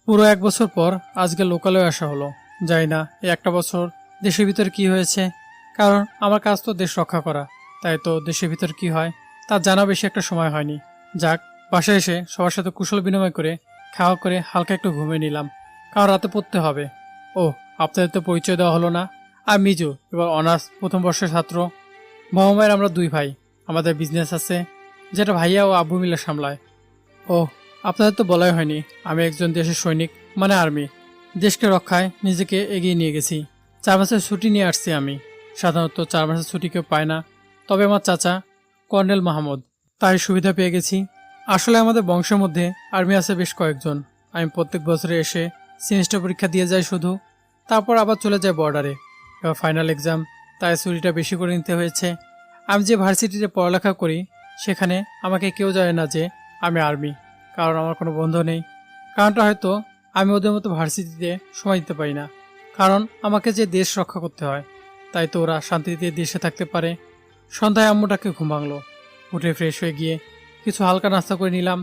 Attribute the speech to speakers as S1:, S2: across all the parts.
S1: পুরো 1 বছর পর আজকে লোকালে আসা হলো। জানি না এই একটা বছর দেশের ভিতর কি হয়েছে, কারণ আমার কাজ তো দেশ রক্ষা করা, তাই তো দেশের ভিতর কি হয় তা জানা বেশি একটা সময় হয়নি। যাক, বাসায় এসে সবার সাথে কুশল বিনিময় করে খাওয়া করে হালকা একটু ঘুমিয়ে নিলাম, কারণ রাতে পড়তে হবে। ও, আপনাদের তো পরিচয় দেওয়া হলো না। আর মিজু এবার অনার্স প্রথম বর্ষের ছাত্র। বাবা মায়ের আমরা 2 ভাই। আমাদের বিজনেস আছে, যেটা ভাইয়া ও আব্বু মিলে সামলায়। ও, আপনাদের তো বলাই হয়নি, আমি একজন দেশের সৈনিক, মানে আর্মি। দেশকে রক্ষায় নিজেকে এগিয়ে নিয়ে গেছি। 4 মাসের ছুটি নিয়ে আসছি আমি। সাধারণত 4 মাসের ছুটি কেউ পায় না, তবে আমার চাচা কর্নেল মাহমুদ, তাই সুবিধা পেয়ে গেছি। আসলে আমাদের বংশের মধ্যে আর্মি আছে বেশ কয়েকজন। আমি প্রত্যেক বছরে এসে সেমিস্টার পরীক্ষা দিয়ে যাই শুধু, তারপর আবার চলে যাই বর্ডারে। এবার ফাইনাল এক্সাম, তাই ছুটিটা বেশি করে নিতে হয়েছে। আমি যে ভার্সিটিতে পড়ালেখা করি সেখানে আমাকে কেউ জানে না যে আমি আর্মি, কারণ আমার কোনো বন্ধু নেই। কারণটা হয়তো আমি ওদের মতো ভার্সিটিতে সময় দিতে পারি না, কারণ আমাকে যে দেশ রক্ষা করতে হয়, তাই তো ওরা শান্তিতে দেশে থাকতে পারে। সন্ধ্যায় আম্মুটাকে ঘুম ভাঙলো। উঠে ফ্রেশ হয়ে গিয়ে কিছু হালকা নাস্তা করে নিলাম,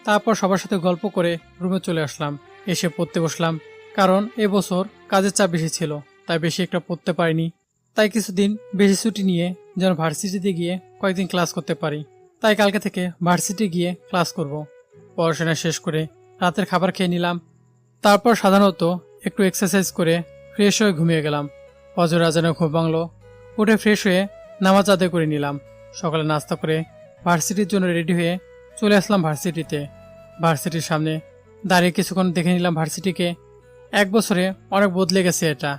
S1: তারপর সবার সাথে গল্প করে রুমে চলে আসলাম। এসে পড়তে বসলাম, কারণ এবছর কাজের চাপ বেশি ছিল, তাই বেশি একটা পড়তে পারিনি। তাই কিছুদিন বেশি ছুটি নিয়ে যেন ভার্সিটিতে গিয়ে কয়েকদিন ক্লাস করতে পারি। তাই কালকে থেকে ভার্সিটি গিয়ে ক্লাস করব। পড়াশোনা শেষ করে রাতের খাবার খেয়ে নিলাম, তারপর সাধারণত একটু এক্সারসাইজ করে ফ্রেশ হয়ে ঘুমিয়ে গেলাম। ফজর আজানে ঘুম ভাঙলো। উঠে ফ্রেশ হয়ে নামাজ আদায় করে নিলাম। সকালে নাস্তা করে ভার্সিটির জন্য রেডি হয়ে চলে আসলাম ভার্সিটিতে। ভার্সিটির সামনে দাঁড়িয়ে কিছুক্ষণ দেখে নিলাম ভার্সিটিকে। 1 বছরে অনেক বদলে গেছে এটা।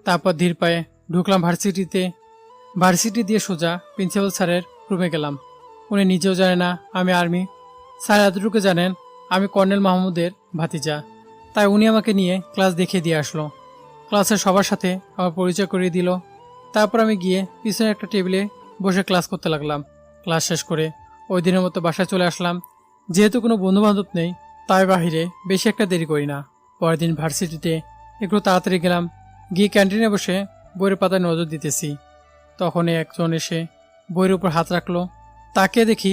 S1: তারপর ধীর পায়ে ঢুকলাম ভার্সিটিতে। ভার্সিটি দিয়ে সোজা প্রিন্সিপাল স্যারের রুমে গেলাম। উনি নিজেও জানে না আমি আর্মি। স্যার এতটুকু জানেন আমি কর্নেল মাহমুদের ভাতিজা, তাই উনি আমাকে নিয়ে ক্লাস দেখিয়ে দিয়ে আসলো। ক্লাসের সবার সাথে আমার পরিচয় করিয়ে দিল। তারপর আমি গিয়ে পিছনে একটা টেবিলে বসে ক্লাস করতে লাগলাম। ক্লাস শেষ করে ওই দিনের মতো বাসায় চলে আসলাম। যেহেতু কোনো বন্ধুবান্ধব নেই, তাই বাহিরে বেশি একটা দেরি করি না। পরের দিন ভার্সিটিতে একটু তাড়াতাড়ি গেলাম। গিয়ে ক্যান্টিনে বসে বইয়ের পাতায় নজর দিতেছি। তখনই একজন এসে বইয়ের উপর হাত রাখলো। তাকে দেখি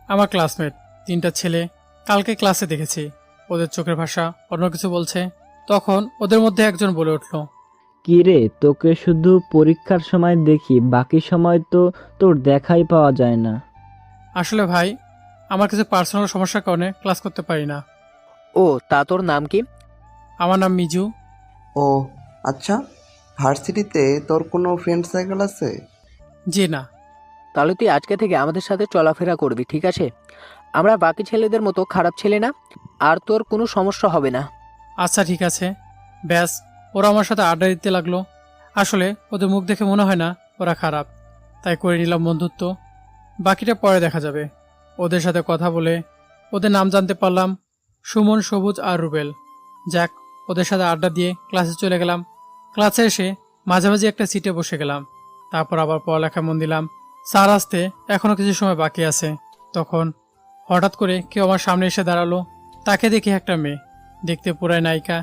S1: আমার ক্লাসমেট 3টা ছেলে। কালকে ক্লাসে দেখেছি, ওদের চোখের ভাষা অন্য কিছু বলছে। তখন ওদের মধ্যে একজন বলে উঠল,
S2: কি রে, তোকে শুধু পরীক্ষার সময় দেখি, বাকি সময় তো তোর দেখাই পাওয়া যায় না।
S1: আসলে ভাই, আমার কিছু পার্সোনাল সমস্যার কারণে ক্লাস করতে পারি না।
S3: ও, তা তোর নাম কি?
S1: আমার নাম মিজু।
S4: ও আচ্ছা, ভার্সিটিতে তোর কোনো ফ্রেন্ড সার্কেল আছে?
S1: জি না।
S3: তাহলে তুই আজকে থেকে আমাদের সাথে চলাফেরা করবি, ঠিক আছে? আমরা বাকি ছেলেদের মতো খারাপ ছেলে না, আর তোর কোনো সমস্যা হবে না।
S1: আচ্ছা ঠিক আছে। ব্যাস, ওরা আমার সাথে আড্ডা দিতে লাগলো। আসলে ওদের মুখ দেখে মনে হয় না ওরা খারাপ, তাই করে নিলাম বন্ধুত্ব। বাকিটা পরে দেখা যাবে। ওদের সাথে কথা বলে ওদের নাম জানতে পারলাম, সুমন, সবুজ আর রুবেল। যাক, ওদের সাথে আড্ডা দিয়ে ক্লাসে চলে গেলাম। ক্লাসে এসে মাঝামাঝি একটা সিটে বসে গেলাম। তারপর আবার পড়ালেখা মন দিলাম। স্যার আসতে এখনো কিছু সময় বাকি আছে। তখন হঠাৎ করে কেউ আমার সামনে এসে দাঁড়ালো। তাকে দেখি একটা মেয়ে, দেখতে পুরাই নায়িকা,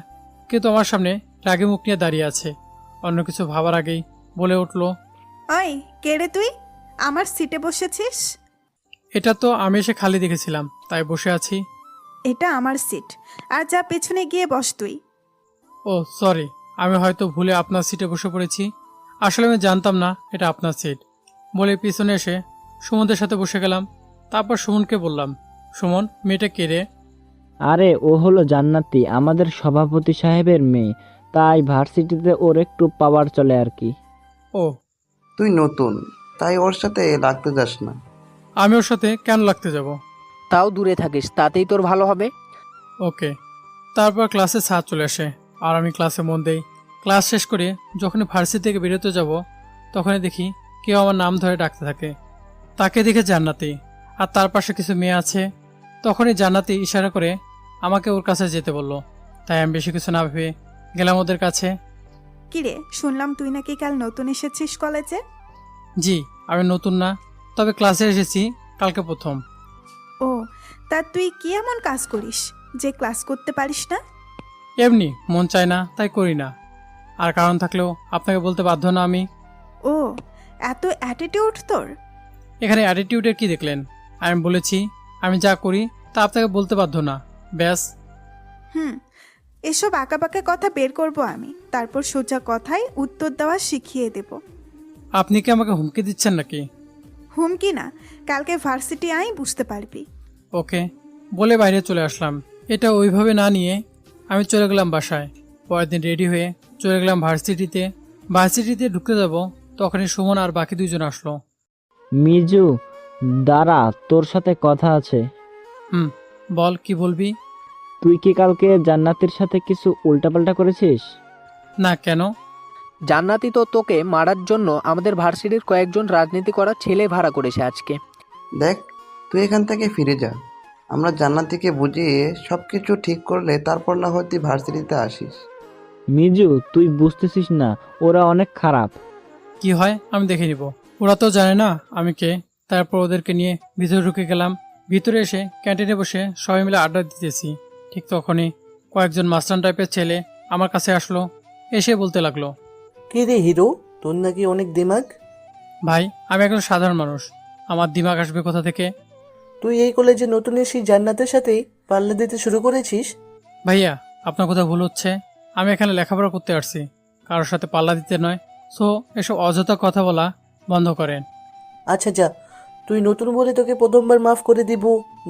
S1: কিন্তু আমার সামনে রাগে মুখ নিয়ে দাঁড়িয়ে আছে। অন্য কিছু ভাবার আগেই বলে উঠল,
S5: ওই, কে রে তুই? আমার সিটে বসেছিস?
S1: এটা তো আমি এসে খালি দেখেছিলাম, তাই বসে আছি।
S5: এটা আমার সিট, আর যা পেছনে গিয়ে বস তুই।
S1: ও সরি, আমি হয়তো ভুলে আপনার সিটে বসে পড়েছি। আসলে আমি জানতাম না এটা আপনার সিট। বলে পিছনে এসে সুমনদের সাথে বসে গেলাম। তারপর সুমনকে বললাম, সুমন, মেয়েটা কে রে?
S2: আরে, ও হলো জান্নাতি, আমাদের সভাপতি সাহেবের মেয়ে, তাই ভার্সিটিতে ওর একটু পাওয়ার চলে আর কি।
S1: ও,
S4: তুই নতুন, তাই ওর সাথে লাগতে যাস না।
S1: আমি ওর সাথে কেন লাগতে যাব?
S3: তাও দূরে থাকিস, তাতেই তোর ভালো হবে।
S1: ওকে। তারপর ক্লাসে স্যার চলে আসে, আর আমি ক্লাসে মন দেই। ক্লাস শেষ করে যখনই ভার্সিটি থেকে বেরোতে যাব, তখনই দেখি কেউ আমার নাম ধরে ডাকতে থাকে। তাকে দেখে জান্নাতি, আর তার পাশে কিছু মেয়ে আছে। তখনই জান্নাতি ইশারা করে আমাকে ওর কাছে যেতে বলল। তাই আমি বেশি কিছু না ভেবে গেলাম ওদের কাছে।
S5: কিরে, শুনলাম তুই নাকি কাল নতুন এসেছিস কলেজে?
S1: জি, আমি নতুন না, তবে ক্লাসে এসেছি কালকে প্রথম।
S5: ও, তা তুই কি এমন কাজ করিস যে ক্লাস করতে পারিস না?
S1: এমনি মন চায় না, তাই করি না। আর কারণ থাকলেও আপনাকে বলতে বাধ্য না আমি।
S5: ও, এত অ্যাটিটিউড তোর?
S1: এখানে অ্যাটিটিউডের কি দেখলেন? আমি বলেছি আমি যা করি তা আপনাকে বলতে বাধ্য না। ব্যাস।
S5: হুম, এসব আঁকাবাঁকা কথা বের করব আমি, তারপর সোজা কথায় উত্তর দেওয়া শিখিয়ে দেব।
S1: আপনি কি আমাকে হুমকি দিচ্ছেন নাকি?
S5: হুমকি না, কালকে ভার্সিটি আই বুঝতে পারবি।
S1: ওকে বলে বাইরে চলে আসলাম। এটা ওইভাবে না নিয়ে আমি চলে গেলাম বাসায়। পরের দিন রেডি হয়ে চলে গেলাম ভার্সিটিতে। ভার্সিটিতে ঢুকতে যাব, তখনই সুমন আর বাকি দুইজন আসলো।
S2: মিজু, দাঁড়া, তোর সাথে কথা আছে।
S1: হুম, বল কি বলবি?
S2: তুই কি কালকে জান্নাতের সাথে কিছু উল্টাপাল্টা করেছিস?
S1: না, কেন?
S3: জান্নাতি তো তোকে মারার জন্য আমাদের ভার্সিটির কয়েকজন রাজনীতি করা ছেলে ভাড়া করেছে আজকে।
S4: দেখ, তুই এখান থেকে ফিরে যা। আমরা জান্নাতিকে বুঝিয়ে সব কিছু ঠিক করলে তারপর না হয় তুই ভার্সিটিতে আসিস।
S2: মিজু, তুই বুঝতেছিস না, ওরা অনেক খারাপ।
S1: কি হয় আমি দেখে নিব। ওরা তো জানে না আমি কে। তারপর ওদেরকে নিয়ে ভিতরে ঢুকে গেলাম। ভিতরে এসে ক্যান্টিনে বসে সবাই মিলে আড্ডা দিতেছি। ঠিক তখনই কয়েকজন মাস্টার টাইপের ছেলে আমার কাছে আসলো। এসে বলতে লাগলো,
S6: কে রে হিরো, তোর নাকি অনেক দিমাগ।
S1: ভাই আমি একজন সাধারণ মানুষ, আমার দিমাগ আসবে কোথা থেকে?
S6: তুই এই কলেজে নতুন এসে জান্নাতের সাথে পাল্লা দিতে শুরু করেছিস।
S1: ভাইয়া আপনার কথা ভুল হচ্ছে। আমি এখানে লেখাপড়া করতে আসছি, কারোর সাথে পাল্লা দিতে নয়। সো এসব অযথা কথা বলা বন্ধ করেন।
S6: আচ্ছা যা, তুই নতুন বলে তোকে প্রথমবার মাফ করে দিব,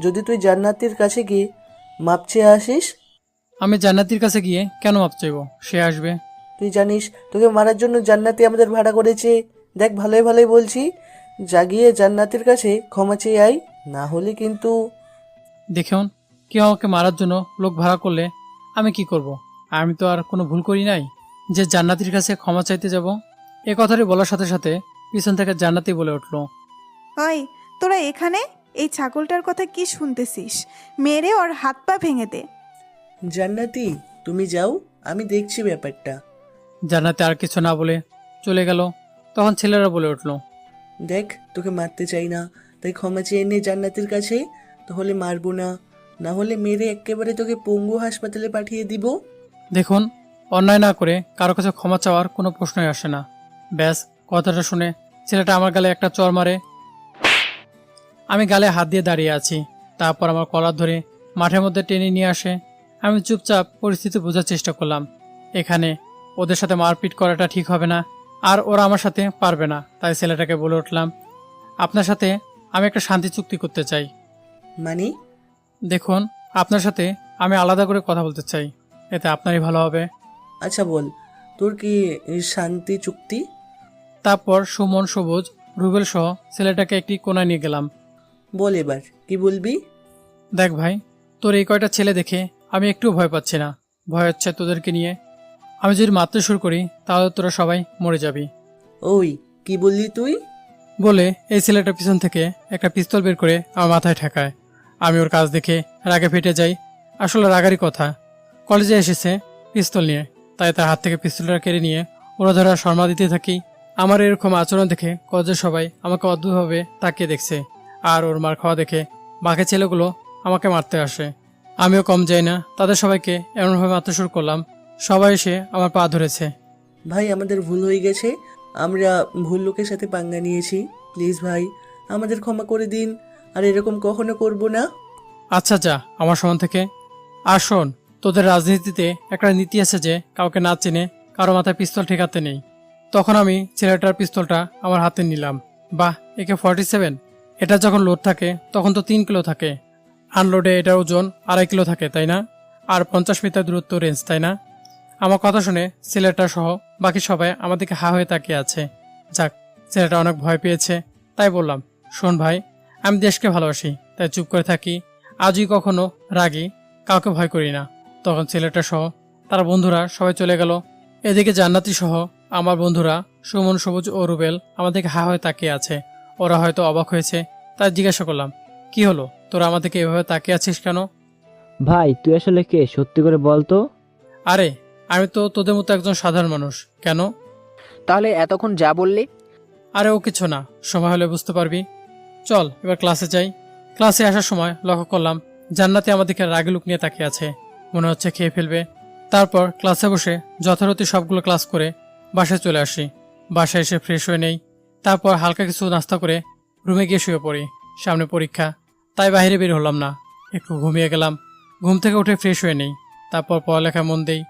S6: যদি তুই জান্নাতের কাছে গিয়ে মাপ চেয়ে আসিস।
S1: আমি জান্নাতির কাছে গিয়ে কেন মাপ চাইব? সে আসবে।
S6: তুই জানিস তোকে মারার জন্য জান্নাতি আমাদের ভাড়া করেছে। দেখ, ভালোই ভালোই বলছি, জাগিয়ে জান্নাতের কাছে ক্ষমা চেয়ে আয়, না হলে কিন্তু।
S1: দেখুন, কেউ আমাকে মারার জন্য লোক ভাড়া করলে আমি কি করব? আমি তো আর কোনো ভুল করি নাই যে জান্নাতির কাছে ক্ষমা চাইতে যাব। এ কথাটি বলার সাথে সাথে পিছন থেকে জান্নাতি বলে উঠলো,
S5: ওই, তোরা এখানে এই ছাগলটার কথা কি শুনতেছিস? মেরে ওর হাত পা ভেঙে দে।
S6: জান্নাতি, তুমি যাও, আমি দেখছি ব্যাপারটা।
S1: জান্নাতি আর কিছু না বলে চলে গেল। তখন ছেলেরা বলে উঠলো,
S6: দেখ, তোকে মারতে চাই না, তাই ক্ষমা চেয়ে নে জান্নাতের কাছে, তাহলে মারবো না, না হলে মেরে একেবারে তোকে পঙ্গু হাসপাতালে পাঠিয়ে দিব।
S1: দেখুন, অন্যায় না করে কারো কাছে ক্ষমা চাওয়ার কোনো প্রশ্নই আসে না। ব্যাস, কথাটা শুনে ছেলেটা আমার গালে একটা চড় মারে। আমি গালে হাত দিয়ে দাঁড়িয়ে আছি। তারপর আমার কলার ধরে মাঠের মধ্যে টেনে নিয়ে আসে। আমি চুপচাপ পরিস্থিতি বোঝার চেষ্টা করলাম। এখানে ওদের সাথে মারপিট করাটা ঠিক হবে না, আর ওরা আমার সাথে পারবে না। তাই ছেলেটাকে বলে উঠলাম, আপনার সাথে আমি একটা শান্তি চুক্তি করতে চাই।
S6: মানে?
S1: দেখুন, আপনার সাথে আমি আলাদা করে কথা বলতে চাই, এতে আপনারই ভালো হবে।
S6: আচ্ছা বল, তোর কি শান্তি চুক্তি?
S1: তারপর সুমন, সবুজ, রুবেল সহ ছেলেটাকে একটি কোণায় নিয়ে গেলাম।
S6: বল এবার কি বলবি?
S1: দেখ ভাই, তোর এই কয়টা ছেলে দেখে আমি একটু ভয় পাচ্ছি না। ভয় হচ্ছে তোদেরকে নিয়ে। আমি যদি মারতে শুরু করি তাহলে তোরা সবাই মরে যাবি।
S6: ওই, কি বললি তুই?
S1: বলে এই ছেলেটা পিছন থেকে একটা পিস্তল বের করে আমার মাথায় ঠেকায়। আমি ওর কাজ দেখে রাগে ফেটে যাই। আসলে রাগারই কথা, কলেজে এসেছে পিস্তল নিয়ে, তাই তার হাত থেকে পিস্তলটা কেড়ে নিয়ে ওরা ধরা শর্মা দিতে থাকি। আমার এরকম আচরণ দেখে কলেজের সবাই আমাকে অদ্ভুতভাবে তাকিয়ে দেখছে। আর ওর মার খাওয়া দেখে বাকি ছেলেগুলো আমাকে মারতে আসে। আমিও কম যাই না, তাদের সবাইকে এমনভাবে মারতে শুরু করলাম। সবাই এসে আমার পা ধরেছে।
S6: ভাই, আমাদের ভুল হয়ে গেছে, আমরা ভুল লোকের সাথে পাঙ্গা নিয়েছি, প্লিজ ভাই আমাদের ক্ষমা করে দিন, আর এরকম কখনো করব না।
S1: আচ্ছা যা আমার সমান থেকে। আর শোন, তোদের রাজনীতিতে একটা নীতি আছে যে কাউকে না চেনে কারো মাথায় পিস্তল ঠেকাতে নেই। তখন আমি ছেলেটার পিস্তলটা আমার হাতে নিলাম। বাহ, একে 47। এটা যখন লোড থাকে তখন তো 3 কিলো থাকে, আনলোডে এটার ওজন 2.5 কিলো থাকে, তাই না? আর 50 মিটার দূরত্ব রেঞ্জ, তাই না? আমার কথা শুনে ছেলেটা সহ বাকি সবাই আমাদেরকে হা হয়ে তাকিয়ে আছে। যাক, ছেলেটা অনেক ভয় পেয়েছে। তাই বললাম, শোন ভাই, আমি দেশকে ভালোবাসি, তাই চুপ করে থাকি। আজই কখনো রাগি, কাউকে ভয় করি না। তখন ছেলেটা সহ তার বন্ধুরা সবাই চলে গেল। এদিকে জান্নাতি সহ আমার বন্ধুরা সুমন, সবুজ ও রুবেল আমাদেরকে হা হয়ে তাকিয়ে আছে। ওরা হয়তো অবাক হয়েছে, তাই জিজ্ঞাসা করলাম, কি হলো, তোরা আমাদেরকে এভাবে তাকিয়ে আছিস কেন?
S2: ভাই, তুই আসলে কে, সত্যি করে বল তো।
S1: আরে, আমি তো তোদের মতো একজন সাধারণ মানুষ। কেন?
S3: তাহলে এতক্ষণ যা বললি?
S1: আরে ও কিছু না, সময় হলে বুঝতে পারবি। চল এবার ক্লাসে যাই। ক্লাসে আসার সময় লক্ষ্য করলাম জান্নাতি আমাদেরকে রাগে লুক নিয়ে তাকিয়ে আছে, মনে হচ্ছে খেয়ে ফেলবে। তারপর ক্লাসে বসে যথারীতি সবগুলো ক্লাস করে বাসায় চলে আসি। বাসায় এসে ফ্রেশ হয়ে নেই। তারপর হালকা কিছু নাস্তা করে রুমে গিয়ে শুয়ে পড়ি। সামনে পরীক্ষা, তাই বাইরে বের হলাম না, একটু ঘুমিয়ে গেলাম। ঘুম থেকে উঠে ফ্রেশ হয়ে নেই, তারপর পড়ালেখায় মন দেই।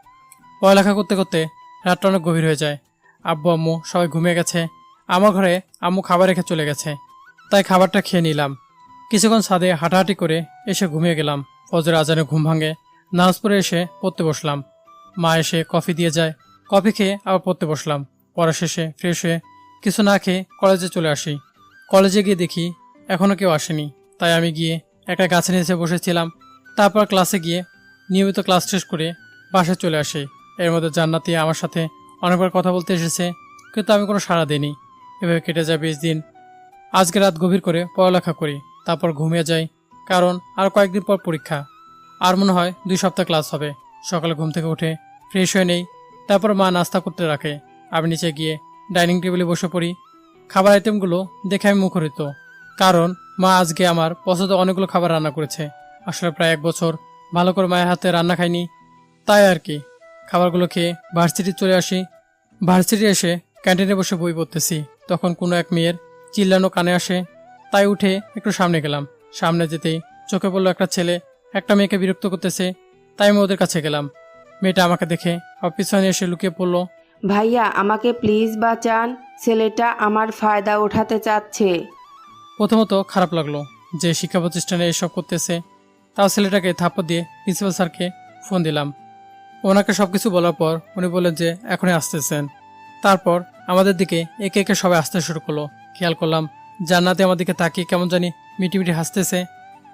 S1: পড়ালেখা করতে করতে রাতটা অনেক গভীর হয়ে যায়। আব্বু আম্মু সবাই ঘুমিয়ে গেছে। আমার ঘরে আম্মু খাবার রেখে চলে গেছে, তাই খাবারটা খেয়ে নিলাম। কিছুক্ষণ ছাদে হাঁটাহাঁটি করে এসে ঘুমিয়ে গেলাম। ফজর আজানে ঘুম ভাঙে, নামাজ পড়ে এসে পড়তে বসলাম। মা এসে কফি দিয়ে যায়, কফি খেয়ে আবার পড়তে বসলাম। পড়া শেষে ফ্রেশ হয়ে কিছু না খেয়ে কলেজে চলে আসি। কলেজে গিয়ে দেখি এখনও কেউ আসেনি, তাই আমি গিয়ে একটা গাছের নিচে বসেছিলাম। তারপর ক্লাসে গিয়ে নিয়মিত ক্লাস শেষ করে বাসায় চলে আসি। এর মধ্যে জান্নাতি আমার সাথে অনেকবার কথা বলতে এসেছে, কিন্তু আমি কোনো সাড়া দিইনি। এভাবে কেটে যায় 20 দিন। আজকে রাত গভীর করে পড়ালেখা করি, তারপর ঘুমিয়ে যাই, কারণ আর কয়েকদিন পর পরীক্ষা। আর মনে হয় 2 সপ্তাহ ক্লাস হবে। সকালে ঘুম থেকে উঠে ফ্রেশ হয়ে নেই, তারপর মা নাস্তা করতে রাখে। আমি নিচে গিয়ে ডাইনিং টেবিলে বসে পড়ি। খাবার আইটেমগুলো দেখে আমি মুখরিত, কারণ মা আজকে আমার পছন্দ অনেকগুলো খাবার রান্না করেছে। আসলে প্রায় 1 বছর ভালো করে মায়ের হাতে রান্না খাইনি, তাই আর কি। খাবারগুলো খেয়ে ভার্সিটি চলে আসি। ভার্সিটি এসে ক্যান্টিনে বসে বই পড়তেছি, তখন কোনো এক মেয়ের চিল্লানো কানে আসে। তাই উঠে একটু সামনে গেলাম। সামনে যেতেই চোখে পড়লো একটা ছেলে একটা মেয়েকে বিরক্ত করতেছে, তাই আমি ওদের কাছে গেলাম। মেয়েটা আমাকে দেখে আমার পিছনে এসে লুকিয়ে পড়লো।
S7: ভাইয়া আমাকে প্লিজ বাঁচান, ছেলেটা আমার ফায়দা ওঠাতে চাচ্ছে।
S1: প্রথমত খারাপ লাগলো যে শিক্ষা প্রতিষ্ঠানে এসব করতেছে, তাও ছেলেটাকে থাপ্পড় দিয়ে প্রিন্সিপাল স্যারকে ফোন দিলাম। ওনাকে সবকিছু বলার পর উনি বললেন যে এখনই আসতেছেন। তারপর আমাদের দিকে একে একে সবাই আসতে শুরু করলো। খেয়াল করলাম জান্নাতে আমার দিকে তাকিয়ে কেমন জানি মিটিমিটি হাসতেছে।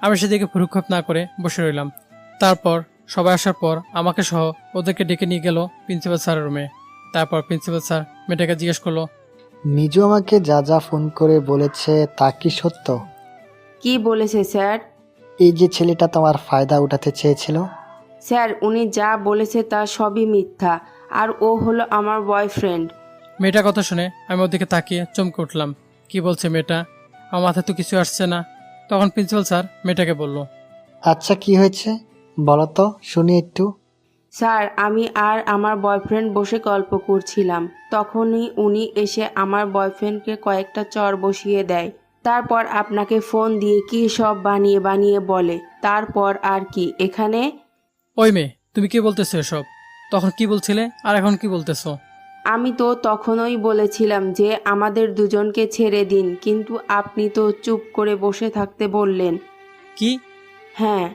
S1: আমি সেদিকে ভ্রুক্ষেপ না করে বসে রইলাম। তারপর সবাই আসার পর আমাকে সহ ওদেরকে ডেকে নিয়ে গেল প্রিন্সিপাল স্যারের রুমে। তারপর প্রিন্সিপাল স্যার মেয়েটাকে জিজ্ঞেস করলো,
S8: মিজু আমাকে যা যা ফোন করে বলেছে তা কি সত্য?
S7: কি বলেছে স্যার?
S8: এই যে ছেলেটা তোমার ফায়দা উঠাতে চেয়েছিল।
S7: স্যার উনি যা বলেছে তা সবই মিথ্যা, আর ও হলো আমার বয়ফ্রেন্ড।
S1: মেয়েটার কথা শুনে আমি ওর দিকে তাকিয়ে চমকে উঠলাম। কি বলছে মেয়েটা? আমার মাথায় তো কিছু আসছে না। তখন প্রিন্সিপাল স্যার মেয়েটাকে বলল,
S8: আচ্ছা কি হয়েছে বলো তো শুনি একটু।
S7: স্যার আমি আর আমার বয়ফ্রেন্ড বসে গল্প করছিলাম, তখনই উনি এসে আমার বয়ফ্রেন্ডকে কয়েকটা চর বসিয়ে দেয়। তারপর আপনাকে ফোন দিয়ে কি সব বানিয়ে বানিয়ে বলে। তারপর আর কি এখানে।
S1: ওই মেয়ে, তুমি কি বলতেছো এসব? তখন কি বলছিলে আর এখন কি বলতেছো?
S7: আমি তো তখনই বলেছিলাম যে আমাদের দুজনকে ছেড়ে দিন, কিন্তু আপনি তো চুপ করে বসে থাকতে বললেন।
S1: কি?
S7: হ্যাঁ।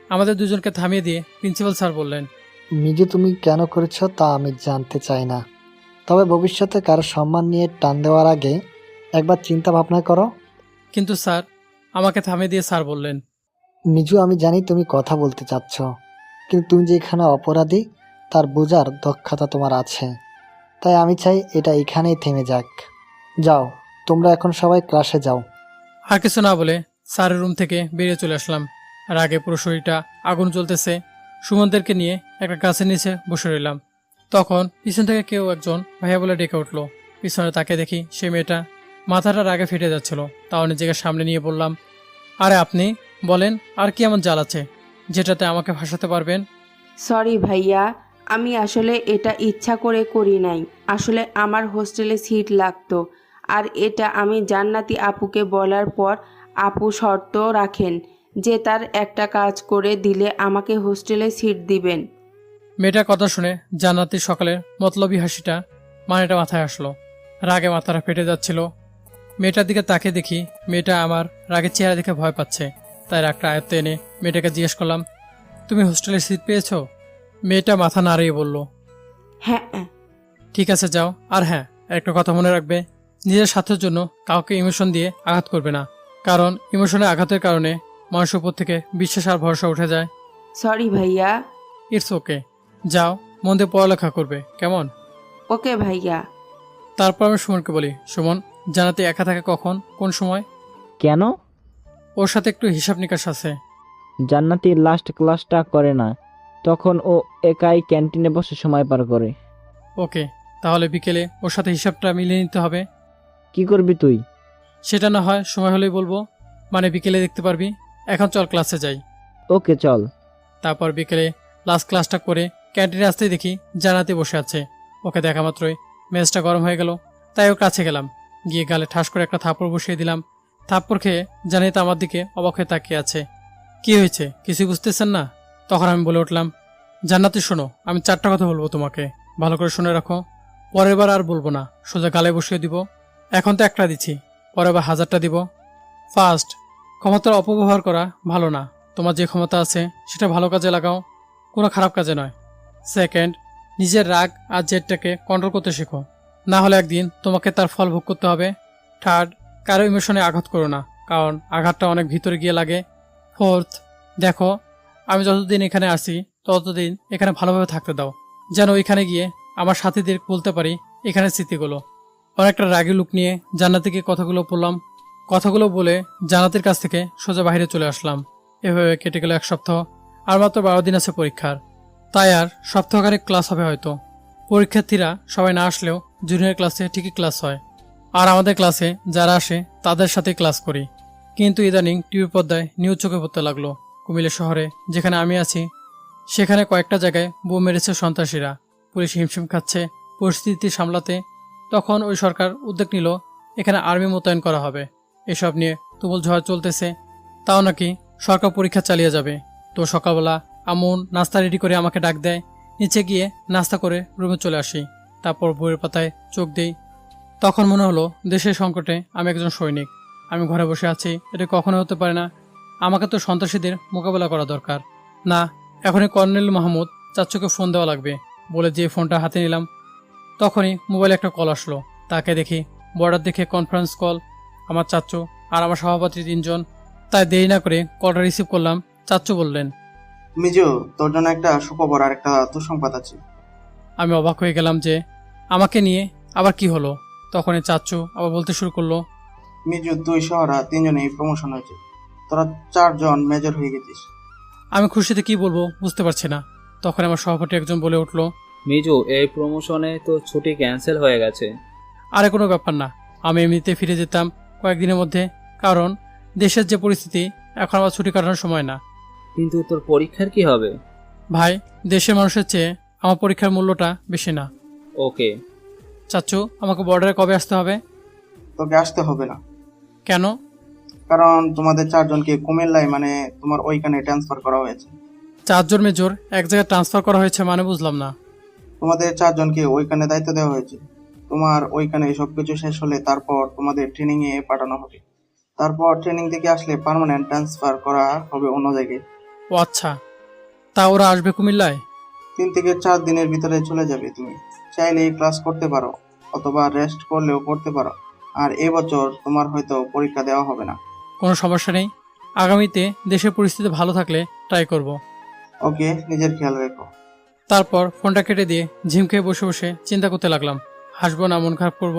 S1: আমাদের দুজনকে থামিয়ে দিয়ে প্রিন্সিপাল স্যার বললেন,
S8: মিজু তুমি কেন করেছো তা আমি জানতে চাই না, তবে ভবিষ্যতে কারো সম্মান নিয়ে টান দেওয়ার আগে একবার চিন্তা ভাবনা করো।
S1: কিন্তু স্যার, আমাকে থামিয়ে দিয়ে স্যার বললেন,
S8: মিজু আমি জানি তুমি কথা বলতে চাচ্ছ, কিন্তু তুমি যে এখানে অপরাধী তার বোঝার দক্ষতা তোমার আছে। তাই আমি চাই এটা এখানেই থেমে যাক। যাও তোমরা এখন সবাই ক্লাসে যাও।
S1: আর কিছু না বলে স্যারের রুম থেকে বেরিয়ে চলে আসলাম। আর আগে পুরো শরীরটা আগুন জ্বলতেছে। সুমনদেরকে নিয়ে একটা গাছের নিচে বসে রইলাম। তখন পিছন থেকে কেউ একজন ভাইয়া বলে ডেকে উঠলো। পিছনে তাকে দেখি সে মেয়েটা মাথাটা রাগে ফেটে যাচ্ছিল। তাও নিজেকে সামনে নিয়ে বললাম, আরে আপনি বলেন, আর কি এমন জ্বাল আছে যেটাতে আমাকে ভাসাতে পারবেন?
S7: সরি ভাইয়া, আমি আসলে এটা ইচ্ছা করে করি নাই। আসলে আমার হোস্টেলে সিট লাগতো, আর এটা আমি জান্নাতি আপুকে বলার পর আপু শর্ত রাখেন যে তার একটা কাজ করে দিলে আমাকে হোস্টেলে সিট দিবেন।
S1: মেয়েটার কথা শুনে জান্নাতির সকালের মতলবী হাসিটা মানেটা মাথায় আসলো। রাগে মাথাটা ফেটে যাচ্ছিল। মেয়েটার দিকে তাকিয়ে দেখি মেয়েটা আমার রাগের চেহারা দেখে ভয় পাচ্ছে। তাই রাগটা আয়ত্তে এনে মেয়েটাকে জিজ্ঞেস করলাম, তুমি হোস্টেলে সিট পেয়েছো? মেয়েটা মাথা নাড়িয়ে বলল,
S7: হ্যাঁ।
S1: ঠিক আছে যাও। আর হ্যাঁ, একটা কথা মনে রাখবে, নিজের স্বার্থের জন্য কাউকে ইমোশন দিয়ে আঘাত করবে না, কারণ ইমোশনে আঘাতের কারণে মানুষের উপর থেকে বিশ্বাস আর ভরসা উঠে যায়।
S7: সরি ভাইয়া।
S1: ইটস ওকে, যাও মন দিয়ে পড়ালেখা করবে, কেমন?
S7: ওকে ভাইয়া।
S1: তারপর আমি সুমনকে বলি, সুমন জানাতে একা থাকে কখন, কোন সময়?
S2: কেন?
S1: ওর সাথে একটু হিসাব নিকাশ আছে।
S2: জান্নাতির লাস্ট ক্লাসটা করে না, তখন ও একাই ক্যান্টিনে বসে সময় পার করে।
S1: ওকে, তাহলে বিকেলে ওর সাথে হিসাবটা মিলিয়ে নিতে হবে।
S2: কি করবি তুই?
S1: সেটা না হয় সময় হলেই বলবো, মানে বিকেলে দেখতে পারবি। এখন চল ক্লাসে যাই।
S2: ওকে চল।
S1: তারপর বিকেলে লাস্ট ক্লাসটা করে ক্যান্টিনে আসতেই দেখি জানাতে বসে আছে। ওকে দেখা মাত্রই মেজটা গরম হয়ে গেল, তাই ওর কাছে গেলাম। গিয়ে গালে ঠাস করে একটা থাপড় বসিয়ে দিলাম। থাপ্পড় খেয়ে জানিত আমার দিকে অবাক হয়ে তাকিয়ে আছে। কি হয়েছে, কিছুই বুঝতেছেন না? তখন আমি বলে উঠলাম, জান্নাতি শোনো, আমি 4টা কথা বলবো তোমাকে, ভালো করে শুনে রাখো। পরের বার আর বলবো না, সোজা গালে বসিয়ে দিব। এখন তো একটা দিচ্ছি, পরের বার 1000টা দিব। ফার্স্ট, ক্ষমতার অপব্যবহার করা ভালো না। তোমার যে ক্ষমতা আছে সেটা ভালো কাজে লাগাও, কোনো খারাপ কাজে নয়। সেকেন্ড, নিজের রাগ আর জেদটাকে কন্ট্রোল করতে শেখো, না হলে একদিন তোমাকে তার ফল ভোগ করতে হবে। থার্ড, কারো ইমোশনে আঘাত করো না, কারণ আঘাতটা অনেক ভিতরে গিয়ে লাগে। ফোর্থ, দেখো আমি যতদিন এখানে আসি ততদিন এখানে ভালোভাবে থাকতে দাও, যেন ওইখানে গিয়ে আমার সাথীদের বলতে পারি এখানের স্মৃতিগুলো। অনেকটা রাগি লুক নিয়ে জান্নাতিকে কথাগুলো বললাম। কথাগুলো বলে জান্নাতের কাছ থেকে সোজা বাইরে চলে আসলাম। এভাবে কেটে গেল 1 সপ্তাহ। আর মাত্র 12 দিন আছে পরীক্ষার, তাই আর সপ্তাহখানেক ক্লাস হবে হয়তো। পরীক্ষার্থীরা সবাই না আসলেও জুনিয়র ক্লাসে ঠিকই ক্লাস হয়, আর আমাদের ক্লাসে যারা আসে তাদের সাথে ক্লাস করি। কিন্তু ইদানিং টিভি পর্দায় নিউজ চোখে পড়তে লাগলো, কুমিল্লা শহরে যেখানে আমি আছি সেখানে কয়েকটা জায়গায় বোম মেরেছে সন্ত্রাসীরা। পুলিশ হিমশিম খাচ্ছে পরিস্থিতি সামলাতে। তখন ওই সরকার উদ্যোগ নিল এখানে আর্মি মোতায়েন করা হবে। এসব নিয়ে তুমুল ঝড় চলতেছে, তাও নাকি সরকার পরীক্ষা চালিয়ে যাবে। তো সকালবেলা আমন নাস্তা রেডি করে আমাকে ডাক দেয়, নিচে গিয়ে নাস্তা করে রুমে চলে আসি। তারপর বইয়ের পাতায় চোখ দেই। তখন মনে হলো দেশের সংকটে আমি একজন সৈনিক। আমি ঘরে বসে আছি, এটা কখনো হতে পারে না। আমাকে তো সন্ত্রাসীদের মোকাবেলা করা দরকার। না, এখনই কর্নেল মাহমুদ চাচ্চুকে ফোন দেওয়া লাগবে বলে যে ফোনটা হাতে নিলাম, তখনই মোবাইলে একটা কল আসলো। তাকে দেখি বর্ডার দেখে কনফারেন্স কল, আমার চাচ্চু আর আমার সভাপতি 3 জন। তাই দেরি না করে কলটা রিসিভ করলাম। চাচ্চু বললেন,
S9: মিজু, তোর জন্য একটা সুখবর আর একটা দুঃসংবাদ আছে।
S1: আমি অবাক হয়ে গেলাম যে আমাকে নিয়ে আবার কি হলো। তখনই চাচ্চু আবার বলতে শুরু করলো,
S9: মিজু, তুই সহরা 3 জনেই প্রমোশন হয়েছে, তোরা 4 জন মেজর হয়ে গেছিস।
S1: আমি খুশিতে কি বলবো বুঝতে পারছি না। তখন আমার সভাপতি একজন বলে উঠলো,
S10: মিজু, এই প্রমোশনে তো ছুটি ক্যান্সেল হয়ে গেছে।
S1: আরে কোনো ব্যাপার না, আমি এমনিতে ফিরে যেতাম কয়েকদিনের মধ্যে, কারণ দেশের যে পরিস্থিতি এখন আমার ছুটি কাটানোর সময় না।
S10: কিন্তু তোর পরীক্ষার কি হবে?
S1: ভাই, দেশের মানুষের চেয়ে আমার পরীক্ষার মূল্যটা বেশি না।
S10: ওকে।
S1: চাচ্চু, আমাকে বর্ডারে কবে আসতে হবে?
S9: তোকে আসতে হবে না।
S1: কেন?
S9: কারণ তোমাদের 4 জনকে কুমিল্লায় মানে তোমার ওইখানে ট্রান্সফার করা হয়েছে।
S1: 4 জন মেজর এক জায়গায় ট্রান্সফার করা হয়েছে মানে বুঝলাম না।
S9: তোমাদের 4 জনকে ওইখানে দায়িত্ব দেওয়া হয়েছে। তোমার ওইখানে সবকিছু শেষ হলে তারপর তোমাদের ট্রেনিং এ পাঠানো হবে। তারপর ট্রেনিং থেকে আসলে পার্মানেন্ট ট্রান্সফার করা হবে অন্য জায়গায়।
S1: ও আচ্ছা, তা ওরা আসবে কুমিল্লায়?
S9: 3 থেকে 4 দিনের ভিতরে চলে যাবে। তুমি চাইলে ক্লাস করতে পারো অথবা রেস্ট করলেও করতে পারো। আর এবছর তোমার হয়তো পরীক্ষা দেওয়া হবে না।
S1: কোনো সমস্যা নেই, আগামীতে দেশের পরিস্থিতি ভালো থাকলে ট্রাই করব।
S9: ওকে, নিজের খেয়াল রেখো।
S1: তারপর ফোনটা কেটে দিয়ে ঝিম খেয়ে বসে বসে চিন্তা করতে লাগলাম, হাসবো না মন খারাপ করব।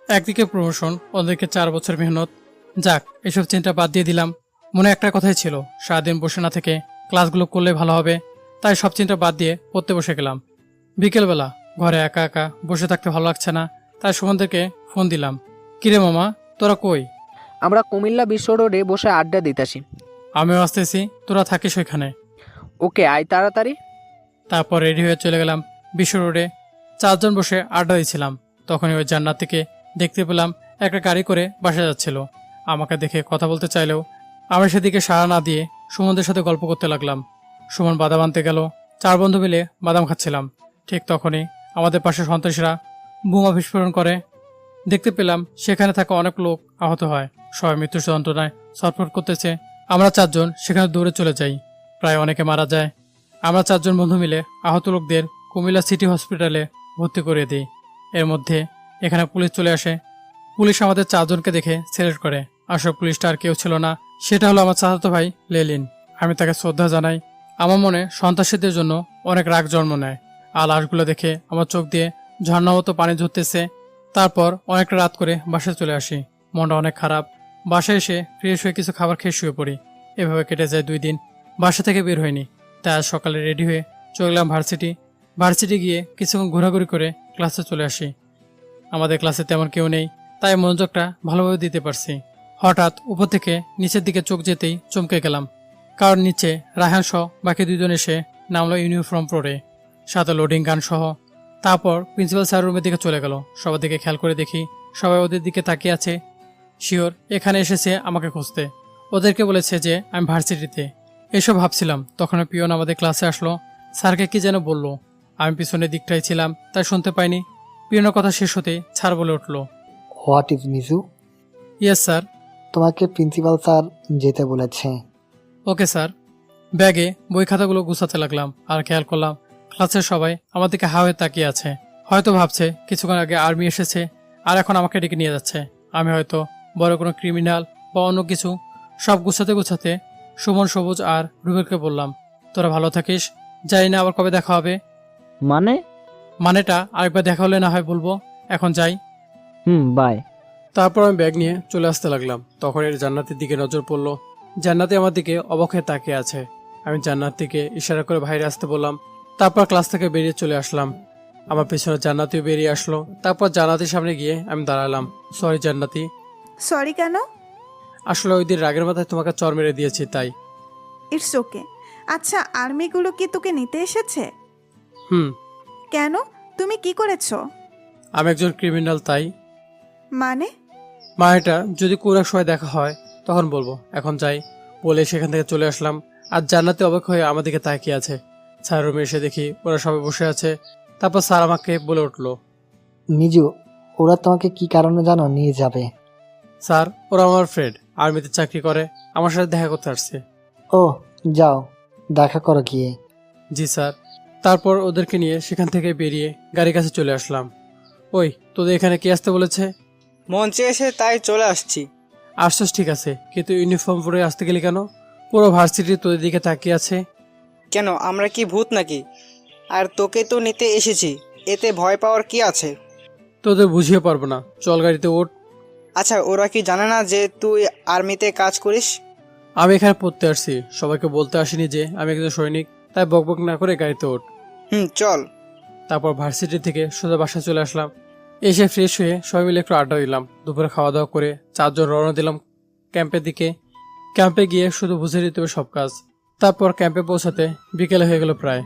S1: একদিকে প্রমোশন, অন্যদিকে 4 বছর মেহনত। যাক, এসব চিন্তা বাদ দিয়ে দিলাম। মনে একটা কথাই ছিল, সারাদিন বসে না থেকে ক্লাসগুলো করলে ভালো হবে। তাই সব চিন্তা বাদ দিয়ে পড়তে বসে গেলাম। বিকেলবেলা ঘরে একা একা বসে থাকতে ভালো লাগছে না, তাই সুমনদেরকে ফোন দিলাম। কিরে মামা, তোরা কই?
S3: আমরা কুমিল্লা বিশ্ব রোডে বসে আড্ডা দিতাছি।
S1: আমিও আসতেছি, তোরা থাকিস ওইখানে।
S3: ওকে, আয় তাড়াতাড়ি।
S1: তারপর রেডি হয়ে চলে গেলাম বিশ্ব রোডে। 4 জন বসে আড্ডা দিচ্ছিলাম। তখনই ওই জান্নাতিকে দেখতে পেলাম একটা গাড়ি করে বাসা যাচ্ছিল। আমাকে দেখে কথা বলতে চাইলেও আমি সেদিকে সাড়া না দিয়ে সুমনদের সাথে গল্প করতে লাগলাম। সুমন বাদাম আনতে গেল, 4 বন্ধু মিলে বাদাম খাচ্ছিলাম। ঠিক তখনই আমাদের পাশে সন্ত্রাসীরা বোমা বিস্ফোরণ করে। দেখতে পেলাম সেখানে থাকা অনেক লোক আহত হয়, সবাই মৃত্যু যন্ত্রণায় ছটফট করতেছে। আমরা 4 জন সেখানে দৌড়ে চলে যাই, প্রায় অনেকে মারা যায়। আমরা 4 জন বন্ধু মিলে আহত লোকদের কুমিল্লা সিটি হসপিটালে ভর্তি করে দিই। এর মধ্যে এখানে পুলিশ চলে আসে। পুলিশ আমাদের 4 জনকে দেখে সিলেক্ট করে। আসল পুলিশটা আর কেউ ছিল না, সেটা হলো আমার চাচাতো ভাই লেলিন। আমি তাকে শ্রদ্ধা জানাই। আমার মনে সন্ত্রাসীদের জন্য অনেক রাগ জন্ম নেয়। আর লাশগুলো দেখে আমার চোখ দিয়ে ঝর্ণা মতো পানি ঝরতেছে। তারপর অনেকটা রাত করে বাসায় চলে আসি, মনটা অনেক খারাপ। বাসায় এসে ফ্রেশ হয়ে কিছু খাবার খেয়ে শুয়ে পড়ি। এভাবে কেটে যায় 2 দিন, বাসা থেকে বের হয়নি। তাই আজ সকালে রেডি হয়ে চলে গেলাম ভার্সিটি গিয়ে কিছুক্ষণ ঘোরাঘুরি করে ক্লাসে চলে আসি। আমাদের ক্লাসে তেমন কেউ নেই, তাই মনোযোগটা ভালোভাবে দিতে পারছি। হঠাৎ উপর থেকে নিচের দিকে চোখ যেতেই চমকে গেলাম, কারণ নিচে রায়হান সহ বাকি 2 জন এসে নামলো ইউনিফর্ম পরে, সাথে লোডিং গান সহ। তারপর প্রিন্সিপাল স্যার রুমের দিকে চলে গেল। সবার দিকে খেয়াল করে দেখি সবাই ওদের দিকে তাকিয়ে আছে। শিওর এখানে এসেছে আমাকে খুঁজতে। ওদেরকে বলেছে যে আমি ভার্সিটিতে। এসব ভাবছিলাম তখন পিয়ন আমাদের ক্লাসে আসলো। স্যারকে কি যেন বলল, আমি পিছনের দিকটাই ছিলাম তাই শুনতে পাইনি। পিয়নের কথা শেষ হতে স্যার বলে উঠল,
S8: what is Miju?
S1: Yes sir.
S8: তোমাকে প্রিন্সিপাল স্যার যেতে বলেছে।
S1: Okay sir. ব্যাগে বই খাতাগুলো গুছাতে লাগলাম আর খেয়াল করলাম ক্লাসের সবাই আমার দিকে হা হয়ে তাকিয়ে আছে। হয়তো ভাবছে কিছুক্ষণ আগে আর্মি এসেছে আর এখন আমাকে ডেকে নিয়ে যাচ্ছে। আমি হয়তো বড় কোনো ক্রিমিনাল বা অন্য কিছু। সব গুছাতে গুছাতে সুমন, সবুজ আর রুবেলকে বললাম, তোরা ভালো থাকিস, যাই না আবার কবে দেখা হবে।
S2: মানে?
S1: মানেটা আরেকবার দেখা হলে না হয় বলবো, এখন যাই।
S2: বাই।
S1: তারপর আমি ব্যাগ নিয়ে চলে আসতে লাগলাম। তখন এর জান্নাতের দিকে নজর পড়লো। জান্নাতি আমার দিকে অবাক হয়ে তাকিয়ে আছে। আমি জান্নাতিকে ইশারা করে বাইরে আসতে বললাম। তারপর ক্লাস থেকে বেরিয়ে চলে আসলাম। আমার পেছনে জান্নাতিও বেরিয়ে আসলো। তারপর জান্নাতির সামনে গিয়ে আমি দাঁড়ালাম। সরি জান্নাতি।
S5: সরি কেন?
S1: আসলে ওই দিন রাগের মাথায় তোমাকে চর মেরে দিয়েছি তাই।
S5: It's okay. আচ্ছা, আর্মিগুলো কি তোকে নিতে এসেছে?
S1: হুম।
S5: কেন? তুমি কি করেছো?
S1: আমি একজন ক্রিমিনাল তাই।
S5: মানে?
S1: মায়েটা যদি কোনো এক সময় দেখা হয় তখন বলবো, এখন যাই বলে সেখান থেকে চলে আসলাম। আর জান্নাতি অবাক হয়ে আমার দিকে তাকিয়ে আছে। স্যার রুমে এসে দেখি ওরা সবাই বসে আছে। তারপর স্যার আমাকে বলে উঠলো,
S8: মিজু, ওরা তোমাকে কি কারণে জানো নিয়ে যাবে?
S1: স্যার ওরা আমার ফ্রেন্ড, আর্মিতে চাকরি করে, আমার সাথে দেখা করতে আসছে।
S8: ও, যাও দেখা করো গিয়ে।
S1: জি স্যার। তারপর ওদেরকে নিয়ে সেখান থেকে বেরিয়ে গাড়ির কাছে চলে আসলাম। ওই তোদের এখানে কে আসতে বলেছে?
S11: মঞ্চে এসে তাই চলে আসছি।
S1: আসছস ঠিক আছে, কিন্তু ইউনিফর্ম পরে আসতে গেলি কেন? পুরো ভার্সিটি তোদের দিকে তাকিয়ে আছে।
S11: কেন, আমরা কি ভূত নাকি? আর তোকে তো নিতে এসেছি, এতে ভয় পাওয়ার কি আছে?
S1: তোদের বুঝিয়ে পারবো না, চল গাড়িতে ওঠ।
S11: আচ্ছা, ওরা কি জানে না যে তুই আর্মিতে কাজ করিস?
S1: আমি এখানে পড়তে আসছি, সবাইকে বলতে আসিনি যে আমি একজন সৈনিক। তাই বকবক না করে গাড়িতে ওঠ।
S11: চল।
S1: তারপর ভার্সিটি থেকে সোজা বাসায় চলে আসলাম। এসে ফ্রেশ হয়ে সবাই মিলে একটু আড্ডা দিলাম। দুপুরে খাওয়া দাওয়া করে 4 জন রওনা দিলাম ক্যাম্পের দিকে। ক্যাম্পে গিয়ে শুধু বুঝে দিতে হবে সব কাজ। তারপর ক্যাম্পে পৌঁছাতে বিকেলে হয়ে গেল প্রায়।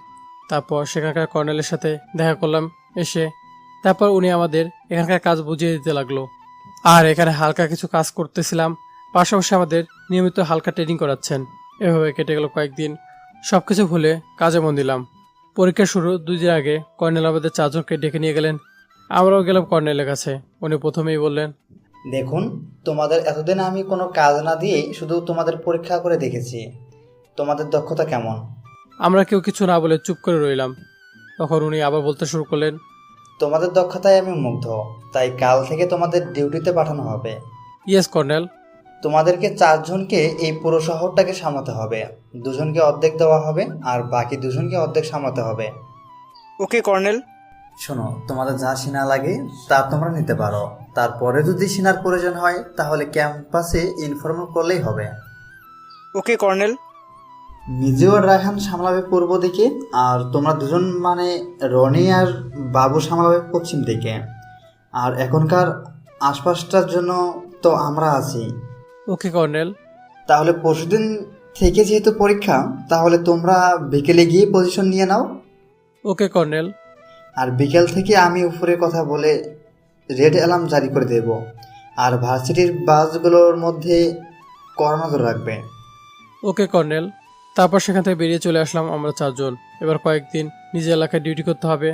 S1: তারপর সেখানকার কর্নেলের সাথে দেখা করলাম এসে। তারপর উনি আমাদের এখানকার কাজ বুঝিয়ে দিতে লাগলো। আর এখানে হালকা কিছু কাজ করতেছিলাম, পাশাপাশি আমাদের নিয়মিত হালকা ট্রেনিং করাচ্ছেন। এভাবে কেটে গেল কয়েকদিন। সবকিছু ভুলে কাজে মন দিলাম। পরীক্ষা শুরু 2 দিন আগে কর্নেল আমাদের 4 জনকে ডেকে নিয়ে গেলেন। আমরাও গেলাম কর্নেলের কাছে। উনি প্রথমেই বললেন,
S12: দেখুন, তোমাদের এতদিন আমি কোনো কাজ না দিয়েই শুধু তোমাদের পরীক্ষা করে দেখেছি। তোমাদের দক্ষতা কেমন?
S1: আমরা কেউ কিছু না বলে চুপ করে রইলাম। তখন উনি আবার বলতে শুরু করলেন,
S12: তোমাদের দক্ষতায় আমি মুগ্ধ, তাই কাল থেকে তোমাদের ডিউটিতে পাঠানো হবে।
S1: Yes colonel.
S12: তোমাদেরকে 4 জনকে এই পুরো শহরটাকে সামলাতে হবে। 2 জনকে অর্ধেক দেওয়া হবে আর বাকি 2 জনকে অর্ধেক সামলাতে হবে।
S11: ওকে কর্নেল।
S12: শোনো, তোমাদের যা সিনা লাগে তা তোমরা নিতে পারো। তারপরে যদি সিনার প্রয়োজন হয় তাহলে ক্যাম্পাসে ইনফর্ম করলেই হবে।
S11: ওকে কর্নেল।
S12: মিজু আর রায়হান সামলাবে পূর্ব দিকে, আর তোমরা 2 জন মানে রনি আর বাবু সামলাবে পশ্চিম দিকে। আর এখনকার আশপাশটার জন্য তো আমরা আছি।
S1: ওকে কর্নেল।
S12: তাহলে পরশুদিন থেকে যেহেতু পরীক্ষা, তাহলে তোমরা বিকেলে গিয়ে পজিশন নিয়ে নাও।
S1: ওকে কর্নেল।
S12: আর বিকেল থেকে আমি উপরে কথা বলে রেড অ্যালার্ম জারি করে দেব। আর ভার্সিটির বাসগুলোর মধ্যে কড়া নজর রাখবে।
S1: ওকে কর্নেল। তারপর সেখান থেকে বেরিয়ে চলে আসলাম আমরা 4 জন। এবার কয়েকদিন নিজের এলাকায় ডিউটি করতে হবে।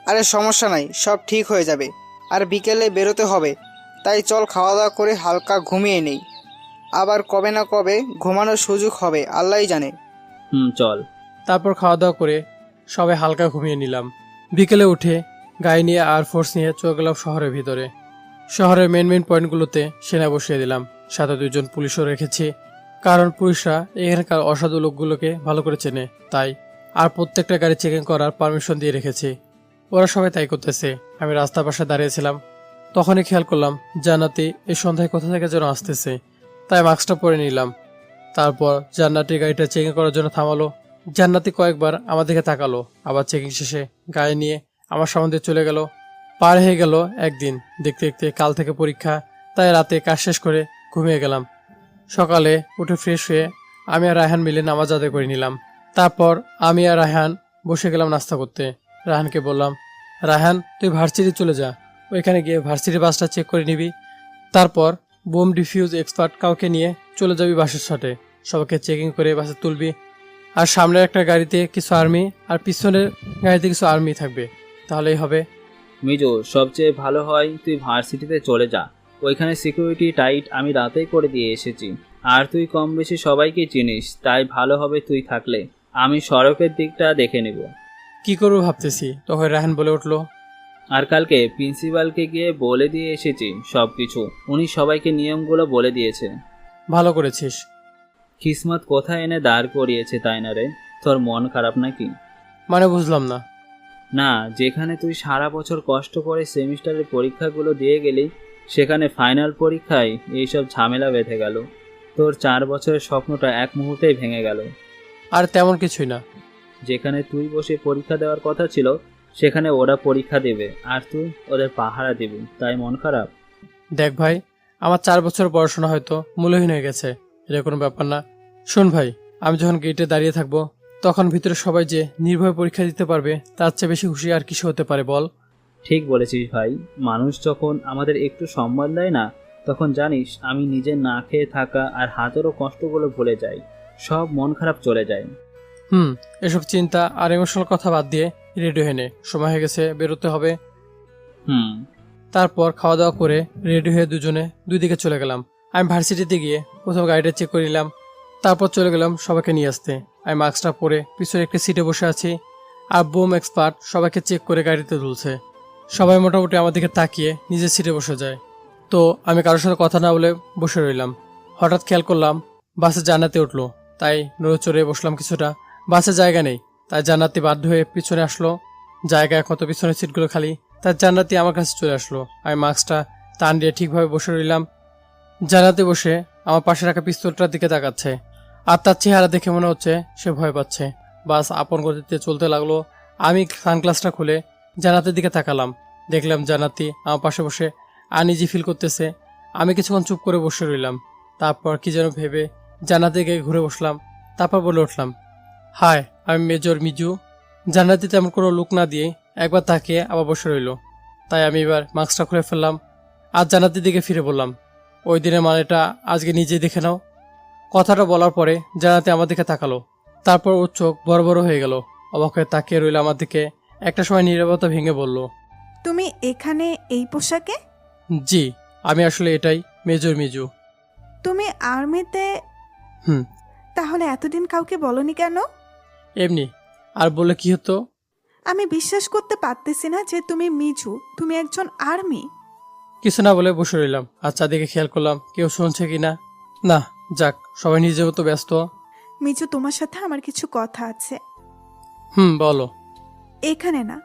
S11: আরে সমস্যা নাই, সব ঠিক হয়ে যাবে। আর বিকেলে বেরোতে হবে, তাই চল খাওয়া দাওয়া করে হালকা ঘুমিয়ে নেই। আবার কবে না কবে ঘুমানোর সুযোগ হবে আল্লাহই জানে।
S10: চল।
S1: তারপর খাওয়া দাওয়া করে সবাই হালকা ঘুমিয়ে নিলাম। বিকেলে উঠে গাড়ি নিয়ে আর ফোর্স নিয়ে চলে গেলাম শহরের ভিতরে। শহরের মেন পয়েন্টগুলোতে সেনা বসিয়ে দিলাম, সাথে 2 জন পুলিশও রেখেছি। কারণ পুলিশরা এখানকার অসাধু লোকগুলোকে ভালো করে চেনে তাই। আর প্রত্যেকটা গাড়ি চেকিং করার পারমিশন দিয়ে রেখেছি। ওরা সবাই তাই করতেছে। আমি রাস্তার পাশে দাঁড়িয়েছিলাম, তখনই খেয়াল করলাম জান্নাতি এই সন্ধ্যায় কোথা থেকে যেন আসতেছে, তাই মাস্কটা পরে নিলাম। তারপর জান্নাতি গাড়িটা চেকিং করার জন্য থামালো। জান্নাতি কয়েকবার আমার দিকে তাকালো, আবার চেকিং শেষে গাড়ি নিয়ে আমার সামনে দিয়ে চলে গেল। পার হয়ে গেল একদিন। দেখতে দেখতে কাল থেকে পরীক্ষা, তাই রাতে কাজ শেষ করে ঘুমিয়ে গেলাম। সকালে উঠে ফ্রেশ হয়ে আমি আর রায়হান মিলে নামাজ আদায় করে নিলাম। তারপর আমি আর রায়হান বসে গেলাম নাস্তা করতে। রায়হানকে বললাম, রায়হান তুই ভার্সিটি চলে যা, ওইখানে গিয়ে ভার্সিটি বাসটা চেক করে নিবি। তারপর বোম ডিফিউজ এক্সপার্ট কাউকে নিয়ে চলে যাবি বাসের সাথে, সবাইকে চেকিং করে বাসে তুলবি। আর সামনের একটা গাড়িতে কিছু আর্মি আর পিছনের গাড়িতে কিছু আর্মি থাকবে, তাহলেই হবে।
S10: মিজু, সবচেয়ে ভালো হয় তুই ভার্সিটিতে চলে যা। ওইখানে সিকিউরিটি টাইট আমি রাতেই করে দিয়ে এসেছি। আর তুই কম বেশি সবাইকে চিনিস, তাই ভালো হবে তুই থাকলে। আমি সড়কের দিকটা দেখে নেব।
S1: কি করবো ভাবতেছি, তখন রাহান বলে উঠলো,
S10: আর কালকে প্রিন্সিপালকে গিয়ে বলে দিয়ে এসেছি সব কিছু। উনি সবাইকে নিয়মগুলো বলে দিয়েছে।
S1: ভালো করেছিস।
S10: কিসমত কোথায় এনে দাঁড় করিয়েছে, তাই না রে? তোর মন খারাপ নাকি?
S1: মানে বুঝলাম না।
S10: না, যেখানে তুই সারা বছর কষ্ট করে সেমিস্টারের পরীক্ষাগুলো দিয়ে গেলি, সেখানে ফাইনাল পরীক্ষায় এইসব ঝামেলা বেঁধে গেল। তোর 4 বছরের স্বপ্নটা এক মুহূর্তেই ভেঙে গেল।
S1: আর তেমন কিছুই না।
S10: যেখানে তুই বসে পরীক্ষা দেওয়ার কথা ছিল, সেখানে ওরা পরীক্ষা দেবে আর তুই ওদের পাহারা দিবি, তাই মন খারাপ?
S1: দেখ ভাই, আমার 4 বছর পড়াশোনা হয়তো মূল্যহীন হয়ে গেছে, এটা কোনো ব্যাপার না। শোন ভাই, আমি যখন গেটে দাঁড়িয়ে থাকবো, তখন ভিতরে সবাই যে নির্ভয়ে পরীক্ষা দিতে পারবে, তার চেয়ে বেশি খুশি আর কিছু হতে পারে বল?
S10: ঠিক বলেছিস ভাই। মানুষ যখন আমাদের একটু সম্মান দেয় না, তখন জানিস আমি নিজে না খেয়ে থাকা আর হাতেরও কষ্টগুলো ভুলে যাই, সব মন খারাপ চলে যায়।
S1: এসব চিন্তা আর ইমোশনাল কথা বাদ দিয়ে রেডি হয়ে নে, সময় হয়ে গেছে, বেরোতে হবে। তারপর খাওয়া দাওয়া করে রেডি হয়ে দুজনে দুই দিকে চলে গেলাম। আমি ভার্সিটিতে গিয়ে প্রথম গাড়িটা চেক করে নিলাম, তারপর চলে গেলাম সবাইকে নিয়ে আসতে। আমি মাস্কটা পরে পিছনে একটা সিটে বসে আছি, আর বোম এক্সপার্ট সবাইকে চেক করে গাড়িতে তুলছে। সবাই মোটামুটি আমার দিকে তাকিয়ে নিজের সিটে বসে যায়। তো আমি কারোর সাথে কথা না বলে বসে রইলাম। হঠাৎ খেয়াল করলাম বাসে জান্নাতি উঠলো, তাই নড়ে চড়ে বসলাম কিছুটা। বাসে জায়গা নেই, তাই জান্নাতি বাধ্য হয়ে পিছনে আসলো। জায়গা এখন তো পিছনের সিটগুলো খালি, তাই জান্নাতি আমার কাছে চলে আসলো। আমি মাস্কটা টান দিয়ে ঠিকভাবে বসে রইলাম। জান্নাতি বসে আমার পাশে রাখা পিস্তলটার দিকে তাকাচ্ছে, আর তার চেহারা দেখে মনে হচ্ছে সে ভয় পাচ্ছে। বাস আপন গতিতে চলতে লাগলো। আমি সানগ্লাসটা খুলে জান্নাতের দিকে তাকালাম, দেখলাম জান্নাতি আমার পাশে বসে আনইজি ফিল করতেছে। আমি কিছুক্ষণ চুপ করে বসে রইলাম, তারপর কি যেন ভেবে জান্নাতের দিকে ঘুরে বসলাম। তারপর বলে উঠলাম, হাই, আমি মেজর মিজু। জান্নাতি তেমন কোনো লুক না দিয়ে একবার তাকিয়ে আবার বসে রইল। তাই আমি এবার মাস্কটা খুলে ফেললাম আর জান্নাতির দিকে ফিরে বললাম, ওই দিনের মানেটা আজকে নিজেই দেখে নাও। কথাটা বলার পরে জান্নাতি আমার দিকে তাকালো, তারপর ওর চোখ বড় বড় হয়ে গেল। অবাক হয়ে তাকিয়ে রইল আমার দিকে। একটা সময় নীরবতা ভেঙে বলল,
S5: তুমি এখানে এই পোশাকে?
S1: জি, আমি আসলে এটাই, মেজর মিজু।
S5: তুমি আর্মিতে?
S1: হুম।
S5: তাহলে এতদিন কাউকে বলনি কেন?
S1: এমনি। আর বলে কি হতো?
S5: আমি বিশ্বাস করতে পারতেছি না যে তুমি মিজু, তুমি একজন আর্মি।
S1: কিছু না বলে বসে রইলাম আর চারদিকে খেয়াল করলাম কেউ শুনছে কিনা। না, যাক, সবাই নিজের মতো ব্যস্ত।
S5: মিজু, তোমার সাথে আমার কিছু কথা আছে।
S1: বলো।
S5: এখানে না,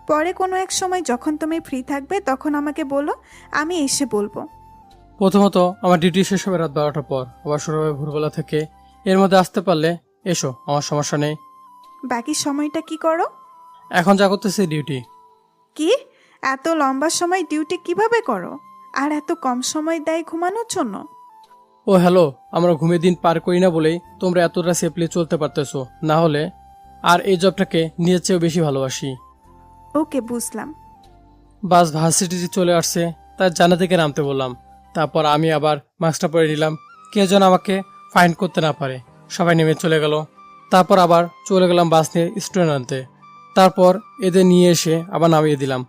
S5: পরে কোনো এক সময় যখন তুমি ফ্রি থাকবে তখন আমাকে বলো, আমি এসে বলবো।
S1: প্রথমত আমার ডিউটি শেষ হবে রাত 12টার পর, আবার শুরু হবে ভোরবেলা থেকে। এর মধ্যে আসতে পারলে এসো, আমার সমস্যা নেই।
S5: বাকি সময়টা কি করো?
S1: এখন যা করতেছি ডিউটি।
S5: কি এত লম্বা সময় ডিউটি কিভাবে করো? আর এত কম সময় দেয় ঘুমানোর জন্য?
S1: ও হ্যালো, আমরা ঘুমিয়ে দিন পার করি না বলেই তোমরা এতটা সেফলি চলতে পারতেছো, না হলে আর এই জবটাকে নিজের চেয়েও বেশি ভালোবাসি।
S5: ওকে, বুঝলাম।
S1: বাস ভার্সিটিতে চলে আসছে, তাই জানা থেকে নামতে বললাম। তারপর আমি আবার মাস্কটা পরে নিলাম, কেউ যেন আমাকে ফাইন করতে না পারে। সবাই নেমে চলে গেল। তারপর আবার চলে গেলাম বাস নিয়ে স্টুডেন্ট আনতে। তারপর এদের নিয়ে এসে আবার নামিয়ে দিলাম।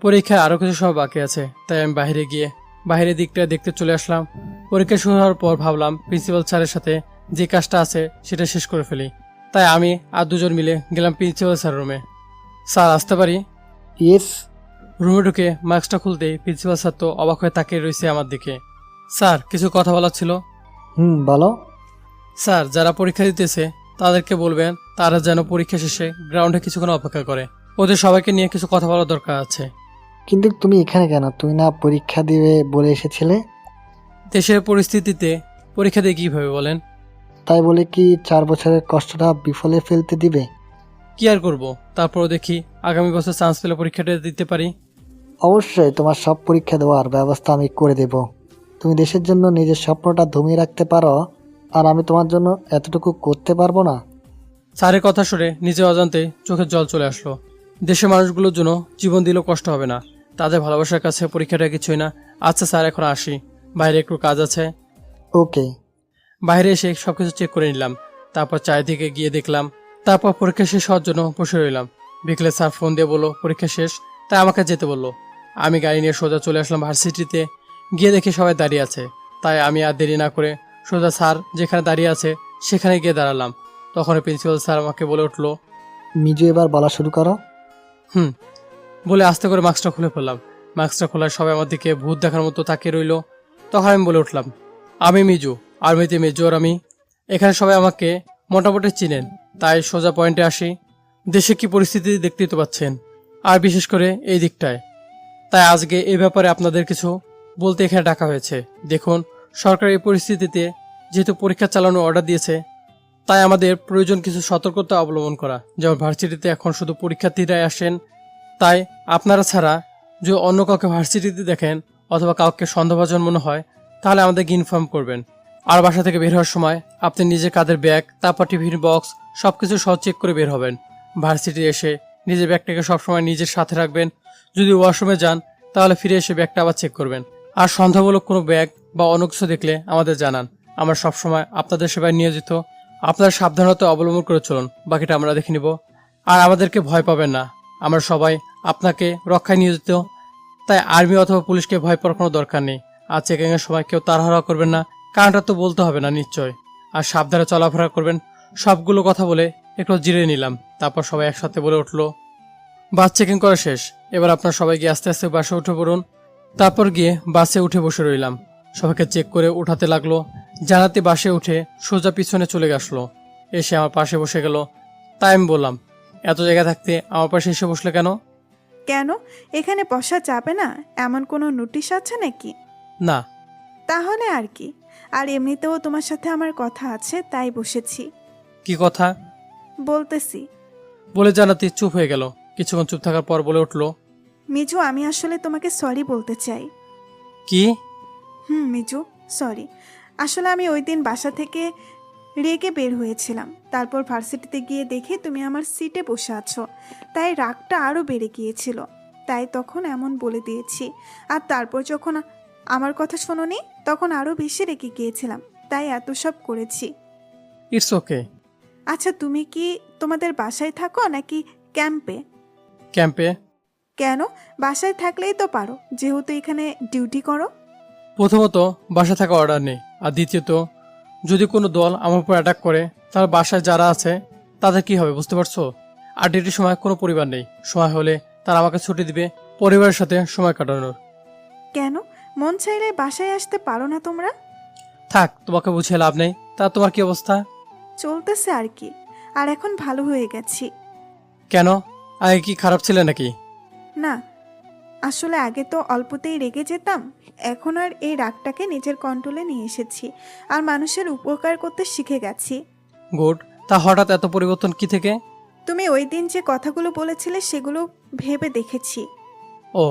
S1: পরীক্ষায় আরও কিছু সময় বাকি আছে, তাই আমি বাইরে গিয়ে বাইরের দিকটা দেখতে চলে আসলাম। পরীক্ষা শুরু হওয়ার পর ভাবলাম প্রিন্সিপাল স্যারের সাথে যে কাজটা আছে সেটা শেষ করে ফেলি। তাই আমি আর দুজন মিলে গেলাম প্রিন্সিপাল স্যার রুমে। স্যার, আসতে পারি?
S8: ইয়েস।
S1: রুমে ঢুকে মাস্কটা খুলতেই প্রিন্সিপাল স্যার তো অবাক হয়ে তাকিয়ে রয়েছে আমার দিকে। স্যার, কিছু কথা বলার ছিল।
S8: বলো।
S1: স্যার, যারা পরীক্ষা দিতেছে তাদেরকে বলবেন তারা যেন পরীক্ষা শেষে গ্রাউন্ডে কিছুক্ষণ অপেক্ষা করে। ওদের সবাইকে নিয়ে কিছু কথা বলার দরকার আছে।
S8: কিন্তু তুমি এখানে কেন? তুমি না পরীক্ষা দিবে বলে এসেছিলে?
S1: দেশের পরিস্থিতিতে পরীক্ষা দিয়ে কীভাবে বলেন?
S8: তাই বলে কি 4 বছরের কষ্টটা বিফলে ফেলতে দিবে?
S1: কি আর করবো, তারপরও দেখি আগামী বছর চান্স পেলে পরীক্ষাটা দিতে পারি।
S8: অবশ্যই তোমার সব পরীক্ষা দেওয়ার ব্যবস্থা আমি করে দেব। তুমি দেশের জন্য নিজের স্বপ্নটা দমিয়ে রাখতে পারো, আর আমি তোমার জন্য এতটুকু করতে পারবো না?
S1: স্যারের কথা শুনে নিজে অজান্তে চোখের জল চলে আসলো। দেশের মানুষগুলোর জন্য জীবন দিলেও কষ্ট হবে না, তাদের ভালোবাসার কাছে পরীক্ষাটা কিছুই না। আচ্ছা স্যার, এখন আসি। বাইরে একটু কাজ আছে।
S8: ওকে।
S1: বাইরে এসে সবকিছু চেক করে নিলাম, তারপর চারিদিকে গিয়ে দেখলাম, তারপর পরীক্ষা শেষ হওয়ার জন্য বসে রইলাম। বিকেলে স্যার ফোন দিয়ে বললো পরীক্ষা শেষ, তাই আমাকে যেতে বললো। আমি গাড়ি নিয়ে সোজা চলে আসলাম ভার্সিটিতে। গিয়ে দেখি সবাই দাঁড়িয়ে আছে, তাই আমি আর দেরি না করে সোজা স্যার যেখানে দাঁড়িয়ে আছে সেখানে গিয়ে দাঁড়ালাম। তখন প্রিন্সিপাল স্যার আমাকে বলে উঠলো,
S8: মিজু এবার বলা শুরু করো।
S1: বলে আস্তে করে মাস্কটা খুলে ফেললাম। মাস্কটা খোলার সবাই আমার দিকে ভূত দেখার মতো তাকিয়ে রইলো। তখন আমি বলে উঠলাম, আমি মিজু, আর্মিতে মেজর আমি। এখানে সবাই আমাকে মোটামুটি চিনেন, তাই সোজা পয়েন্টে আসি। দেশে কি পরিস্থিতি দেখতেই তো পাচ্ছেন, আর বিশেষ করে এই দিকটায়। তাই আজকে এই ব্যাপারে আপনাদের কিছু বলতে এখানে ডাকা হয়েছে। দেখুন, সরকার এই পরিস্থিতিতে যেহেতু পরীক্ষা চালানোর অর্ডার দিয়েছে, তাই আমাদের প্রয়োজন কিছু সতর্কতা অবলম্বন করা। যেমন ভার্সিটিতে এখন শুধু পরীক্ষার্থীরাই আসেন, তাই আপনারা ছাড়া যদি অন্য কাউকে ভার্সিটিতে দেখেন অথবা কাউকে সন্দেহভাজন মনে হয়, তাহলে আমাদেরকে ইনফর্ম করবেন। আর বাসা থেকে বের হওয়ার সময় আপনি নিজের কাঁধের ব্যাগ, তারপর টিফিন বক্স সবকিছু সহ চেক করে বের হবেন। ভার্সিটি এসে নিজের ব্যাগটাকে সবসময় নিজের সাথে রাখবেন। যদি ওয়াশরুমে যান তাহলে ফিরে এসে ব্যাগটা আবার চেক করবেন। আর সন্দেহমূলক কোনো ব্যাগ বা অন্য কিছু দেখলে আমাদের জানান। আমরা সবসময় আপনাদের সেবায় নিয়োজিত। আপনারা সাবধানতা অবলম্বন করে চলুন, বাকিটা আমরা দেখে নিব। আর আমাদেরকে ভয় পাবেন না, আমরা সবাই আপনাকে রক্ষায় নিয়োজিত। তাই আর্মি অথবা পুলিশকে ভয় পাওয়ার কোনো দরকার নেই। আর চেকিংয়ের সময় কেউ তাড়াহুড়া করবেন না, কারণটা তো বলতে হবে না নিশ্চয়। আর সাবধানে চলাফেরা করবেন। সবগুলো কথা বলে একটু জিরে নিলাম। তারপর সবাই একসাথে বলে উঠলো, বাস চেকিং করা শেষ, এবার আপনার সবাই গিয়ে আস্তে আস্তে বাসে উঠে পড়ুন। তারপর গিয়ে বাসে উঠে বসে রইলাম। সবাইকে চেক করে উঠাতে লাগলো। জানাতে বাসে উঠে সোজা পিছনে চলে গেছলো, এসে আমার পাশে বসে গেল। তাই আমি বললাম, এত জায়গা থাকতে আমার পাশে এসে বসলে কেন?
S5: কেন, এখানে বসা যাবে না এমন কোনো নোটিশ আছে নাকি?
S1: না।
S5: তাহলে আর কি, আর এমনিতেও তোমার সাথে আমার কথা আছে, তাই বসেছি।
S1: কি কথা?
S5: বলতেছি।
S1: বলে জানাতে চুপ হয়ে গেল। কিছুক্ষণ চুপ থাকার পর বলে উঠলো,
S5: মিজু, আমি আসলে তোমাকে সরি বলতে চাই।
S1: কি?
S5: মিজু, সরি। আসলে আমি ওই দিন বাসা থেকে রেগে বের হয়েছিলাম, তারপর ভার্সিটিতে গিয়ে দেখি তুমি আমার সিটে বসে আছো, তাই রাগটা আরও বেড়ে গিয়েছিল। তাই তখন এমন বলে দিয়েছি। আর তারপর যখন আমার কথা শোনোনি, তখন আরও বেশি রেগে গিয়েছিলাম, তাই এত সব করেছি।
S1: It's okay.
S5: আচ্ছা, তুমি কি তোমাদের বাসায় থাকো নাকি ক্যাম্পে?
S1: ক্যাম্পে।
S5: কেন? বাসায় থাকলেই তো পারো, যেহেতু এখানে ডিউটি করো।
S1: প্রথমত, বাসা থাকা অর্ডার নেই। আর দ্বিতীয়ত, যদি কোনো দল আমার উপর অ্যাটাক করে, তাহলে বাসায় যারা আছে তাদের কি হবে বুঝতে পারছো? আর ডিউটির সময় কোনো পরিবার নেই। সময় হলে তারা আমাকে ছুটি দিবে পরিবারের সাথে সময় কাটানোর।
S5: কেন? মন চাইলে বাসায় আসতে পারো না তোমরা?
S1: থাক, তোমাকে বুঝিয়ে লাভ নেই। তা তোমার কি অবস্থা?
S5: চলতেছে আর কি। আর এখন ভালো হয়ে গেছি।
S1: কেন, আগে কি খারাপ ছিলে নাকি?
S5: না, আসলে আগে তো অল্পতেই রেগে যেতাম, এখন আর এই রাগটাকে নিজের কন্ট্রোলে নিয়ে এসেছি, আর মানুষের উপকার করতে শিখে গেছি।
S1: গুড। তা হঠাৎ এত পরিবর্তন কি থেকে?
S5: তুমি ওই দিন যে কথাগুলো বলেছিলে সেগুলো ভেবে দেখেছি।
S1: ও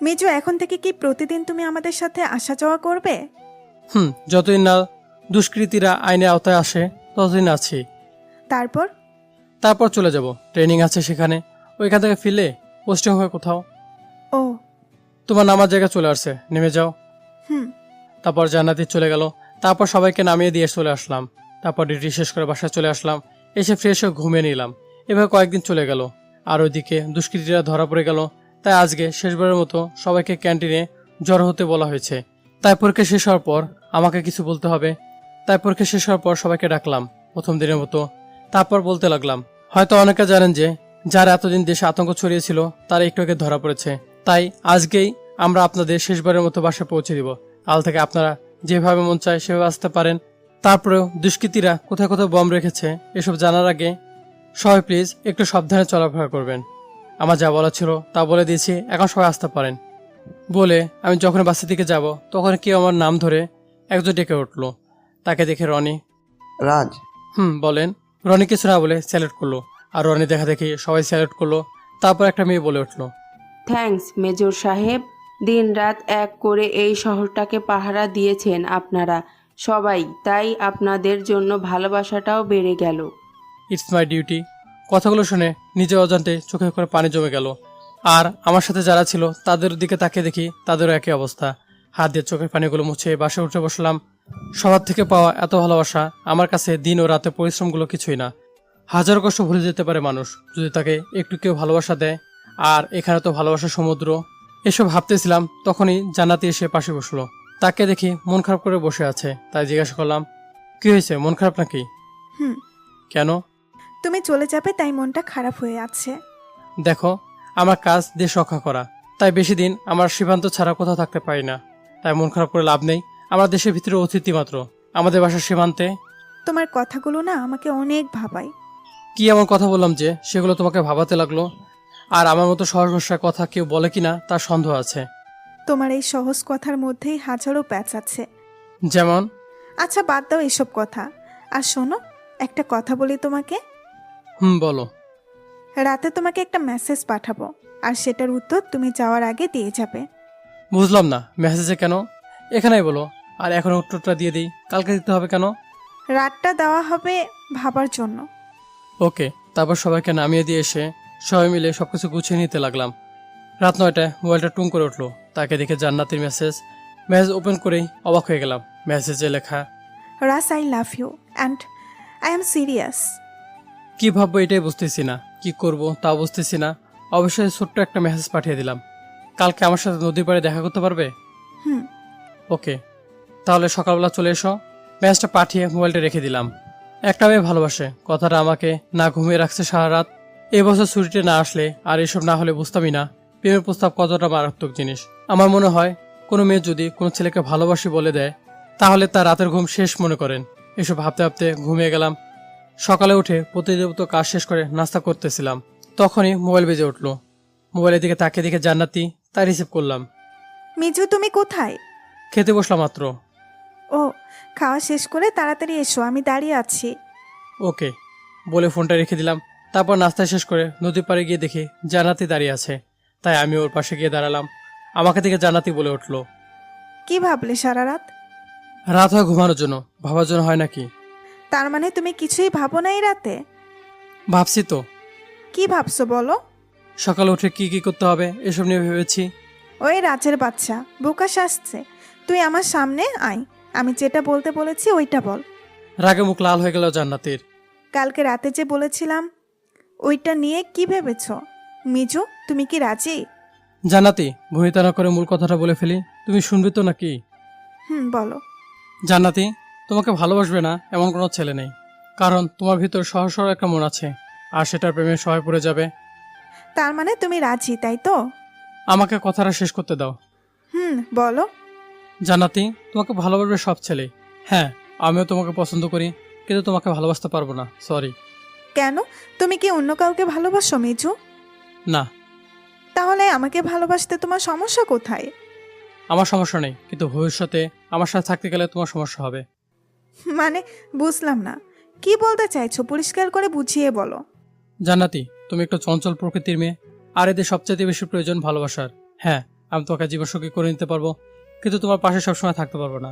S5: মিজু, এখন থেকে কি প্রতিদিন তুমি আমাদের সাথে আসা যাওয়া করবে?
S1: যতদিন না দুষ্কৃতীরা আইনের আওতায় আসে ততদিন আছি। তারপর চলে যাব। ট্রেনিং আছে সেখানে, ওইখান থেকে ফিরলে পোস্টিং হয়ে কোথাও।
S5: ও,
S1: তোমার নামার জায়গা চলে আসছে, নেমে যাও। তারপর জান্নাতি চলে গেল। তারপর সবাইকে নামিয়ে দিয়ে চলে আসলাম। তারপর ডিউটি শেষ করে বাসায় চলে আসলাম। এসে ফ্রেশ হয়ে ঘুমিয়ে নিলাম। এভাবে কয়েকদিন চলে গেল। আর ওইদিকে দুষ্কৃতীরা ধরা পড়ে গেল। তাই আজকে শেষবারের মতো সবাইকে ক্যান্টিনে জড়ো হতে বলা হয়েছে। তাই পরীক্ষা শেষ হওয়ার পর আমাকে কিছু বলতে হবে। তাই পরীক্ষা শেষ হওয়ার পর সবাইকে ডাকলাম প্রথম দিনের মতো। তারপর বলতে লাগলাম, হয়তো অনেকে জানেন যে যারা এতদিন দেশে আতঙ্ক ছড়িয়েছিল তারা একটু আগে ধরা পড়েছে। তাই আজকেই আমরা আপনাদের শেষবারের মতো বাসায় পৌঁছে দিব। কাল থেকে আপনারা যেভাবে মন চায় সেভাবে আসতে পারেন। তারপরেও দুষ্কৃতীরা কোথায় কোথায় বম রেখেছে এসব জানার আগে সবাই প্লিজ একটু সাবধানে চলাফেরা করবেন। আমার যা বলা ছিল তা বলে দিয়েছি, এখন সবাই আসতে পারেন। বলে আমি যখন বাসের দিকে যাব তখন কেউ আমার নাম ধরে একজন ডেকে উঠলো। তাকে দেখে রনি।
S4: রাজ।
S1: বলেন। রনি কিছু না বলে স্যালুট করলো। আর রনি দেখা দেখি সবাই স্যালুট করলো। তারপর একটা মেয়ে বলে উঠলো,
S7: থ্যাঙ্কস মেজর সাহেব, দিন রাত এক করে এই শহরটাকে পাহারা দিয়েছেন আপনারা সবাই, তাই আপনাদের জন্য ভালোবাসাটাও বেড়ে গেল।
S1: It's my duty. কথাগুলো শুনে নিজের অজান্তে চোখে করে পানি জমে গেল। আর আমার সাথে যারা ছিল তাদের দিকে তাকিয়ে দেখি তাদেরও একই অবস্থা। হাত দিয়ে চোখের পানিগুলো মুছে বাসে উঠে বসলাম। সবার থেকে পাওয়া এত ভালোবাসা আমার কাছে দিন ও রাতে পরিশ্রমগুলো কিছুই না। হাজারো কষ্ট ভুলে যেতে পারে মানুষ যদি তাকে একটু কেউ ভালোবাসা দেয়। আর এখানে তো ভালোবাসার সমুদ্র। এসব ভাবতেছিলাম তখনই জান্নাতি এসে পাশে বসলো। তাকে দেখি মন খারাপ করে বসে আছে, তাই জিজ্ঞাসা করলাম, কি হয়েছে, মন খারাপ নাকি?
S5: হুম।
S1: কেন?
S5: তুমি চলে যাবে তাই মনটা খারাপ হয়ে আছে।
S1: দেখো, আমার কাজ দেশ রক্ষা করা, তাই বেশি দিন আমার সীমান্ত ছাড়া কোথাও থাকতে পারি না। তাই মন খারাপ করে লাভ নেই। আমরা দেশের ভিতরে অতিথি মাত্র, আমাদের বাসার সীমান্তে।
S5: তোমার কথাগুলো না আমাকে অনেক ভাবায়।
S1: কি এমন কথা বললাম যে সেগুলো তোমাকে ভাবাতে লাগলো? আর আমার মতো সহজ ভাষার কথা কেউ বলে কিনা তার সন্দেহ আছে।
S5: তোমার এই সহজ কথার মধ্যেই হাজারো প্যাচ আছে।
S1: যেমন?
S5: আচ্ছা বাদ দাও এসব কথা, আর শোনো, একটা কথা বলি তোমাকে।
S1: বলো।
S5: রাতে তোমাকে একটা মেসেজ পাঠাবো, আর সেটার উত্তর তুমি যাওয়ার আগে দিয়ে যাবে।
S1: বুঝলাম না, মেসেজে কেন? এখানেই বলো, আর এখন উত্তরটা দিয়ে দিই। কালকে দিতে হবে কেন?
S5: রাতটা দেওয়া হবে ভাবার জন্য।
S1: ওকে। তারপর সবাইকে নামিয়ে দিয়ে এসে সবাই মিলে সবকিছু গুছিয়ে নিতে লাগলাম। রাত 9টায় মোবাইলটা টুং করে উঠলো। তাকে দেখে জান্নাতের মেসেজ ওপেন করেই অবাক হয়ে গেলাম। মেসেজে লেখা,
S5: রাস, I love you and I am serious.
S1: কি ভাববো এটাই বুঝতেছি না, কি করব তা বুঝতেছি না। অবশ্যই ছোট্ট একটা মেসেজ পাঠিয়ে দিলাম, কালকে আমার সাথে নদীর পাড়ে দেখা করতে পারবে?
S5: হুম।
S1: ওকে, তাহলে সকালবেলা চলে এসো। মেসেজটা পাঠিয়ে মোবাইলটা রেখে দিলাম। একটা মেয়ে ভালোবাসে কথাটা আমাকে না ঘুমিয়ে রাখছে সারা রাত। এবছর ছুটিতে না আসলে আর এসব না হলে বুঝতামই না প্রেমের প্রস্তাব কতটা মারাত্মক জিনিস। আমার মনে হয় কোনো মেয়ে যদি কোনো ছেলেকে ভালোবাসি বলে দেয় তাহলে তার রাতের ঘুম শেষ মনে করেন। এসব ভাবতে ভাবতে ঘুমিয়ে গেলাম। সকালে উঠে প্রতিনিয়ত কাজ শেষ করে নাস্তা করতেছিলাম, তখনই মোবাইল বেজে উঠলো। মোবাইলের দিকে তাকিয়ে দেখে জান্নাতি, তাই রিসিভ করলাম।
S5: মিজু, তুমি কোথায়?
S1: খেতে বসলাম মাত্র।
S5: ও, খাওয়া শেষ করে তাড়াতাড়ি এসো, আমি দাঁড়িয়ে আছি।
S1: ওকে বলে ফোনটা রেখে দিলাম। তারপর নাস্তা শেষ করে নদীর পাড়ে গিয়ে দেখি জান্নাতি দাঁড়িয়ে আছে, তাই আমি ওর পাশে গিয়ে দাঁড়ালাম। আমাকে দেখে জান্নাতি বলে উঠলো,
S5: কি ভাবলে সারা রাত?
S1: রাত হয় ঘুমানোর জন্য, ভাবার জন্য হয় নাকি?
S5: তার মানে তুমি কিছুই ভাবো না এই রাতে?
S1: ভাবছি তো।
S5: কি ভাবছো বলো?
S1: সকালে উঠে কি কি করতে হবে এসব নিয়ে ভেবেছি।
S5: ওই রাজের বাচ্চা বোকা সাজছে। তুই আমার সামনে আয়, আমি যেটা বলতে বলেছি ওইটা বল।
S1: রাগে মুখ লাল হয়ে গেল জান্নাতের।
S5: কালকে রাতে যে বলেছিলাম ওইটা নিয়ে কি ভেবেছ? মিজু, তুমি কি রাজি?
S1: জান্নাতি, ভূমিতা না করে মূল কথাটা বলে ফেলি, তুমি শুনবে তো নাকি?
S5: বলো।
S1: জান্নাতি, তোমাকে ভালোবাসবে না এমন কোনো ছেলে নেই, কারণ তোমার ভিতর সহজ সরল একটা মন আছে, আর সেটার প্রেমে সবাই পড়ে যাবে।
S5: তার মানে তুমি রাজি, তাই তো?
S1: আমাকে কথাটা শেষ করতে দাও।
S5: বলো।
S1: জান্নাতি, তোমাকে ভালোবাসবে সব ছেলে। হ্যাঁ, আমিও তোমাকে পছন্দ করি, কিন্তু তোমাকে ভালোবাসতে পারবো না, সরি।
S5: কেন? তুমি কি অন্য কাউকে ভালোবাসো মিজু?
S1: না।
S5: তাহলে আমাকে ভালোবাসতে তোমার সমস্যা কোথায়?
S1: আমার সমস্যা নেই, কিন্তু ভবিষ্যতে আমার সাথে থাকতে গেলে তোমার সমস্যা হবে।
S5: মানে বুঝলাম না, কি বলতে চাইছো? পরিষ্কার করে বুঝিয়ে বলো।
S1: জান্নাতি, তুমি একটু চঞ্চল প্রকৃতির মেয়ে, আর এদের সবচেয়ে বেশি প্রয়োজন ভালোবাসার। হ্যাঁ, আমি তোমাকে জীবনসঙ্গী করে নিতে পারবো, কিন্তু তোমার পাশে সবসময় থাকতে পারবো না।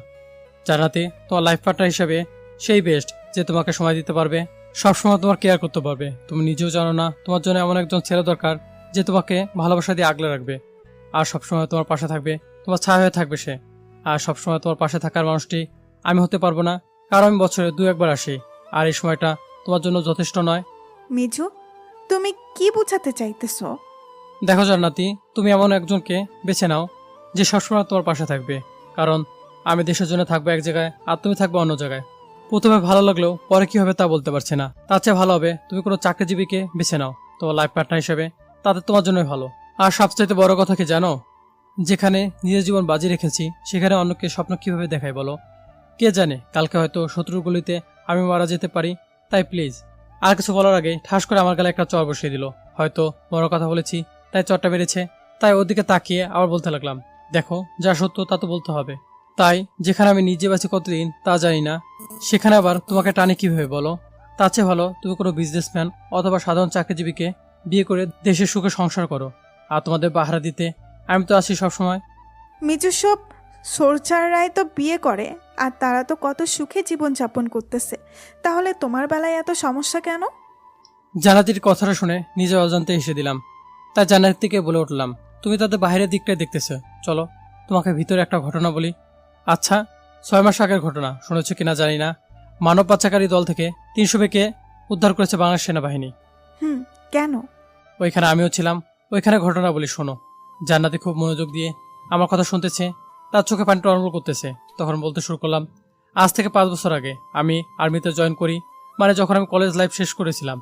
S1: জান্নাতি, তোমার লাইফ পার্টনার হিসেবে সেই বেস্ট যে তোমাকে সময় দিতে পারবে, সবসময় তোমার কেয়ার করতে পারবে। তুমি নিজেও জানো না তোমার জন্য এমন একজন ছেলে দরকার যে তোমাকে ভালোবাসা দিয়ে আগলে রাখবে, আর সবসময় তোমার পাশে থাকবে, তোমার ছায়া হয়ে থাকবে সে। আর সবসময় তোমার পাশে থাকার মানুষটি আমি হতে পারবো না, কারণ আমি বছরে 2-1 আসি, আর এই সময়টা তোমার জন্য যথেষ্ট নয়।
S5: মিজু, তুমি কি বোঝাতে চাইতেছো?
S1: দেখো জান্নাতি, তুমি এমন একজনকে বেছে নাও যে সবসময় তোমার পাশে থাকবে, কারণ আমি দেশের জন্য থাকবো এক জায়গায় আর তুমি থাকবে অন্য জায়গায়। প্রথমে ভালো লাগলেও পরে কি হবে তা বলতে পারছি না। তার চেয়ে ভালো হবে তুমি কোনো চাকরিজীবীকে বেছে নাও তোমার লাইফ পার্টনার হিসেবে, তাতে তোমার জন্যই ভালো। আর সবচাইতে বড় কথা কি জানো? যেখানে নিজের জীবন বাজি রেখেছি সেখানে অন্যকে স্বপ্ন কিভাবে দেখায় বলো? কে জানে কালকে হয়তো শত্রুর গুলিতে আমি মারা যেতে পারি। তাই প্লিজ। আর কিছু বলার আগে ঠাস করে আমার গালে একটা চর বসিয়ে দিল। হয়তো বড় কথা বলেছি তাই চরটা বেড়েছে, তাই ওদিকে তাকিয়ে আবার বলতে লাগলাম, দেখো যা সত্য তা তো বলতে হবে। তাই যেখানে আমি নিজে বাঁচি কতদিন তা জানি না, সেখানে আবার তোমাকে টানে কিভাবে বলো? তার চেয়ে ভালো তুমি কোনো বিজনেসম্যান অথবা সাধারণ চাকরিজীবীকে বিয়ে করে দেশের সুখে সংসার করো, আর তোমাদের পাহারা দিতে আমি তো আছি সবসময়।
S5: মিজু, সব সোরচাররাই তো বিয়ে করে, আর তারা তো কত সুখে জীবনযাপন করতেছে, তাহলে তোমার বেলায় এত সমস্যা কেন?
S1: জান্নাতির কথাটা শুনে নিজের অজান্তে এসে দিলাম। তাই জান্নাতিকে বলে উঠলাম, তুমি তাদের বাইরের দিকটাই দেখতেছো, চলো তোমাকে ভিতরে একটা ঘটনা বলি। আচ্ছা, 6 মাস আগের ঘটনা শুনেছ কিনা জানি না, মানব পাচারকারী দল থেকে 300 মেয়েকে উদ্ধার করেছে বাংলাদেশ সেনাবাহিনী।
S5: কেন?
S1: ওইখানে আমিও ছিলাম। ওইখানে ঘটনা বলি শোনো। জান্নাতি খুব মনোযোগ দিয়ে আমার কথা শুনতেছে, তার চোখে পানি টলমল করতেছে। তখন বলতে শুরু করলাম, আজ থেকে 5 বছর আগে আমি আর্মিতে জয়েন করি, মানে যখন আমি কলেজ লাইফ শেষ করেছিলাম।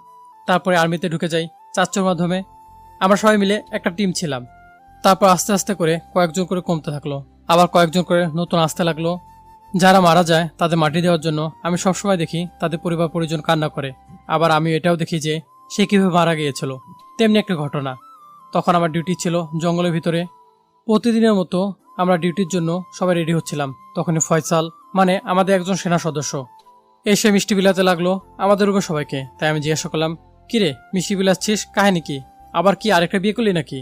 S1: তারপরে আর্মিতে ঢুকে যাই চাচ্চুর মাধ্যমে। আমরা সবাই মিলে একটা টিম ছিলাম। তারপর আস্তে আস্তে করে কয়েকজন করে কমতে থাকলো, আবার কয়েকজন করে নতুন আসতে লাগলো। যারা মারা যায় তাদের মাটি দেওয়ার জন্য আমি সবসময় দেখি তাদের পরিবার পরিজন কান্না করে। আবার আমি এটাও দেখি যে সে কীভাবে মারা গিয়েছিল। তেমনি একটা ঘটনা, তখন আমার ডিউটি ছিল জঙ্গলের ভিতরে। প্রতিদিনের মতো আমরা ডিউটির জন্য সবাই রেডি হচ্ছিলাম। তখনই ফয়সাল, মানে আমাদের একজন সেনা সদস্য, এসে মিষ্টি বিলাতে লাগলো আমাদের রুমে সবাইকে। তাই আমি জিজ্ঞাসা করলাম, কিরে মিষ্টি বিলাচ্ছিস, কাহিনী কি? আবার কি আরেকটা বিয়ে করলি নাকি?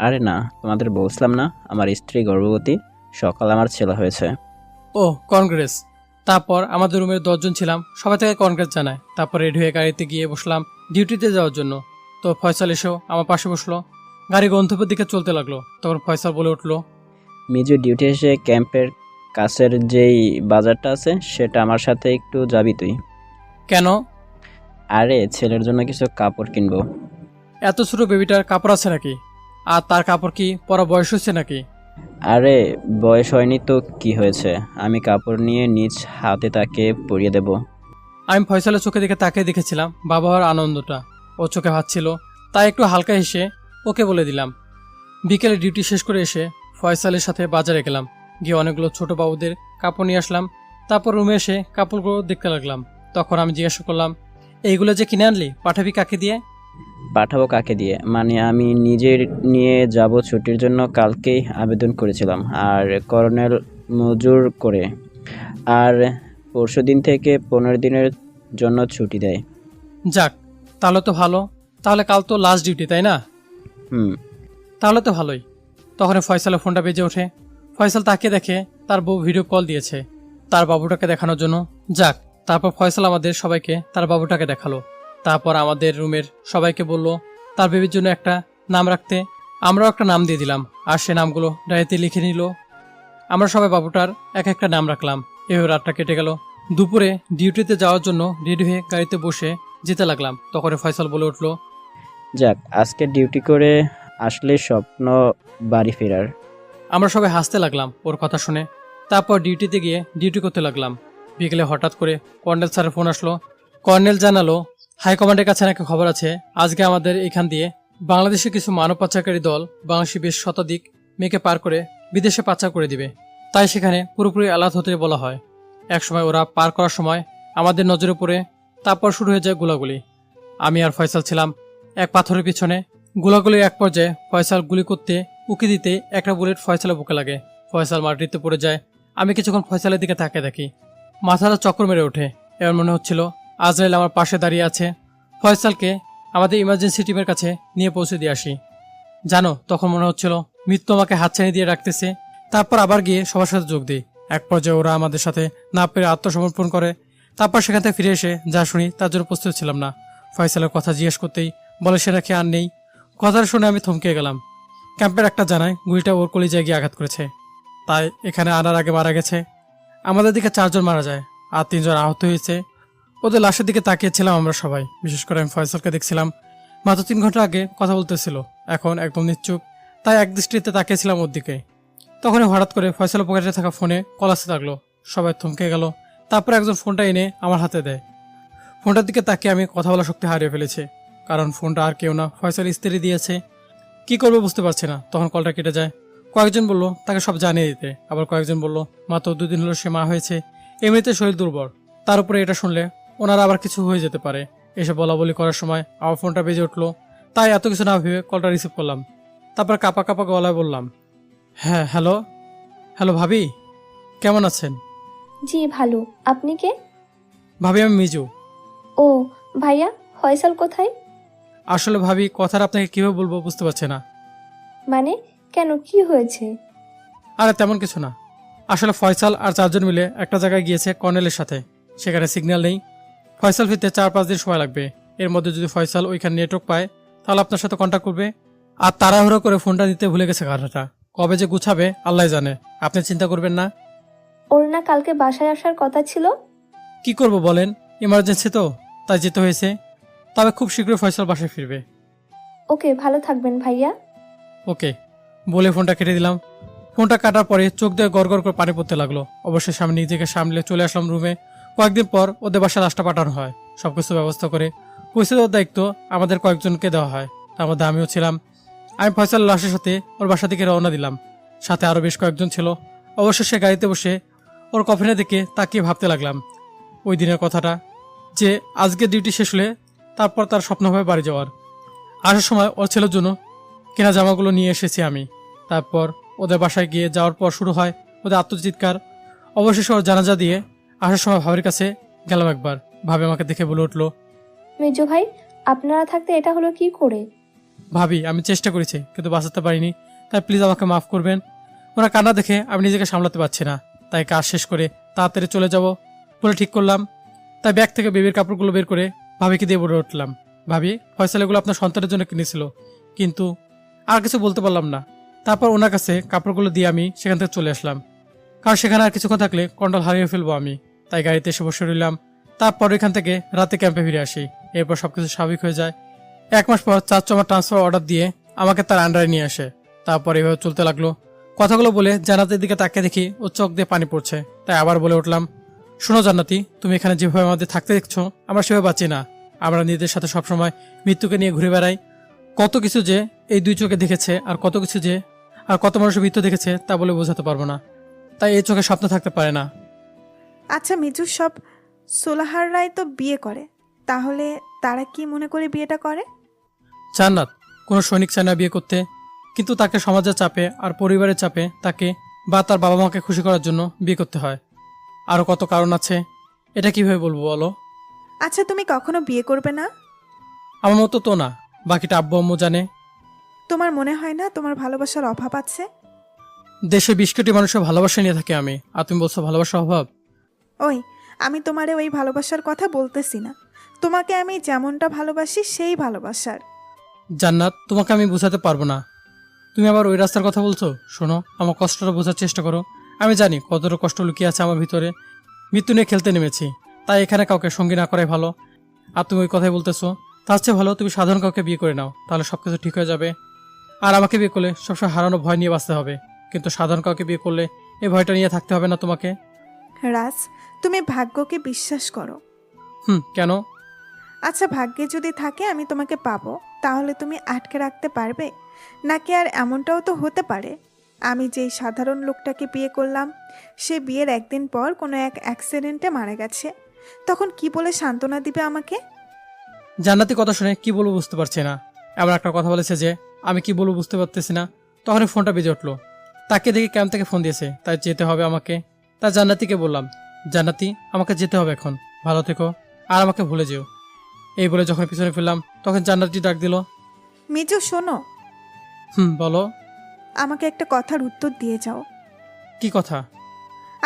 S13: আরে না, তোমাদের বলছিলাম না আমার স্ত্রী গর্ভবতী, সকালে আমার ছেলে হয়েছে।
S1: ও কনগ্রেস। তারপর আমাদের রুমের 10 জন ছিলাম, সবাই থেকে কনগ্রেস জানায়। তারপর রেডি হয়ে গাড়িতে গিয়ে বসলাম ডিউটিতে যাওয়ার জন্য। তো ফয়সাল এসেও আমার পাশে বসলো। গাড়ি গন্তব্যের দিকে চলতে লাগলো। তখন ফয়সাল বলে উঠলো,
S13: মিজু ডিউটি এসে ক্যাম্পের কাছের যেই বাজারটা আছে সেটা আমার সাথে একটু যাবি তুই?
S1: কেন?
S13: আরে ছেলের জন্য কিছু কাপড় কিনবো।
S1: এত ছোট বেবিটার কাপড় আছে নাকি? আর তার কাপড় কি পরা বয়স হচ্ছে নাকি?
S13: আরে বয়স হয়নি তো কি হয়েছে, আমি কাপড় নিয়ে নিজ হাতে তাকে পরিয়ে দেব।
S1: আমি ফয়সালের চোখে দিকে তাকিয়ে দেখেছিলাম বাবা হওয়ার আনন্দটা। ও চোখে ভাবছিল, তাই একটু হালকা হেসে ওকে বলে দিলাম। বিকেলে ডিউটি শেষ করে এসে ফয়সালের সাথে বাজারে গেলাম। গিয়ে অনেকগুলো ছোট বাবুদের কাপড় নিয়ে আসলাম। তারপর রুমে এসে কাপড়গুলো দেখতে লাগলাম। তখন আমি জিজ্ঞাসা করলাম, এইগুলো যে কিনে আনলি পাঠাবি কাকে দিয়ে?
S13: পাঠাবো কাকে দিয়ে মানে আমি নিজে নিয়ে যাব ছুটির জন্য। কালকেই আবেদন করেছিলাম আর কর্নেল মজুর করে, আর পরশুদিন থেকে 15 দিনের জন্য ছুটি দেয়।
S1: যাক, তাহলে তো ভালো। তাহলে কাল তো লাস্ট ডিউটি, তাই না? তাহলে তো ভালোই। তখন ফয়সালের ফোনটা বেজে ওঠে। ফয়সাল তাকে দেখে তার বউ ভিডিও কল দিয়েছে তার বাবুটাকে দেখানোর জন্য। যাক, তারপর ফয়সাল আমাদের সবাইকে তার বাবুটাকে দেখালো। তারপর আমাদের রুমের সবাইকে বলল তার বেবির জন্য একটা নাম রাখতে। আমরাও একটা নাম দিয়ে দিলাম, আর সে নামগুলো ডায়েরিতে লিখে নিল। আমরা সবাই বাবুটার এক একটা নাম রাখলাম। এভাবে রাতটা কেটে গেল। দুপুরে ডিউটিতে যাওয়ার জন্য রেডি হয়ে গাড়িতে বসে যেতে লাগলাম। তখন ফয়সাল বলে উঠল,
S13: যাক আজকে ডিউটি করে আসলে স্বপ্ন বাড়ি ফেরার।
S1: আমরা সবাই হাসতে লাগলাম ওর কথা শুনে। তারপর ডিউটিতে গিয়ে ডিউটি করতে লাগলাম। বিকেলে হঠাৎ করে কর্নেল স্যারের ফোন আসলো। কর্নেল জানালো হাইকমান্ডের কাছে নাকি খবর আছে আজকে আমাদের এখান দিয়ে বাংলাদেশে কিছু মানব পাচারকারী দল বাংলাদেশি বেশ শতাধিক মেয়েকে পার করে বিদেশে পাচার করে দিবে। তাই সেখানে পুরোপুরি অ্যালার্ট হতে বলা হয়। একসময় ওরা পার করার সময় আমাদের নজরে পড়ে। তারপর শুরু হয়ে যায় গোলাগুলি। আমি আর ফয়সাল ছিলাম এক পাথরের পিছনে। গোলাগুলির এক পর্যায়ে ফয়সাল গুলি করতে উকি দিতে একটা বুলেট ফয়সালের বুকে লাগে। ফয়সাল মাটিতে পড়ে যায়। আমি কিছুক্ষণ ফয়সালের দিকে তাকিয়ে দেখি। মাথাটা চক্কর মেরে ওঠে। এবার মনে হচ্ছিল আজরাইল আমার পাশে দাঁড়িয়ে আছে। ফয়সালকে আমাদের ইমার্জেন্সি টিমের কাছে নিয়ে পৌঁছে দিয়ে আসি। জানো, তখন মনে হচ্ছিল মৃত্যু আমাকে হাতছানি দিয়ে রাখতেছে। তারপর আবার গিয়ে সবার সাথে যোগ দিই। এক পর্যায়ে ওরা আমাদের সাথে না পেরে আত্মসমর্পণ করে। তারপর সেখান থেকে ফিরে এসে যা শুনি তার জন্য প্রস্তুত ছিলাম না। ফয়সালের কথা জিজ্ঞেস করতেই বলে সে নাকি আর নেই। কথাটা শুনে আমি থমকে গেলাম। ক্যাম্পের একটা জানায় গুলিটা ওর কলিজায় গিয়ে আঘাত করেছে, তাই এখানে আনার আগে মারা গেছে। আমাদের দিকে 4 জন মারা যায় আর 3 জন আহত হয়েছে। ওদের লাশের দিকে তাকিয়েছিলাম আমরা সবাই। বিশেষ করে আমি ফয়সালকে দেখছিলাম মাত্র 3 ঘন্টা আগে কথা বলতেছিল, এখন একদম নিশ্চুপ। তাই এক দৃষ্টিতে তাকিয়েছিলাম ওর দিকে। তখনই হঠাৎ করে ফয়সালের পকেটে থাকা ফোনে কল আসতে লাগলো। সবাই থমকে গেল। তারপর একজন ফোনটা এনে আমার হাতে দেয়। ফোনটার দিকে তাকিয়ে আমি কথা বলার শক্তি হারিয়ে ফেলেছি, কারণ ফোনটা আর কেউ না, ফয়সাল স্ত্রী দিয়েছে। কি করবো বুঝতে পারছি না। তখন কলটা কেটে যায়। কয়েকজন বলল তাকে সব জানিয়ে দিতে, আবার কয়েকজন বলল মাত্র 2 দিন হলো সে মা হয়েছে, এমনিতে শরীর দুর্বল, তার উপরে এটা শুনলে ওনারা আবার কিছু হয়ে যেতে পারে। এসে বলা বলি করার সময় আমার ফোনটা বেজে উঠলো। তাই এত কিছু না ভেবে কলটা রিসিভ করলাম। তারপর কাপা কাপা গলায় বললাম, হ্যাঁ হ্যালো। হ্যালো ভাবি, কেমন আছেন?
S14: জি ভালো, আপনি কে?
S1: ভাবি আমি মিজু।
S14: ও ভাইয়া, ফয়সাল কোথায়?
S1: আসলে ভাবি কথাটা আপনাকে কিভাবে বলবো বুঝতে পারছি না।
S14: মানে কেন, কি হয়েছে?
S1: আরে তেমন কিছু না। আসলে ফয়সাল আর 4 জন মিলে একটা জায়গায় গিয়েছে কর্নেলের সাথে। সেখানে সিগন্যাল নেই। ফয়সাল ফিরতে 4-5 দিন সময় লাগবে। এর মধ্যে যদি ফয়সাল ওইখানে নেটওয়ার্ক পায় তাহলে আপনার সাথে কন্ট্যাক্ট করবে। আর তাড়াহুড়ো করে ফোনটা দিতে ভুলে গেছে কাটাটা। কবে যে গুছাবে আল্লাহ জানে, আপনি চিন্তা করবেন না।
S14: ওর না কালকে বাসায় আসার কথা ছিল।
S1: কি করব বলেন, ইমার্জেন্সি তো, তাই যেতে হয়েছে। তবে খুব শীঘ্রই ফয়সাল বাসায় ফিরবে।
S14: ওকে, ভালো থাকবেন ভাইয়া।
S1: ওকে বলে ফোনটা কেটে দিলাম। ফোনটা কাটার পরে চোখ দিয়ে গড় গড় করে পানি পড়তে লাগলো। অবশ্যই সামনে নিজেকে সামলে চলে আসলাম রুমে। কয়েকদিন পর ওদের বাসায় লাশটা পাঠানো হয়। সবকিছু ব্যবস্থা করে পরিস্থিতির দায়িত্ব আমাদের কয়েকজনকে দেওয়া হয়, তার মধ্যে আমিও ছিলাম। আমি ফয়সাল লাশের সাথে ওর বাসা থেকে রওনা দিলাম। সাথে আরও বেশ কয়েকজন ছিল। অবশেষে গাড়িতে বসে ওর কফিনের দিকে তাকিয়ে ভাবতে লাগলাম ওই দিনের কথাটা, যে আজকে ডিউটি শেষ হলে তারপর তার স্বপ্ন হবে বাড়ি যাওয়ার। আসার সময় ওর ছেলের জন্য কেনা জামাগুলো নিয়ে এসেছি আমি। তারপর ওদের বাসায় গিয়ে যাওয়ার পর শুরু হয় ওদের আত্মচিৎকার। অবশেষে ওর জানাজা দিয়ে আসার সময় ভাবির কাছে গেলাম একবার। ভাবি আমাকে দেখে বলে উঠলো,
S14: মিজু ভাই, আপনারা থাকতে এটা হলো কি করে?
S1: ভাবি আমি চেষ্টা করেছি কিন্তু বাঁচাতে পারিনি, তাই প্লিজ আমাকে মাফ করবেন। ওরা কান্না দেখে আমি নিজেকে সামলাতে পারছি না, তাই কাজ শেষ করে তাড়াতাড়ি চলে যাব বলে ঠিক করলাম। তাই ব্যাগ থেকে বেবির কাপড়গুলো বের করে ভাবিকে দিয়ে বলে উঠলাম, ভাবি ফয়সাল এগুলো আপনার সন্তানের জন্য কিনেছিল। কিন্তু আর কিছু বলতে পারলাম না। তারপর ওনার কাছে কাপড়গুলো দিয়ে আমি সেখান থেকে চলে আসলাম, কারণ সেখানে আর কিছুক্ষণ থাকলে কন্ট্রোল হারিয়ে ফেলবো আমি। তাই গাড়িতে এসে বসে রইলাম। তারপর এখান থেকে রাতে ক্যাম্পে ফিরে আসি। এরপর সবকিছু স্বাভাবিক হয়ে যায়। 1 মাস পর চাচু আমার ট্রান্সফার অর্ডার দিয়ে আমাকে তার আন্ডারে নিয়ে আসে। তারপর এভাবে চলতে লাগলো। কথাগুলো বলে জান্নাতের দিকে তাকিয়ে দেখি ও চোখ দিয়ে পানি পড়ছে। তাই আবার বলে উঠলাম, শোনো জান্নাতি, তুমি এখানে যেভাবে আমাদের থাকতে দেখছো আমরা সেভাবে বাঁচি না। আমরা নিজেদের সাথে সবসময় মৃত্যুকে নিয়ে ঘুরে বেড়াই। কত কিছু যে এই 2 চোখে দেখেছে, আর কত কিছু যে আর কত মানুষের মৃত্যু দেখেছে তা বলে বোঝাতে পারবো না। তাই এই চোখে স্বপ্ন থাকতে পারে না।
S5: আচ্ছা মিজু, সব সোলাহাররাই তো বিয়ে করে, তাহলে তারা কি মনে করে বিয়েটা করে?
S1: জান্নাত কোনো সৈনিক চায় না বিয়ে করতে, কিন্তু তাকে সমাজের চাপে আর পরিবারের চাপে তাকে বা তার বাবা মাকে খুশি করার জন্য বিয়ে করতে হয়। আরও কত কারণ আছে, এটা কিভাবে বলবো বলো?
S5: আচ্ছা তুমি কখনো বিয়ে করবে না?
S1: আমার মতো তো না, বাকিটা আব্বু আম্মু জানে।
S5: তোমার মনে হয় না তোমার ভালোবাসার অভাব আছে?
S1: দেশে 20 কোটি মানুষের ভালোবাসা নিয়ে থাকে আমি, আর তুমি বলছো ভালোবাসার অভাব?
S5: ওই, আমি তোমারে ওই ভালোবাসার কথা বলতেছি না। তোমাকে আমি যেমনটা ভালোবাসি সেই ভালোবাসার।
S1: জান্নাত তোমাকে আমি বোঝাতে পারবো না, তুমি আবার ওই রাস্তার কথা বলছো। শোনো, আমার কষ্টটা বোঝার চেষ্টা করো। আমি জানি কতটা কষ্ট লুকিয়ে আছে আমার ভিতরে। মৃত্যু নিয়ে খেলতে নেমেছি, তাই এখানে কাউকে সঙ্গী না করাই ভালো। আর তুমি ওই কথাই বলতেছো, তার চেয়ে ভালো তুমি সাধারণ কাউকে বিয়ে করে নাও, তাহলে সবকিছু ঠিক হয়ে যাবে। আর আমাকে বিয়ে করলে সবসময় হারানো ভয় নিয়ে বাঁচতে হবে, কিন্তু সাধারণ কাউকে বিয়ে করলে এই ভয়টা নিয়ে থাকতে হবে না তোমাকে।
S5: রাজ, তুমি ভাগ্যকে বিশ্বাস করো।
S1: কেন?
S5: আচ্ছা, ভাগ্যে যদি থাকে আমি তোমাকে পাবো, তাহলে তুমি আটকে রাখতে পারবে নাকি? আর এমনটাও তো হতে পারে আমি যেই সাধারণ লোকটাকে বিয়ে করলাম সে বিয়ের একদিন পর কোনো এক অ্যাক্সিডেন্টে মারা গেছে, তখন কি বলে সান্ত্বনা দিবে আমাকে?
S1: জান্নাতি কথা শুনে কি বলবো বুঝতে পারছি না। এমন একটা কথা বলেছে যে আমি কি বলবো বুঝতে পারতেছি না। তখনই ফোনটা বেজে উঠলো। তাকে দেখে ক্যাম্প থেকে ফোন দিয়েছে, তাই যেতে হবে আমাকে। তাই জান্নাতিকে বললাম, জান্নাতি আমাকে যেতে হবে এখন, ভালো থেকো আর আমাকে ভুলে যেও। এই বলে যখন পিছনে ফিরলাম তখন জান্নাতি ডাক দিল,
S5: মিজু শোনো।
S1: বলো।
S5: আমাকে একটা কথার উত্তর দিয়ে যাও।
S1: কি কথা?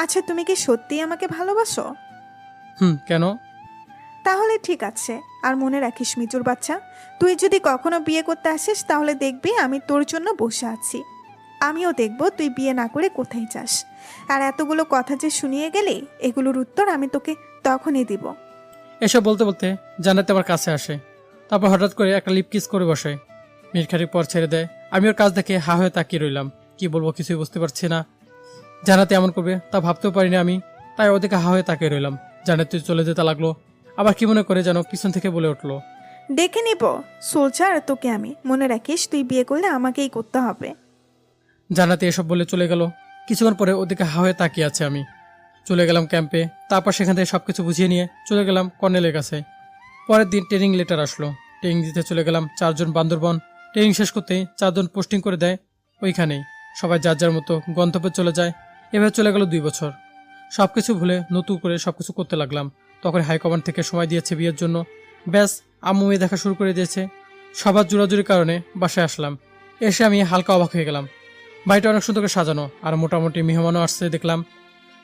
S5: আচ্ছা, তুমি কি সত্যিই আমাকে ভালোবাসো?
S1: কেন?
S5: তাহলে ঠিক আছে। আর মনে রাখিস মিজুর বাচ্চা, তুই যদি কখনো বিয়ে করতে আসিস তাহলে দেখবি আমি তোর জন্য বসে আছি। আমিও দেখব তুই বিয়ে না করে কোথায় যাস। আর এতগুলো কথা যে শুনিয়ে গেলি, এগুলোর উত্তর আমি তোকে তখনই দিব।
S1: এসব বলতে বলতে জান্নাতি আমার কাছে আসে। তারপর হঠাৎ করে একটা লিপ কিস করে বসে। মিনিটখানিক পর ছেড়ে দেয়। আমি ওর কাছ দেখে হা হয়ে তাকিয়ে রইলাম। কি বলবো কিছুই বুঝতে পারছি না। জান্নাতি এমন করবে তা ভাবতেও পারিনি আমি, তাই ওদিকে হা হয়ে তাকিয়ে রইলাম। জান্নাতি চলে যেতে লাগলো। আবার কি মনে করে যেন পিছন থেকে বলে উঠলো,
S5: দেখে নিব সোলজার তোকে আমি। মনে রাখিস তুই বিয়ে করলে আমাকেই করতে হবে।
S1: জান্নাতি এসব বলে চলে গেল। কিছুক্ষণ পরে ওদিকে হা হয়ে তাকিয়ে আছে আমি। চলে গেলাম ক্যাম্পে। তারপর সেখান থেকে সবকিছু বুঝিয়ে নিয়ে চলে গেলাম কর্নেলের কাছে। পরের দিন ট্রেনিং লেটার আসলো। ট্রেনিং দিতে চলে গেলাম 4 জন বান্দরবন। ট্রেনিং শেষ করতেই 4 জন পোস্টিং করে দেয় ওইখানেই। সবাই যার যার মতো গন্তব্যে চলে যায়। এভাবে চলে গেল 2 বছর। সবকিছু ভুলে নতুন করে সবকিছু করতে লাগলাম। তখন হাইকমান্ড থেকে সময় দিয়েছে বিয়ের জন্য। ব্যাস, আম্মু মেয়ে দেখা শুরু করে দিয়েছে। সবার জোরাজুরির কারণে বাসায় আসলাম। এসে আমি হালকা অবাক হয়ে গেলাম। বাড়িটা অনেক সুন্দর করে সাজানো, আর মোটামুটি মেহমানও আসছে দেখলাম।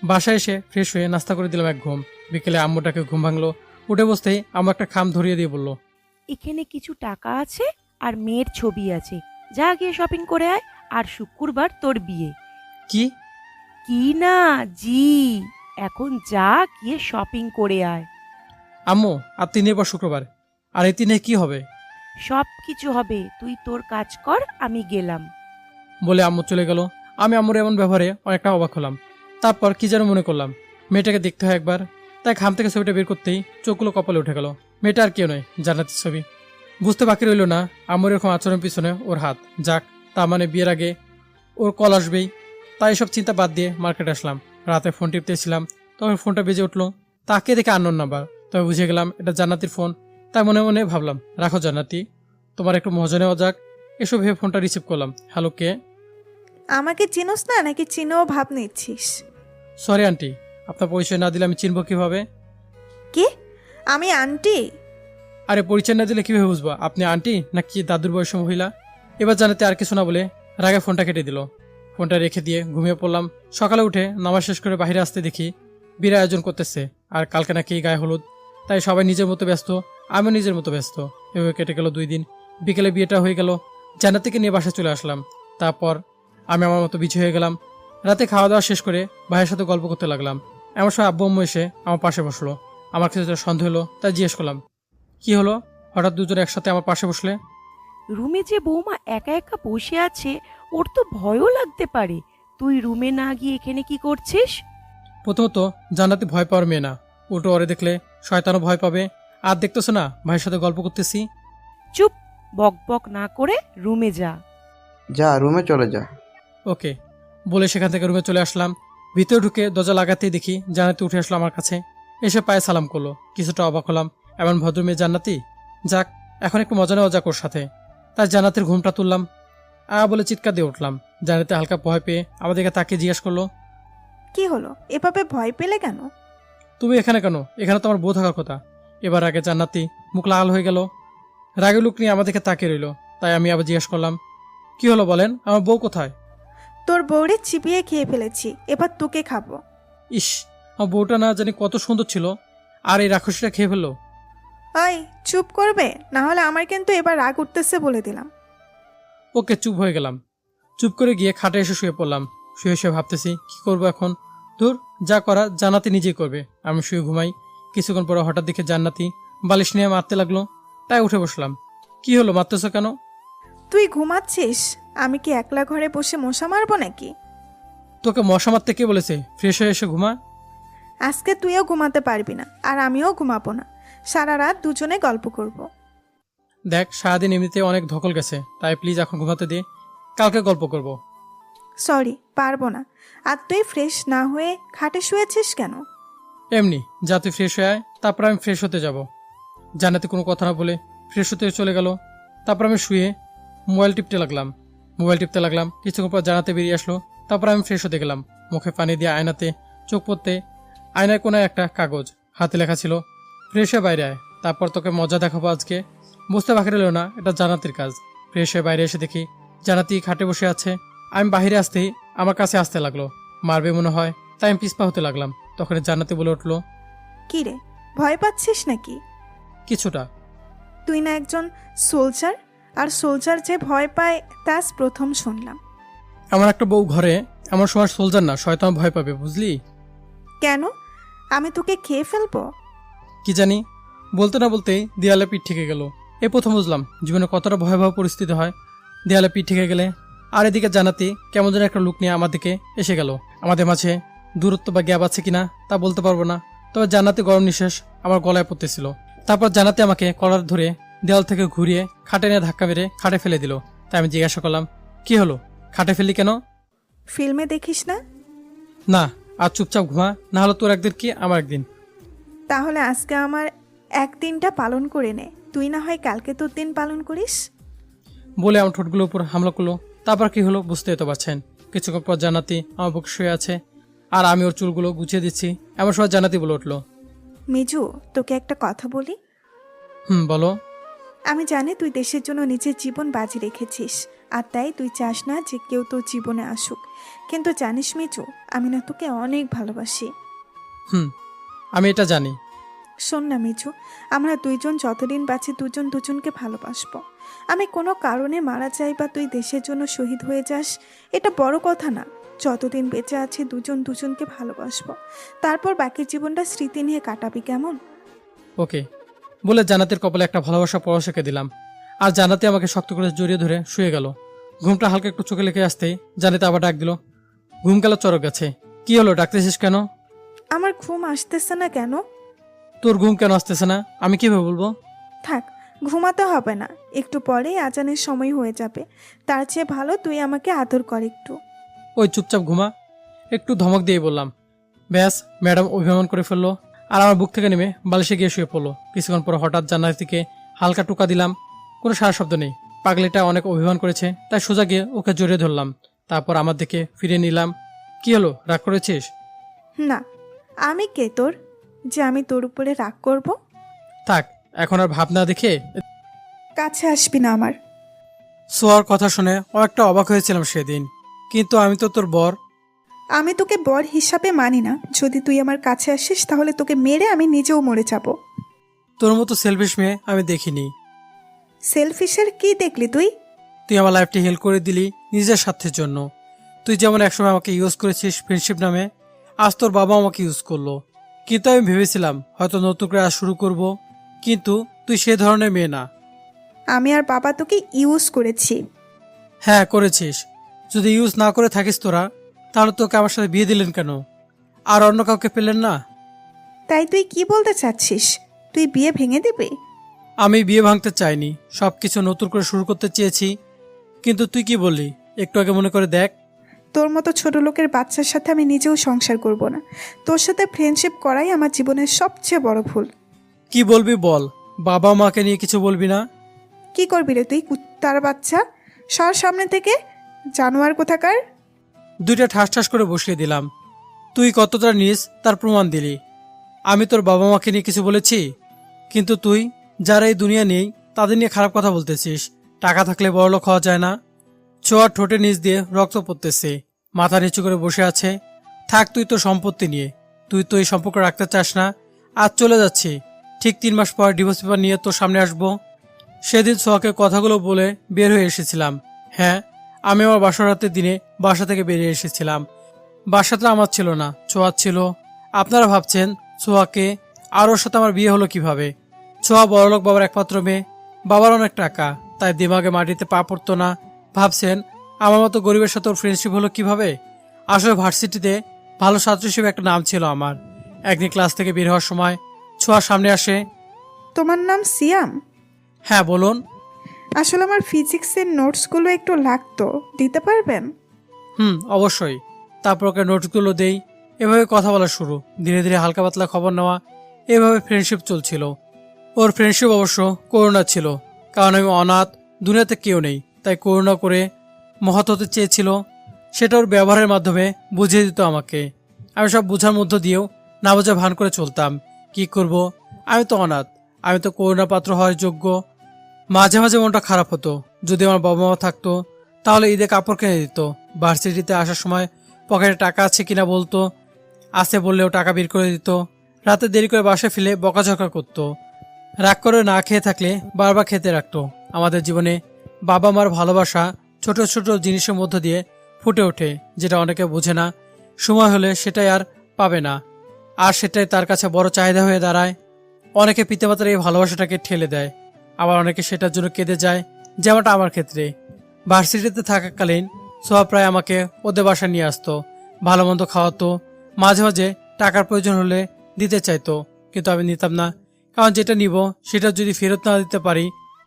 S1: বাসায় এসে ফ্রেশ হয়ে নাস্তা করে দিলাম এক ঘুম। বিকেলে আম্মুটাকে ঘুম ভাঙলো। উঠে বসতেই আম্মু একটা খাম ধরিয়ে দিয়ে বলল,
S15: এখানে কিছু টাকা আছে আর মেয়ের ছবি আছে, যা গিয়ে শপিং করে আয়, আর শুক্রবার তোর বিয়ে।
S1: কি?
S15: কি না জি, এখন যা গিয়ে শপিং করে আয়।
S1: আম্মু আর 3 পর শুক্রবার, আর এই 3 কি হবে?
S15: সব কিছু হবে, তুই তোর কাজ কর, আমি গেলাম।
S1: বলে আম্মু চলে গেল। আমি আম্মুর এমন ব্যবহারে অনেকটা অবাক হলাম। তারপর কি যেন মনে করলাম, মেয়েটাকে দেখতে হয় একবার। তাই খাম থেকে ছবিটা বের করতেই চোখগুলো কপালে উঠে গেল। মেয়েটা আর কেউ নয়, জান্নাতের ছবি। বুঝতে বাকি রইল না আম্মুর এরকম আচরণ পিছনে ওর হাত। যাক, তা মানে বিয়ের আগে ওর কল আসবেই। তাই সব চিন্তা বাদ দিয়ে মার্কেটে আসলাম। রাতে ফোন টিপতেছিলাম, তখন ফোনটা বেজে উঠলো। তাকে দেখে আননোন নাম্বার, তবে বুঝে গেলাম এটা জান্নাতির ফোন। তাই মনে মনে ভাবলাম, রাখো জান্নাতি, তোমার একটু মজা নেওয়া যাক। এসব ভেবে ফোনটা রিসিভ করলাম। হ্যালো, কে?
S5: আমাকে চিনোস না নাকি চিনেও ভাব নিচ্ছিস?
S1: সরি আন্টি, আপনার পরিচয় না দিলে আমি চিনব কিভাবে?
S5: কি? আমি আন্টি?
S1: আরে পরিচয় না দিলে কিভাবে বুঝবো আপনি আন্টি নাকি দাদুর বয়সী মহিলা? এবার জানাতে আর কিছু না বলে রাগে ফোনটা কেটে দিল। ফোনটা রেখে দিয়ে ঘুমিয়ে পড়লাম। সকালে উঠে নামাজ শেষ করে বাইরে আসতে দেখি বিয়ের আয়োজন করতেছে, আর কালকে নাকি গায়ে হলুদ। তাই সবাই নিজের মতো ব্যস্ত, আমিও নিজের মতো ব্যস্ত। এভাবে কেটে গেল 2 দিন। বিকেলে বিয়েটা হয়ে গেল। জান্নাতিকে নিয়ে বাসায় চলে আসলাম। তারপর আমি আমার মতো বিছু হয়ে গেলাম। রাতে খাওয়া দাওয়া শেষ করে ভাইয়ের সাথে গল্প করতে লাগলাম। এমন সময় আব্বু আম্মু এসে আমার পাশে বসলো। আমার কিছুটা সন্দেহ হলো, তাই জিজ্ঞেস করলাম, কি হলো হঠাৎ দুজনে একসাথে আমার পাশে বসলে?
S15: রুমে যে বৌমা একা একা বসে আছে, ওর তো ভয়ও লাগতে পারে। তুই রুমে না গিয়ে এখানে কি করছিস?
S1: প্রথমত জান্নাতি ভয় পাওয়ার মেয়ে না, উল্টো ওরে দেখলে শয়তানও ভয় পাবে। আর দেখতেছো না ভাইয়ের সাথে গল্প করতেছি।
S15: চুপ, বক বক না করে রুমে যা।
S4: যা, রুমে চলে যা।
S1: ওকে বলে সেখান থেকে রুমে চলে আসলাম। ভিতরে ঢুকে দরজা লাগাতেই দেখি জান্নাতি উঠে আসলো আমার কাছে। এসে পায়ে সালাম করলো। কিছুটা অবাক হলাম, এমন ভদ্র মেয়ে জান্নাতি। যাক, এখন একটু মজা নেওয়া যাক ওর সাথে। তাই জান্নাতের ঘুমটা তুললাম। বলে চিৎকার দিয়ে উঠলাম। জান্নাতি হালকা ভয় পেয়ে আমাদেরকে তাকে জিজ্ঞেস করলো,
S5: কি হলো? এভাবে ভয় পেলে কেন?
S1: তুমি এখানে কেন? এখানে তো আমার বউ থাকার কথা। এবার আগে জান্নাতি মুখ লাল হয়ে গেল, রাগে লুক নিয়ে আমাদেরকে তাকিয়ে রইল। তাই আমি আবার জিজ্ঞেস করলাম, কি হলো বলেন, আমার বউ কোথায়?
S5: তোর বউরে চিবিয়ে খেয়ে ফেলেছি, এবার তোকে খাবো।
S1: ইস, আমার বউটা না জানি কত সুন্দর ছিল, আর এই রাক্ষসীটা খেয়ে ফেললো।
S5: ওই চুপ করবে, না হলে আমার কিন্তু এবার রাগ উঠতেছে বলে দিলাম।
S1: ওকে, চুপ হয়ে গেলাম। চুপ করে গিয়ে খাটে এসে শুয়ে পড়লাম। শুয়ে শুয়ে ভাবতেছি কি করবো এখন। ধুর, যা করা জান্নাতি নিজেই করবে, আমি শুয়ে ঘুমাই। কিছুক্ষণ পরে হঠাৎ দেখে জান্নাতি বালিশ নিয়ে মারতে লাগলো। তাই উঠে বসলাম। কি হলো, মারতেছ কেন?
S5: তুই ঘুমাচ্ছিস, আমি কি একলা ঘরে বসে মশা মারবো নাকি?
S1: তোকে মশা মারতে কে বলেছে? ফ্রেশ হয়ে এসে ঘুমা।
S5: আজকে তুইও ঘুমাতে পারবি না, আর আমিও ঘুমাবো না। সারা রাত দুজনে গল্প করব।
S1: দেখ, সারাদিন এমনিতে অনেক ধকল গেছে, তাই প্লিজ এখন ঘুমাতে দে, কালকে গল্প করব।
S5: সরি, পারবো না। আর তুই ফ্রেশ না হয়ে খাটে শুয়েছিস কেন?
S1: এমনি, যা তুই ফ্রেশ হয়ে আয়, তারপর আমি ফ্রেশ হতে যাব। জানাতে কোনো কথা না বলে ফ্রেশ হতে চলে গেল। তারপর আমি শুয়ে মোবাইল টিপতে লাগলাম। কিছুক্ষণ পর জানাতে বেরিয়ে আসলো। তারপর আমি ফ্রেশ হতে গেলাম। মুখে পানি দিয়ে আয়নাতে চোখ পড়তে, আয়নার কোনায় একটা কাগজ, হাতে লেখা ছিল, ফ্রেশ হয়ে বাইরে আয়, তারপর তোকে মজা দেখাবো আজকে। বুঝতে বাকি রইল না এটা জানাতির কাজ। ফ্রেশ হয়ে বাইরে এসে দেখি জানাতি খাটে বসে আছে। আমি বাহিরে আসতেই আমার কাছে আসতে লাগলো, মারবে মনে হয়। তাই আমি পিছপা হতে লাগলাম। তখন জান্নাতি বলে উঠলো,
S5: কি রে, ভয় পাচ্ছিস নাকি?
S1: কিছুটা।
S5: তুই না একজন সোলজার, আর সোলজার যে ভয় পায় তা আজ প্রথম শুনলাম।
S1: আমার একটা বউ ঘরে, আমার সময় সোলজার না, শয়তান ভয় পাবে, বুঝলি?
S5: কেন? আমি তোকে খেয়ে ফেলবো?
S1: কি জানি, বলতে না বলতেই দেয়ালে পিঠ ঠেকে গেল। এই প্রথম বুঝলাম জীবনে কতটা ভয়াবহ পরিস্থিতি হয় দেয়ালে পিঠ ঠেকে গেলে। আর এদিকে জানাতি কেমন যেন একটা লুক নিয়ে আমার দিকে এসে গেল। আমাদের মাঝে দূরত্ব বা গ্যাপ আছে কিনা তা বলতে পারবো না, তবে জান্নাতি গরম নিঃশ্বাস আমার গলায় পড়তেছিল। তারপর জান্নাতি আমাকে কলার ধরে দেওয়াল থেকে ঘুরিয়ে খাটে নিয়ে ধাক্কা মেরে খাটে ফেলে দিল। তাই আমি জিজ্ঞাসা করলাম, কি হলো, খাটে ফেলি কেন?
S5: ফিল্মে দেখিস না?
S1: না, আর চুপচাপ ঘুমা, না হলে তোর একদিন কি আমার একদিন।
S5: তাহলে আজকে আমার একদিনটা পালন করে নে, তুই না হয় কালকে তোর দিন পালন করিস।
S1: বলে আমার ঠোঁটগুলোর উপর হামলা করলো। তারপর কি হলো বুঝতে তো পারছেন। কিছুক্ষণ পর জান্নাতি আমার বুক শুয়ে আছে, আর আমি ওর চুলগুলো গুছিয়ে দিচ্ছি। এমন সময় জান্নাতি বলে উঠলো,
S5: মিজু, তোকে একটা কথা বলি?
S1: বলো।
S5: আমি জানি তুই দেশের জন্য নিজের জীবন বাজি রেখেছিস, আর তাই তুই চাস না যে কেউ তোর জীবনে আসুক। কিন্তু জানিস মিজু, আমি না তোকে অনেক ভালোবাসি।
S1: আমি এটা জানি।
S5: শোন না মিজু, আমরা দুইজন যতদিন বাঁচি দুজন দুজনকে ভালোবাসবো। আমি কোনো কারণে মারা যাই বা তুই দেশের জন্য শহীদ হয়ে যাস, এটা বড় কথা না। যতদিন বেঁচে আছি দুজন দুজনকে ভালোবাসবো, তারপর বাকি জীবনটা স্মৃতি নিয়ে কাটাবি, কেমন?
S1: ওকে বলে জান্নাতের কপালে একটা ভালোবাসা পরশকে দিলাম। আর জান্নাতে আমাকে শক্ত করে জড়িয়ে ধরে শুয়ে গেল। ঘুমটা হালকা একটু চোখে লেগে আসতেই জান্নাতে আবার ডাক দিল। ঘুম গেল চরক গেছে। কি হলো, ডাকতেছিস কেন?
S5: আমার ঘুম আসতেছে না কেন?
S1: তোর ঘুম কেন আসতেছে না আমি কিভাবে বলবো?
S5: থাক, ঘুমাতে হবে না, একটু পরেই আজানের সময় হয়ে যাবে। তার চেয়ে ভালো তুই আমাকে আদর কর একটু।
S1: ওই চুপচাপ ঘুমা, একটু ধমক দিয়ে বললাম। ব্যাস, ম্যাডাম অভিমান করে ফেললো আর আমার বুক থেকে নেমে বালিশে গিয়ে শুয়ে পড়লো। কিছুক্ষণ পর হঠাৎ জান্নাতিকে হালকা টোকা দিলাম। কোনো সারা শব্দ নেই। পাগলিটা অনেক অভিমান করেছে, তাই সোজা গিয়ে ওকে জড়িয়ে ধরলাম। তারপর আমার দিকে ফিরে নিলাম। কি হলো, রাগ করেছিস?
S5: না, আমি কে তোর যে আমি তোর উপরে রাগ করব?
S1: থাক, এখন আর ভাবনা দেখে
S5: কাছে আসবি না আমার।
S1: সোয়ার কথা শুনে অনেকটা অবাক হয়েছিলাম সেদিন, কিন্তু আমি তো তোর বর।
S5: আমি তোকে বর হিসাবে মানি না। যদি তুই আমার কাছে আসিস তাহলে তোকে মেরে আমি নিজেও মরে যাব।
S1: তোর মতো সেলফিশ মেয়ে আমি দেখিনি।
S5: সেলফিশের কি দেখলি তুই?
S1: তুই আমার লাইফটি হেল্প করে দিলি নিজের স্বার্থের জন্য। তুই যেমন একসময় আমাকে ইউজ করেছিস ফ্রেন্ডশিপ নামে, আজ তোর বাবা আমাকে ইউজ করলো। কিন্তু আমি ভেবেছিলাম হয়তো নতুন করে আজ শুরু করব, কিন্তু তুই সে ধরনের মেয়ে না।
S5: আমি আর বাবা তোকে ইউজ করেছি।
S1: হ্যাঁ করেছিস। যদি ইউজ না করে থাকিস তোরা, তাহলে তোকে আমার সাথে বিয়ে দিলেন কেন? আর অন্য কাউকে পেলেন না?
S5: তাই তুই কি বলতে চাচ্ছিস? তুই বিয়ে ভেঙে দিবি?
S1: আমি বিয়ে ভাঙতে চাইনি, সবকিছু নতুন করে শুরু করতে চেয়েছি। কিন্তু তুই কি বললি একটু আগে, মনে করে দেখ।
S5: তোর মতো ছোট লোকের বাচ্চার সাথে আমি নিজেও সংসার করব না। তোর সাথে ফ্রেন্ডশিপ করাই আমার জীবনের সবচেয়ে বড় ভুল।
S1: কি বলবি বল, বাবা মাকে নিয়ে কিছু বলবি না?
S5: কি করবি রে তুই, কুত্তার বাচ্চা? সর সামনে থেকে, জানোয়ার কোথাকার।
S1: দুইটা ঠাস ঠাস করে বসিয়ে দিলাম। তুই কতটা নিস তার প্রমাণ দিলি। আমি তোর বাবা মাকে নিয়ে কিছু বলেছি? কিন্তু তুই যারা এই দুনিয়া নেই তাদের নিয়ে খারাপ কথা বলতেছিস। টাকা থাকলে বড়লোক হওয়া যায় না? ছোঁয়ার ঠোঁটে নিচ দিয়ে রক্ত পড়তেছে, মাথা নিচু করে বসে আছে। থাক তুই তোর সম্পত্তি নিয়ে, তুই তো এই সম্পর্ক রাখতে চাস না। আজ চলে যাচ্ছি, ঠিক 3 মাস পর ডিভোর্স পেপার নিয়ে তোর সামনে আসবো। সেদিন ছোঁয়াকে কথাগুলো বলে বের হয়ে এসেছিলাম। হ্যাঁ, আমি আমার বাসর রাতের দিনে বাসা থেকে বেরিয়ে এসেছিলাম। বাসাটা আমার ছিল না, ছোঁয়ার ছিল। আপনারা ভাবছেন ছোঁয়াকে, আর ওর সাথে আমার বিয়ে হলো কিভাবে? ছোঁয়া বড়লোক বাবার একমাত্র মেয়ে, বাবার অনেক টাকা, তাই দিমাগে মাটিতে পা পড়তো না। ভাবছেন আমার মতো গরিবের সাথে ওর ফ্রেন্ডশিপ হলো কিভাবে? আসলে ভার্সিটিতে ভালো ছাত্র হিসেবে একটা নাম ছিল আমার। একদিন ক্লাস থেকে বের হওয়ার সময় ছোঁয়ার সামনে আসে।
S5: তোমার নাম সিয়াম?
S1: হ্যাঁ বলুন।
S5: আসলে আমার ফিজিক্সের নোটসগুলো একটু লাগতো, দিতে পারবেন?
S1: অবশ্যই। তারপর ওকে নোটসগুলো দেই। এভাবে কথা বলা শুরু, ধীরে ধীরে হালকা পাতলা খবর নেওয়া, এভাবে ফ্রেন্ডশিপ চলছিল। ওর ফ্রেন্ডশিপ অবশ্য করুণা ছিল, কারণ আমি অনাথ, দুনিয়াতে কেউ নেই, তাই করুণা করে মহৎ হতে চেয়েছিল। সেটা ওর ব্যবহারের মাধ্যমে বুঝিয়ে দিত আমাকে। আমি সব বোঝার মধ্য দিয়েও না বোঝা ভান করে চলতাম। কি করব, আমি তো অনাথ, আমি তো করুণা পাত্র হওয়ার যোগ্য। মাঝে মাঝে মনটা খারাপ হতো। যদি আমার বাবা মা থাকতো তাহলে ঈদে কাপড় কিনে দিত। ভার্সিটিতে আসার সময় পকেটে টাকা আছে কিনা বলতো, আছে বললেও টাকা বের করে দিত। রাতে দেরি করে বাসায় ফিরে বকাঝকা করতো। রাগ করে না খেয়ে থাকলে বারবার খেতে রাখতো। আমাদের জীবনে বাবা মার ভালোবাসা ছোট ছোট জিনিসের মধ্য দিয়ে ফুটে ওঠে, যেটা অনেকে বোঝে না। সময় হলে সেটাই আর পাবে না, আর সেটাই তার কাছে বড় চাহিদা হয়ে দাঁড়ায়। অনেকে পিতামাতার এই ভালোবাসাটাকে ঠেলে দেয়, আবার অনেকে সেটার জন্য কেঁদে যায়, যেমনটা আমার ক্ষেত্রে। ভার্সিটিতে থাকাকালীন সোয়া প্রায় আমাকে ওদের বাসায় নিয়ে আসতো, ভালো মন্দ খাওয়াতো, মাঝে মাঝে টাকার প্রয়োজন হলে দিতে চাইতো, কিন্তু আমি নিতাম না। কারণ যেটা নিব সেটা যদি ফেরত না দিতে পারি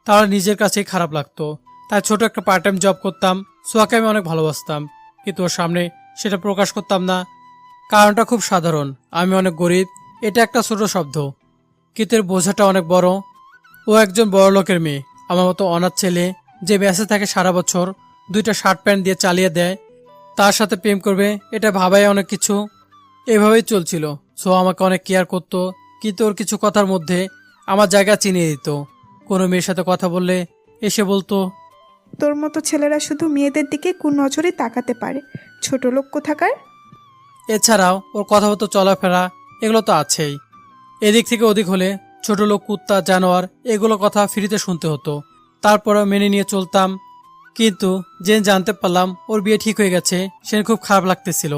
S1: তাহলে নিজের কাছেই খারাপ লাগতো। তাই ছোট একটা পার্ট টাইম জব করতাম। সোয়াকে আমি অনেক ভালোবাসতাম, কিন্তু ওর সামনে সেটা প্রকাশ করতাম না। কারণটা খুব সাধারণ, আমি অনেক গরিব। এটা একটা ছোট শব্দ, কিন্তু এর বোঝাটা অনেক বড়। ও একজন বড় লোকের মেয়ে, আমার মতো অনাথ ছেলে যে মেসে থাকে সারা বছর, 2টা শার্ট প্যান্ট দিয়ে চালিয়ে দেয়, তার সাথে প্রেম করবে এটা ভাবাই অনেক কিছু। এভাবেই চলছিল। সো আমাকে অনেক কেয়ার করতো, কিন্তু ওর কিছু কথার মধ্যে আমার জায়গা চিনিয়ে দিত। কোনো মেয়ের সাথে কথা বললে এসে বলতো,
S5: তোর মতো ছেলেরা শুধু মেয়েদের দিকে কুনজরে তাকাতে পারে, ছোট লোক কোথাকার।
S1: এছাড়াও ওর কথাবার্তা চলাফেরা এগুলো তো আছেই। এদিক থেকে ওদিক হলে ছোট লোক, কুত্তা, জানোয়ার এগুলো কথা ফ্রিতে শুনতে হতো। তারপরেও মেনে নিয়ে চলতাম। কিন্তু যেন জানতে পারলাম ওর বিয়ে ঠিক হয়ে গেছে, সে খুব খারাপ লাগতেছিল।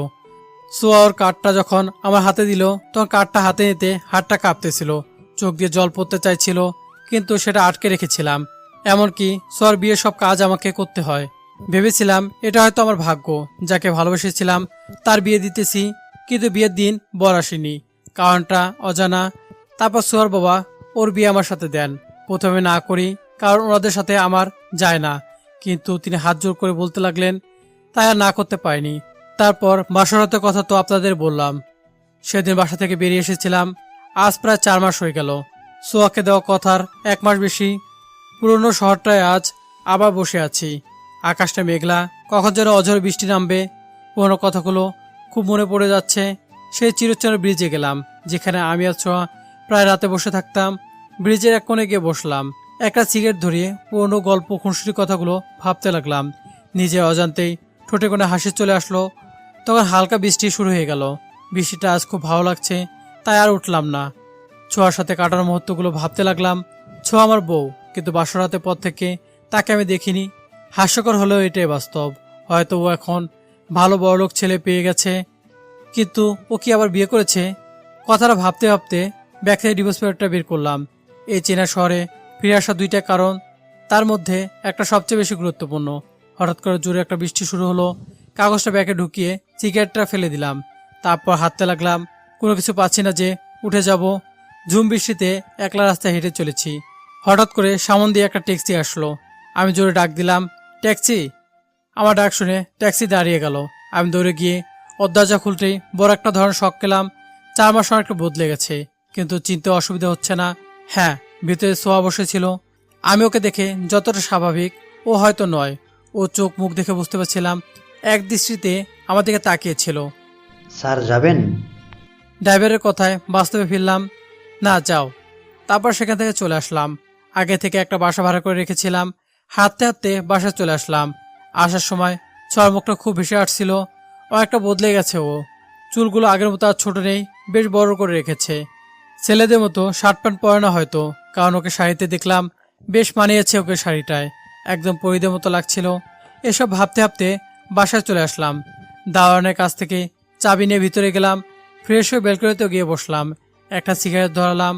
S1: সোয়া ওর কার্ডটা যখন আমার হাতে দিল, তখন কার্ডটা হাতে নিতে হাতটা কাঁপতেছিল, চোখ দিয়ে জল পড়তে চাইছিল, কিন্তু সেটা আটকে রেখেছিলাম। এমনকি সোয়ার বিয়ের সব কাজ আমাকে করতে হয়। ভেবেছিলাম এটা হয়তো আমার ভাগ্য, যাকে ভালোবেসেছিলাম তার বিয়ে দিতেছি। কিন্তু বিয়ের দিন বর আসেনি, কারণটা অজানা। তারপর সোয়ার বাবা ওর বিয়ে আমার সাথে দেন। প্রথমে না করি, কারণ ওনাদের সাথে আমার যায় না, কিন্তু তিনি হাত জোর করে বলতে লাগলেন, তাই আর না করতে পারিনি। তারপর বাসরাতের কথা তো আপনাদের বললাম। সেদিন বাসা থেকে বেরিয়ে এসেছিলাম। আজ প্রায় 4 মাস হয়ে গেল। সোয়াকে দেওয়া কথার 1 মাস বেশি। পুরনো শহরটায় আজ আবার বসে আছি। আকাশটা মেঘলা, কখন যেন অঝোর বৃষ্টি নামবে। পুরনো কথাগুলো খুব মনে পড়ে যাচ্ছে। সেই চিরচেনা ব্রিজে গেলাম, যেখানে আমি আর ছোঁয়া প্রায় রাতে বসে থাকতাম। ব্রিজের এক কোণে গিয়ে বসলাম, একটা সিগারেট ধরিয়ে পুরনো গল্প, খুনসুটির কথাগুলো ভাবতে লাগলাম। নিজের অজান্তেই ঠোঁটে কোণে হাসি চলে আসলো। তখন হালকা বৃষ্টি শুরু হয়ে গেল। বৃষ্টিটা আজ খুব ভালো লাগছে, তাই আর উঠলাম না। ছোঁয়ার সাথে কাটার মুহূর্তগুলো ভাবতে লাগলাম। ছোঁয়া আমার বউ, কিন্তু বাসরাতের পর থেকে তাকে আমি দেখিনি। হাস্যকর হলেও এটাই বাস্তব। হয়তো ও এখন ভালো বড়লোক ছেলে পেয়ে গেছে, কিন্তু ও কি আবার বিয়ে করেছে? কথাটা ভাবতে ভাবতে ব্যাগ থেকে ডিভোর্স পেপারটা বের করলাম। এই চেনা শহরে ফিরে আসা 2টা কারণ, তার মধ্যে একটা সবচেয়ে বেশি গুরুত্বপূর্ণ। হঠাৎ করে জোরে একটা বৃষ্টি শুরু হলো। কাগজটা ব্যাগে ঢুকিয়ে সিগারেটটা ফেলে দিলাম। তারপর হাঁটতে লাগলাম। কোনো কিছু পাচ্ছি না যে উঠে যাব। ঝুম বৃষ্টিতে একলা রাস্তায় হেঁটে চলেছি। হঠাৎ করে সামন দিয়ে একটা ট্যাক্সি আসলো। আমি জোরে ডাক দিলাম, ট্যাক্সি। আমার ডাক শুনে ট্যাক্সি দাঁড়িয়ে গেল। আমি দৌড়ে গিয়ে ওর দরজা খুলতেই বড় একটা ধরনের শক পেলাম। 4 মাস অনেকটা বদলে গেছে, কিন্তু চিনতে অসুবিধা হচ্ছে না। হ্যাঁ, ভিতরে সোয়া বসেছিল। আমি ওকে দেখে যতটা স্বাভাবিক ও হয়তো নয়। ও চোখ মুখ দেখে বুঝতে পারছিলাম এক দৃষ্টিতে আমার দিকে তাকিয়েছিল।
S12: স্যার যাবেন?
S1: ড্রাইভারের কথায় বাস্তবে ফিরলাম। না, যাও। তারপর সেখান থেকে চলে আসলাম। আগে থেকে একটা বাসা ভাড়া করে রেখেছিলাম। হাঁটতে হাঁটতে বাসায় চলে আসলাম। আসার সময় ছোঁয়ার মুখটা খুব ভেসে আসছিল। অনেকটা বদলে গেছে ও। চুলগুলো আগের মতো আর ছোট নেই, বেশ বড় করে রেখেছে। ছেলেদের মতো শার্ট প্যান্ট পরে না হয়তো, কারণ ওকে শাড়িতে দেখলাম বেশ মানিয়েছে। ওকে শাড়িটায় একদম পরিদের মতো লাগছিল। এসব ভাবতে ভাবতে বাসায় চলে আসলাম। দাওয়ানের কাছ থেকে চাবি নিয়ে ভিতরে গেলাম। ফ্রেশ হয়ে বেলকনিতে গিয়ে বসলাম। একটা সিগারেট ধরালাম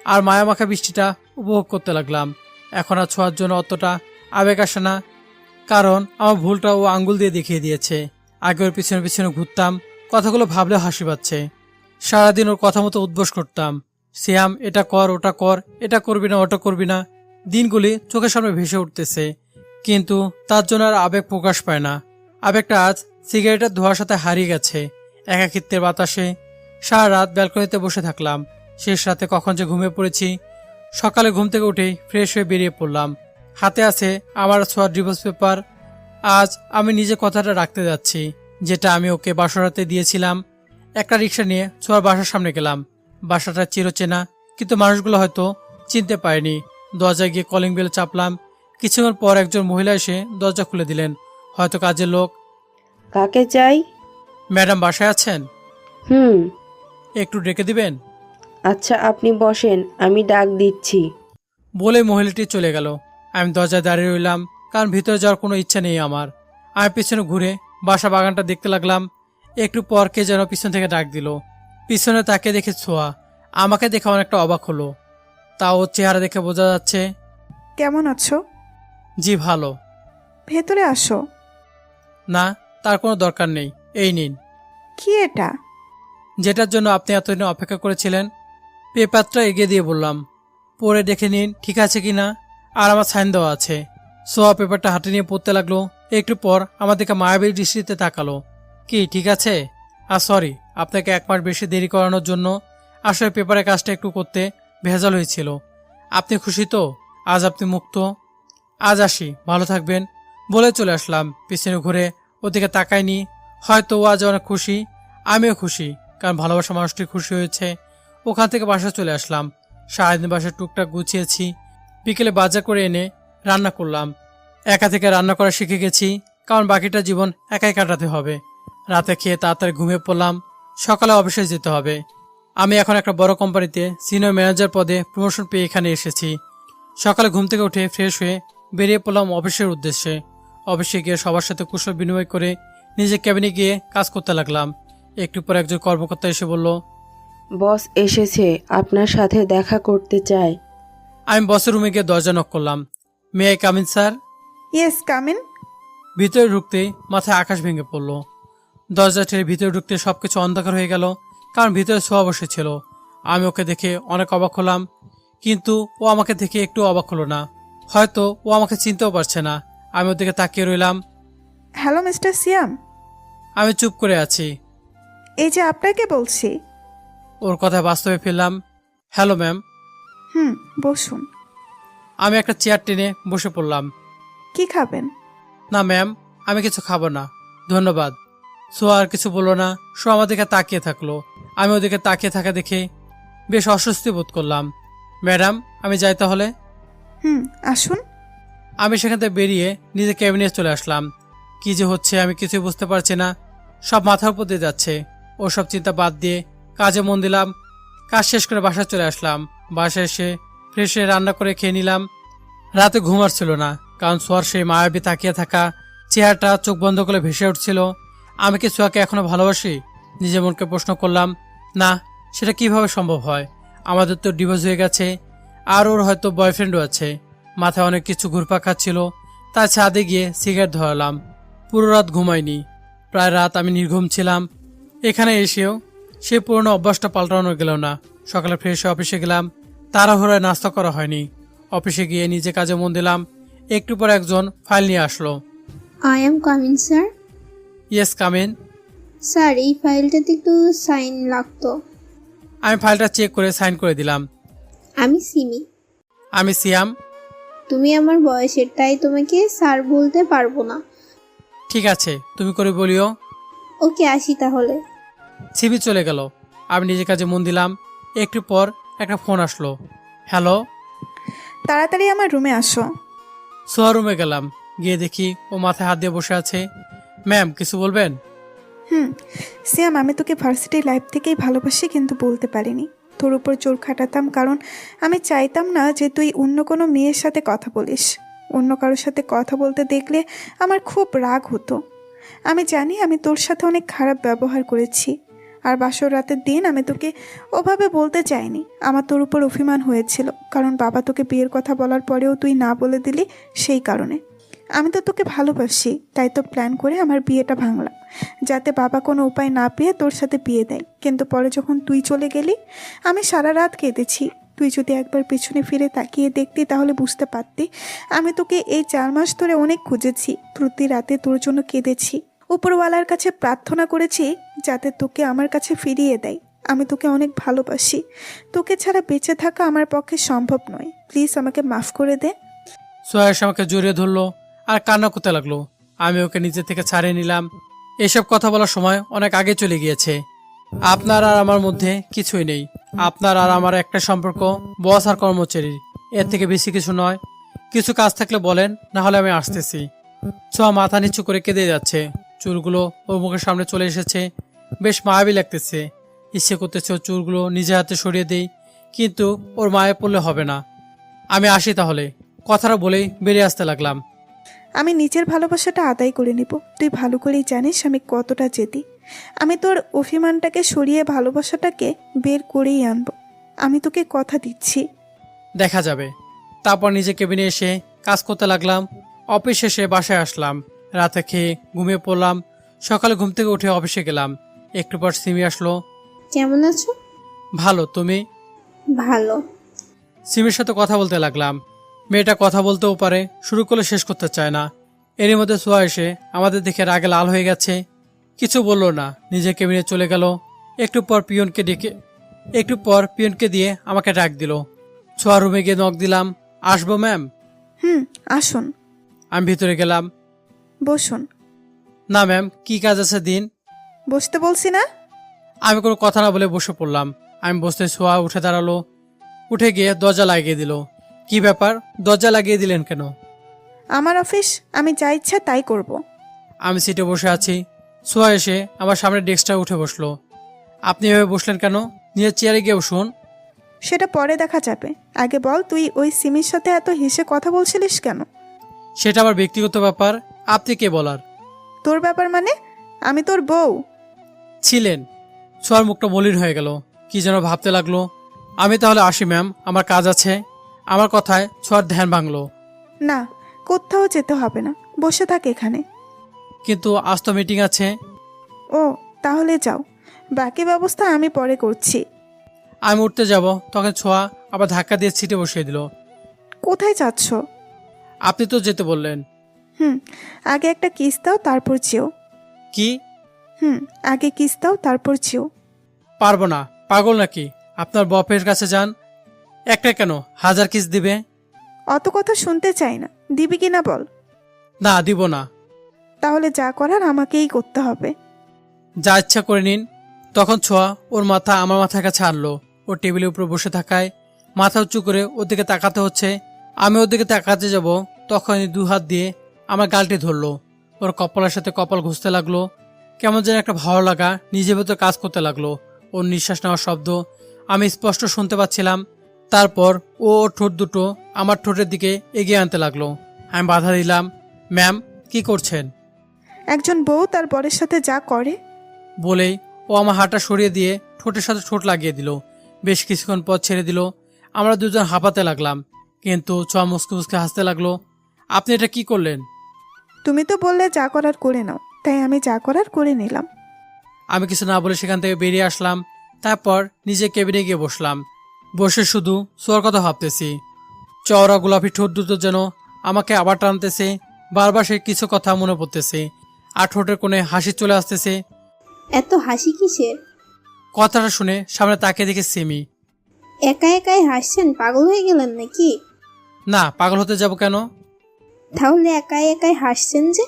S1: আর মায়ামাখা বৃষ্টিটা উপভোগ করতে লাগলাম। এখন আর ছোঁয়ার জন্য অতটা আবেগ আসে না, কারণ আমার ভুলটা ও আঙ্গুল দিয়ে দেখিয়ে দিয়েছে। আগে ওর পিছনে পিছনে ঘুরতাম, কথাগুলো ভাবলে হাসি পাচ্ছে। সারাদিন ওর কথা মতো উদ্বোস করতাম। সিয়াম, এটা কর, ওটা কর, এটা করবি না, ওটা করবি না। দিনগুলি চোখের সামনে ভেসে উঠতেছে, কিন্তু তার জন্য আর আবেগ প্রকাশ পায় না। আবেগটা আজ সিগারেটের ধোঁয়ার সাথে হারিয়ে গেছে একাকিত্বের বাতাসে। সারা রাত ব্যালকনিতে বসে থাকলাম। শেষ রাতে কখন যে ঘুমিয়ে পড়েছি। সকালে ঘুম থেকে উঠেই ফ্রেশ হয়ে বেরিয়ে পড়লাম। হাতে আছে আমার ছোঁয়ার ডিভোর্স পেপার। আজ আমি নিজে কথাটা রাখতে যাচ্ছি, যেটা আমি ওকে বাসরাতে দিয়েছিলাম। একটা রিক্সা নিয়ে ছোঁয়ার বাসার সামনে গেলাম। বাসাটা চিরচেনা, কিন্তু মানুষগুলো হয়তো চিনতে পারেনি। দরজায় গিয়ে কলিং বেল চাপলাম। কিছুক্ষণ পর একজন মহিলা এসে দরজা খুলে দিলেন, হয়তো কাজের লোক।
S7: কাকে চাই?
S1: ম্যাডাম বাসায় আছেন?
S7: হুম।
S1: একটু ডেকে দিবেন?
S7: আচ্ছা, আপনি বসেন, আমি ডাক দিচ্ছি।
S1: বলে মহিলাটি চলে গেল। আমি দরজায় দাঁড়িয়ে রইলাম, কারণ ভিতরে যাওয়ার কোনো ইচ্ছা নেই আমার। আমি পিছনে ঘুরে বাসা বাগানটা দেখতে লাগলাম। একটু পর কে যেন পিছন থেকে ডাক দিল। পিছনে তাকে দেখে ছোঁয়া আমাকে দেখে অনেকটা অবাক হলো। তা ওর চেহারা দেখে বোঝা যাচ্ছে।
S5: কেমন আছো?
S1: জি ভালো।
S5: ভেতরে আসো।
S1: না, তার কোনো দরকার নেই। এই নিন।
S5: কি এটা?
S1: যেটার জন্য আপনি এতদিন অপেক্ষা করেছিলেন। পেপারটা এগিয়ে দিয়ে বললাম, পড়ে দেখে নিন ঠিক আছে কিনা, আর আমার সাইন দেওয়া আছে। সোয়া পেপারটা হাতে নিয়ে পড়তে লাগলো। একটু পর আমার দিকে মায়াবী দৃষ্টিতে তাকালো। কি ঠিক আছে? আর সরি আপনাকে 1 মাস বেশি দেরি করানোর জন্য। আসলে পেপারের কাজটা একটু করতে ভেজাল হয়েছিল। আপনি খুশি তো? আজ আপনি মুক্ত। আজ আসি, ভালো থাকবেন। বলে চলে আসলাম। পিছনে ঘুরে ওদিকে তাকাইনি। হয়তো ও আজ অনেক খুশি, আমিও খুশি, কারণ ভালোবাসা মানুষটি খুশি হয়েছে। ওখান থেকে বাসায় চলে আসলাম। সারাদিন বাসায় টুকটাক গুছিয়েছি। বিকেলে বাজার করে এনে রান্না করলাম। একা থেকে রান্না করা শিখে গেছি, কারণ বাকিটা জীবন একাই কাটাতে হবে। রাতে খেয়ে তাড়াতাড়ি ঘুমিয়ে পড়লাম। সকালে অফিসে যেতে হবে। আমি এখন একটা বড় কোম্পানিতে সিনিয়র ম্যানেজার পদে প্রমোশন পেয়ে এখানে এসেছি। সকালে ঘুম থেকে উঠে ফ্রেশ হয়ে বেরিয়ে পড়লাম অফিসের উদ্দেশ্যে। অফিসে গিয়ে সবার সাথে কুশল বিনিময় করে নিজের ক্যাবিনে গিয়ে কাজ করতে লাগলাম। একটু পর একজন কর্মকর্তা এসে বলল,
S7: বস এসেছে, আপনার সাথে দেখা করতে চায়।
S1: আমি বসের রুমে গিয়ে দরজা নক করলাম। May I come in sir?
S5: Yes, come in.
S1: ভিতরে ঢুকতেই মাথায় আকাশ ভেঙে পড়ল। দরজা ঠেলে ভিতরে ঢুকতে সবকিছু অন্ধকার হয়ে গেল, কারণ ভিতরে শোয়া বসেছিল। আমি ওকে দেখে অনেক অবাক হলাম, কিন্তু ও আমাকে দেখে একটু অবাক হলো না। হয়তো ও আমাকে চিনতেও পারছে না। আমি ওর দিকে তাকিয়ে রইলাম।
S5: হ্যালো মিস্টার সিয়াম।
S1: আমি চুপ করে আছি।
S5: এই যে আপনাকে বলছি।
S1: ওর কথা বাস্তবে ফেললাম। Hello ma'am.
S5: বসুন।
S1: আমি একটা চেয়ার টেনে বসে পড়লাম।
S5: কি খাবেন?
S1: না ম্যাম, আমি কিছু খাবো না, ধন্যবাদ। সো আর কিছু বললো না। সো আমার দিকে তাকিয়ে থাকলো। আমি ওদিকে তাকিয়ে থাকা দেখে বেশ অস্বস্তি বোধ করলাম। ম্যাডাম, আমি যাই তাহলে?
S5: আসুন।
S1: আমি সেখান থেকে বেরিয়ে নিজের ক্যাবিনে চলে আসলাম। কি যে হচ্ছে আমি কিছুই বুঝতে পারছি না। সব মাথার উপর দিয়ে যাচ্ছে। ওসব চিন্তা বাদ দিয়ে কাজে মন দিলাম। কাজ শেষ করে বাসায় চলে আসলাম। বাসায় এসে ফ্রেশ হয়ে রান্না করে খেয়ে নিলাম। রাতে ঘুম আসছিল না, কারণ সোয়ার সেই মায়াবী তাকিয়ে থাকা চেহারাটা চোখ বন্ধ করে ভেসে উঠছিল। আমি কি সোয়াকে এখনো ভালোবাসি? নিজের মনকে প্রশ্ন করলাম। না, সেটা কিভাবে সম্ভব হয়? আমাদের তো ডিভোর্স হয়ে গেছে, আর ওর হয়তো বয়ফ্রেন্ডও আছে। মাথায় অনেক কিছু ঘুরপাক খাচ্ছিল। তাই ছাদে গিয়ে সিগারেট ধরালাম। পুরো রাত ঘুমাইনি, প্রায় রাত আমি নির্ঘুম ছিলাম। এখানে এসেও সে পুরনো অভ্যাসটা পাল্টানো গেল না। সকালে ফ্রেশ হয়ে অফিসে গেলাম। তাড়াহুড়োয় নাস্তা করা হয়নি। অফিসে গিয়ে নিজে কাজে মন দিলাম। একটু পর একজন ফাইল নিয়ে আসলো।
S16: I am coming sir.
S1: Yes, come in.
S16: Sir, এই ফাইলটাতে একটু সাইন লাগতো।
S1: আমি ফাইলটা চেক করে সাইন করে দিলাম।
S16: আমি সিমি।
S1: আমি সিয়াম।
S16: তুমি আমার বয়সের, তাই তোমাকে স্যার বলতে পারবো না।
S1: ঠিক আছে, তুমি করে বলিও।
S16: ওকে, আসি তাহলে।
S1: সিবি চলে গেল। আমি নিজের কাজে মন দিলাম। একটু পর একটা ফোন আসলো। হ্যালো।
S5: তাড়াতাড়ি আমার রুমে আসো।
S1: সোয়া রুমে গেলাম। গিয়ে দেখি ও মাথায় হাত দিয়ে বসে আছে। ম্যাম, কিছু বলবেন?
S5: সিয়াম, আমি তোকে ভার্সিটি লাইফ থেকেই ভালোবাসি, কিন্তু বলতে পারিনি। তোর উপর জোর খাটাতাম, কারণ আমি চাইতাম না যে তুই অন্য কোনো মেয়ের সাথে কথা বলিস। অন্য কারোর সাথে কথা বলতে দেখলে আমার খুব রাগ হতো। আমি জানি আমি তোর সাথে অনেক খারাপ ব্যবহার করেছি, আর বাসর রাতের দিন আমি তোকে ওভাবে বলতে চাইনি। আমার তোর উপর অভিমান হয়েছিল, কারণ বাবা তোকে বিয়ের কথা বলার পরেও তুই না বলে দিলি। সেই কারণে আমি তো তোকে ভালোবাসি, তাই তো প্ল্যান করে আমার বিয়েটা ভাঙলাম, যাতে বাবা কোনো উপায় না পেয়ে তোর সাথে বিয়ে দেয়। কিন্তু পরে যখন তুই চলে গেলি, আমি সারা রাত কেঁদেছি। তুই যদি একবার পিছনে ফিরে তাকিয়ে দেখতি, তাহলে বুঝতে পারতি আমি তোকে এই 4 মাস ধরে অনেক খুঁজেছি। প্রতি রাতে তোর জন্য কেঁদেছি, উপরওয়ালার কাছে প্রার্থনা করেছি যাতে তোকে আমার কাছে ফিরিয়ে দেয়। আমি তোকে অনেক ভালোবাসি। তোকে ছাড়া বেঁচে থাকা আমার পক্ষে সম্ভব নয়। প্লিজ আমাকে মাফ করে দে।
S1: সোয়া এসে আমাকে জড়িয়ে ধরলো আর কান্না করতে লাগলো। আমি ওকে নিজে থেকে ছাড়িয়ে নিলাম। এসব কথা বলার সময় অনেক আগে চলে গিয়েছে। আপনার আর আমার মধ্যে কিছুই নেই। আপনার আর আমার একটা সম্পর্ক বস আর কর্মচারীর, এর থেকে বেশি কিছু নয়। কিছু কাজ থাকলে বলেন, না হলে আমি আসতেছি। সোয়া মাথা নিচু করে কেঁদে যাচ্ছে। চুলগুলো ওর মুখের সামনে চলে এসেছে। বেশ মায়াবী লাগতেছে। ইচ্ছে করতেছে ওর চুলগুলো নিজে হাতে সরিয়ে দেই, কিন্তু ওর মায়ে পড়লে হবে না। আমি আসি তাহলে, কথাটা বলেই বেরিয়ে আসতে লাগলাম।
S5: আমি নিজের ভালোবাসাটা আদায় করে নেব। তুই ভালো করেই জানিস আমি কতটা জেদি। আমি তোর অভিমানটাকে সরিয়ে ভালোবাসাটাকে বের করেই আনব। আমি তোকে কথা দিচ্ছি।
S1: দেখা যাবে। তারপর নিজে কেবিনে এসে কাজ করতে লাগলাম। অফিস শেষে বাসায় আসলাম। রাতে খেয়ে ঘুমিয়ে পড়লাম। সকালে ঘুম থেকে উঠে অফিসে গেলাম। একটু পর সিমি আসলো।
S16: কেমন আছো?
S1: ভালো, তুমি?
S16: ভালো।
S1: সিমির সাথে কথা বলতে লাগলাম। মেয়েটা কথা বলতেও পারে, শুরু করলে শেষ করতে চায় না। এরই মধ্যে সোয়া এসে আমাদের দেখে রাগে লাল হয়ে গেছে। কিছু বললো না, নিজের কেবিনে চলে গেল। একটু পর পিয়নকে দিয়ে আমাকে ডাক দিল। সোয়া রুমে গিয়ে নক দিলাম। আসবো ম্যাম?
S5: আসুন।
S1: আমি ভিতরে গেলাম।
S5: বসুন।
S1: না ম্যাম, কি কাজ আছে দিন?
S5: বসতে বলছি না?
S1: আমি কোনো কথা না বলে বসে পড়লাম। আমি বসতে সোয়া উঠে দাঁড়ালো। উঠে গিয়ে দরজা লাগিয়ে দিল। কি ব্যাপার, দরজা লাগিয়ে দিলেন কেন?
S5: আমার অফিস, আমি যা ইচ্ছা তাই করব।
S1: আমি সিটে বসে আছি। সোয়া এসে আমার সামনে ডেস্কটা উঠে বসলো। আপনি এভাবে বসলেন কেন? নিজের চেয়ারে গিয়ে বসুন।
S5: সেটা পরে দেখা যাবে, আগে বল তুই ওই সিমির সাথে এত হেসে কথা বলছিলিস কেন?
S1: সেটা আমার ব্যক্তিগত ব্যাপার, আপনি কে বলার?
S5: তোর ব্যাপার মানে? আমি তোর বউ।
S1: ছিলেন। ছোঁয়ার মুখটা মলিন হয়ে গেল, কি যেন ভাবতে লাগলো। আমি তাহলে আসি ম্যাম, আমার কাজ আছে। আমার কথায় ছোঁয়ার ধ্যান ভাঙলো।
S5: না, কোথাও যেতে হবে না, বসে থাক এখানে।
S1: কিন্তু আজ তো মিটিং আছে।
S5: ও, তাহলে যাও, বাকি ব্যবস্থা আমি পরে করছি।
S1: আমি উঠতে যাব, তখন ছোঁয়া আবার ধাক্কা দিয়ে সিটে বসিয়ে দিল।
S5: কোথায় যাচ্ছ?
S1: আপনি তো যেতে বললেন।
S5: আগে একটা কিস দাও, তারপর যেও।
S1: কি?
S5: আগে কিস দাও, তারপর যেও।
S1: পারবো না, পাগল নাকি? আপনার বপের কাছে যান। একটা কেন, 1000 কিস দিবে।
S5: অত কথা শুনতে চাই না, দিবি কিনা বল।
S1: না, দিব না।
S5: তাহলে যা করার আমাকেই করতে হবে।
S1: যা ইচ্ছা করে নিন। তখন ছোঁয়া ওর মাথা আমার মাথার কাছে আনলো। ওর টেবিলের উপর বসে থাকায় মাথা উঁচু করে ওর দিকে তাকাতে হচ্ছে। আমি ওর দিকে তাকাতে যাব, তখনই 2 হাত দিয়ে আমার গালটি ধরলো। ওর কপালের সাথে কপাল ঘুষতে লাগলো। কেমন যেন একটা ভালো লাগা নিজের ভেতর কাজ করতে লাগলো। ওর নিঃশ্বাস নেওয়ার শব্দ আমি স্পষ্ট শুনতে পাচ্ছিলাম। তারপর ও ওর ঠোঁট দুটো আমার ঠোঁটের দিকে এগিয়ে আনতে লাগলো। আমি বাধা দিলাম। ম্যাম, কি করছেন?
S5: একজন বউ তার বরের সাথে যা করে।
S1: বলেই ও আমার হাতটা সরিয়ে দিয়ে ঠোঁটের সাথে ঠোঁট লাগিয়ে দিল। বেশ কিছুক্ষণ পর ছেড়ে দিল। আমরা দুজন হাঁপাতে লাগলাম, কিন্তু ছোঁয়া মুসকে মুসকে হাসতে লাগলো। আপনি এটা কি করলেন?
S5: তুমি তো বললে যা করার করে নাও, তাই আমি যা করার করে নিলাম।
S1: আমি কিছু না বলে সেখান থেকে বেরিয়ে আসলাম। তারপর নিজে কেবিনে গিয়ে বসলাম। বসে শুধু ছোঁয়ার কথা ভাবতেছি। চওড়া গোলাপি ঠোঁট দুটো যেন আমাকে আবার টানতেছে। বারবার সে কিছু কথা মনে পড়তেছে, আর ঠোঁটের কোণে হাসি চলে আসতেছে।
S16: এত হাসি কিসের?
S1: কথাটা শুনে সামনে তাকিয়ে দেখে সিমি।
S16: একা একাই হাসছেন, পাগল হয়ে গেলেন নাকি?
S1: না, পাগল হতে যাব কেন?
S16: তাহলে একাই একাই হাসছেন যে?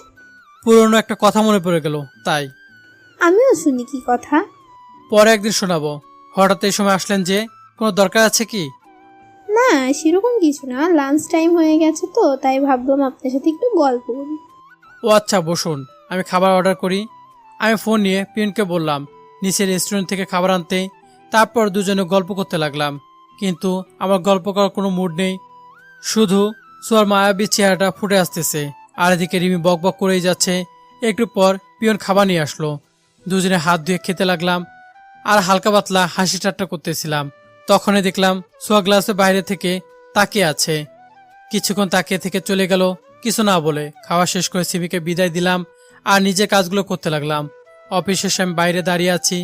S1: পুরনো একটা কথা মনে পড়ে গেল, তাই।
S16: আমিও শুনি কি কথা।
S1: পরে একদিন শোনাবো। হঠাৎ এই সময় আসলেন যে, কোনো দরকার আছে কি?
S16: না, সেরকম কিছু না, লাঞ্চ টাইম হয়ে গেছে তো, তাই ভাবলাম আপনার সাথে একটু গল্প করি।
S1: ও আচ্ছা, বসুন, আমি খাবার অর্ডার করি। আমি ফোন নিয়ে পিয়নকে বললাম নিচের রেস্টুরেন্ট থেকে খাবার আনতে। তারপর দুজনে গল্প করতে লাগলাম, কিন্তু আমার গল্প করার কোনো মুড নেই। শুধু সোয়ার মায়াবী চেহারাটা ফুটে আসতেছে, আর এদিকে রিমি বক বক করেই যাচ্ছে। একটু পর পিয়ন খাবার নিয়ে আসলো। দুজনে হাত ধুয়ে খেতে লাগলাম, আর হালকা পাতলা হাসি ঠাট্টা করতেছিলাম। তখনই দেখলাম সোয়া গ্লাসের বাইরে থেকে তাকিয়ে আছে। কিছুক্ষণ তাকিয়ে থেকে চলে গেল, কিছু না বলে। খাওয়া শেষ করে সিমিকে বিদায় দিলাম, আর নিজের কাজগুলো করতে লাগলাম। অফিস শেষে আমি বাইরে দাঁড়িয়ে আছি,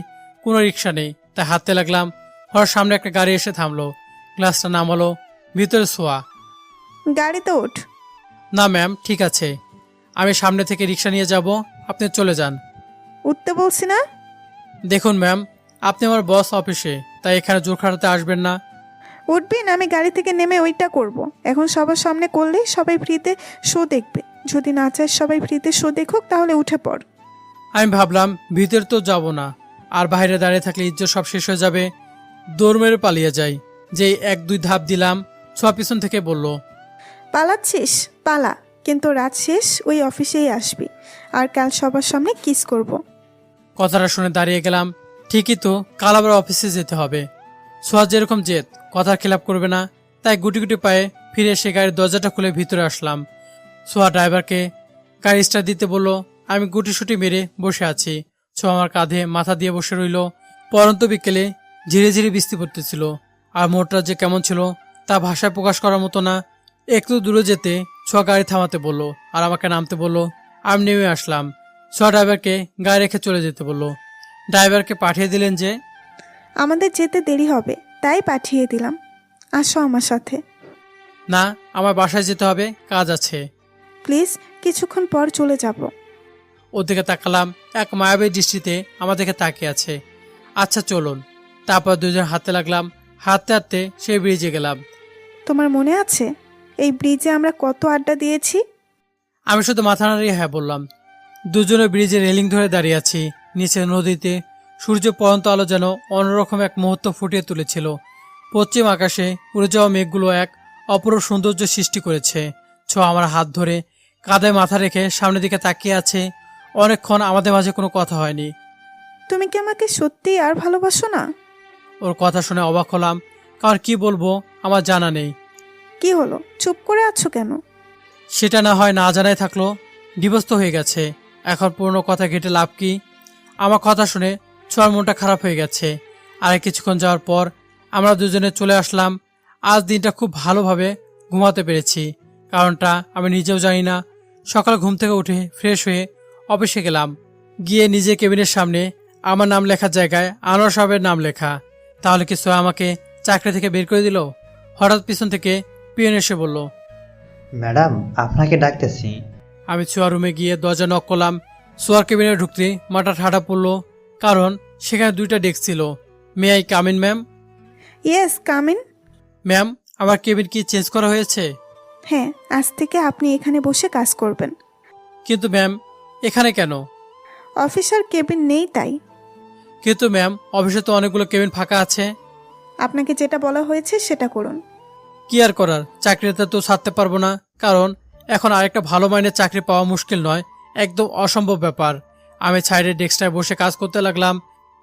S1: কোনো রিক্সা নেই, তাই হাঁটতে লাগলাম। হঠাৎ সামনে একটা গাড়ি এসে থামলো। গ্লাসটা নামালো, ভিতরে সোয়া।
S5: গাড়িতে ওঠ।
S1: না ম্যাম, ঠিক আছে, আমি সামনে থেকে রিক্সা নিয়ে যাব, আপনি চলে যান।
S5: উঠতে বলছি না?
S1: দেখুন ম্যাম, আপনি আমার বস অফিসে, তাই এখানে জোর খাটাতে আসবেন না।
S5: উঠবি না? আমি গাড়ি থেকে নেমে ওইটা করব। এখন সবার সামনে করলেই সবাই ফ্রিতে শো দেখবে। যদি না চাস সবাই ফ্রিতে শো দেখুক, তাহলে উঠে পড়।
S1: আমি ভাবলাম ভিতরে তো যাব না, আর বাইরে দাঁড়িয়ে থাকলে ইজ্জত সব শেষ হয়ে যাবে। দৌড় মেরে পালিয়ে যাই। যেই 1-2 ধাপ দিলাম, ছোঁয়া পিছন থেকে বলল,
S5: পালাচ্ছিস? পালা, কিন্তু রাত শেষ ওই অফিসেই আসবি, আর কাল সবার সামনে কিস করব।
S1: কথাটা শুনে দাঁড়িয়ে গেলাম। ঠিকই তো, কাল আবার অফিসে যেতে হবে। ছোঁয়া যেরকম জেদ, কথার খেলাপ করবে না, তাই গুটি গুটি পায়ে ফিরে এসে গাড়ির দরজাটা খুলে ভিতরে আসলাম। ছোঁয়া ড্রাইভারকে গাড়ি স্টার্ট দিতে বলল। আমি গুটিসুটি মেরে বসে আছি। ছোঁয়া আমার কাঁধে মাথা দিয়ে বসে রইল। পরন্ত বিকেলে ধীরে ধীরে বৃষ্টি পড়তেছিল, আর মোড়টা যে কেমন ছিল তা ভাষায় প্রকাশ করার মতো না। একটু দূরে যেতে ছোঁয়া গাড়ি থামাতে বলল, আর আমাকে নামতে বলল। আমি নেমে আসলাম। ছোঁয়া ড্রাইভারকে গাড়ি রেখে চলে যেতে বলল। ড্রাইভারকে পাঠিয়ে দিলেন যে,
S5: আমাদের যেতে দেরি হবে, তাই পাঠিয়ে দিলাম। আসো আমার সাথে।
S1: না, আমার বাসায় যেতে হবে, কাজ আছে।
S5: প্লিজ, কিছুক্ষণ পর চলে যাব।
S1: ওদিকে তাকালাম, এক মায়াবী দৃষ্টিতে আমার দিকে তাকিয়ে আছে। আচ্ছা চলুন। তারপর দুজন হাঁটতে লাগলাম। হাঁটতে হাঁটতে সেই ব্রিজে গেলাম।
S5: তোমার মনে আছে এই ব্রিজে আমরা কত আড্ডা দিয়েছি?
S1: আমি শুধু মাথা নাড়িয়ে হ্যাঁ বললাম। দুজনে ব্রিজে রেলিং ধরে দাঁড়িয়ে আছি। নিচে নদীতে সূর্য পরন্ত আলো যেন অন্যরকম এক মুহূর্ত ফুটিয়ে তুলেছিল। পশ্চিম আকাশে উড়ে যাওয়া মেঘগুলো এক অপরূপ সৌন্দর্য সৃষ্টি করেছে। ছোঁয়া আমার হাত ধরে কাঁধে মাথা রেখে সামনের দিকে তাকিয়ে আছে। অনেকক্ষণ আমাদের মাঝে কোনো কথা হয়নি।
S5: তুমি কি আমাকে সত্যিই আর ভালোবাসো না?
S1: ওর কথা শুনে অবাক হলাম, কারণ কি বলবো আমার জানা নেই।
S5: কি হলো, চুপ করে আছো কেন?
S1: সেটা না হয় না জানাই থাকলো, ডিভোর্স তো হয়ে গেছে, এখন পুরনো কথা ঘেটে লাভ কি? আমার কথা শুনে ছোঁয়ার মনটা খারাপ হয়ে গেছে। আর কিছুক্ষণ যাওয়ার পর আমরা দুজনে চলে আসলাম। আজ দিনটা খুব ভালোভাবে ঘুমাতে পেরেছি, কারণটা আমি নিজেও জানি না। সকাল ঘুম থেকে উঠে ফ্রেশ হয়ে অফিসে গেলাম। গিয়ে নিজের কেবিনের সামনে আমার নাম লেখার জায়গায় আনোয়ার সাহেবের নাম লেখা। তাহলে কি সোয়া আমাকে চাকরি থেকে বের করে দিল? হঠাৎ পিছন থেকে পিয়ন এসে বলল,
S17: ম্যাডাম আপনাকে ডাকতেছি।
S1: আমি সোয়ার রুমে গিয়ে দরজা নক করলাম। সোয়ার কেবিনে ঢুকতে মাথা ঠাডা পড়লো, কারণ সেখানে 2টা ডেস্ক ছিল। May I come in ma'am?
S5: Yes, come in.
S1: Ma'am, আমার কেবিন কি চেঞ্জ করা হয়েছে?
S5: হ্যাঁ, আজ থেকে আপনি এখানে বসে কাজ করবেন।
S1: কিন্তু ম্যাম, এখানে কেন?
S5: অফিসার কেবিন নেই তাই।
S1: কিন্তু ম্যাম, অফিসে তো অনেকগুলো কেবিন ফাঁকা আছে।
S5: আপনাকে যেটা বলা হয়েছে সেটা করুন।
S1: কি আর করার, চাকরিতে তো ছাড়তে পারবো না, কারণ এখন আরেকটা ভালো মাইনের চাকরি পাওয়া মুশকিল নয়, একদম অসম্ভব ব্যাপার। আমি সাইডের ডেস্কটায় বসে কাজ করতে লাগলাম,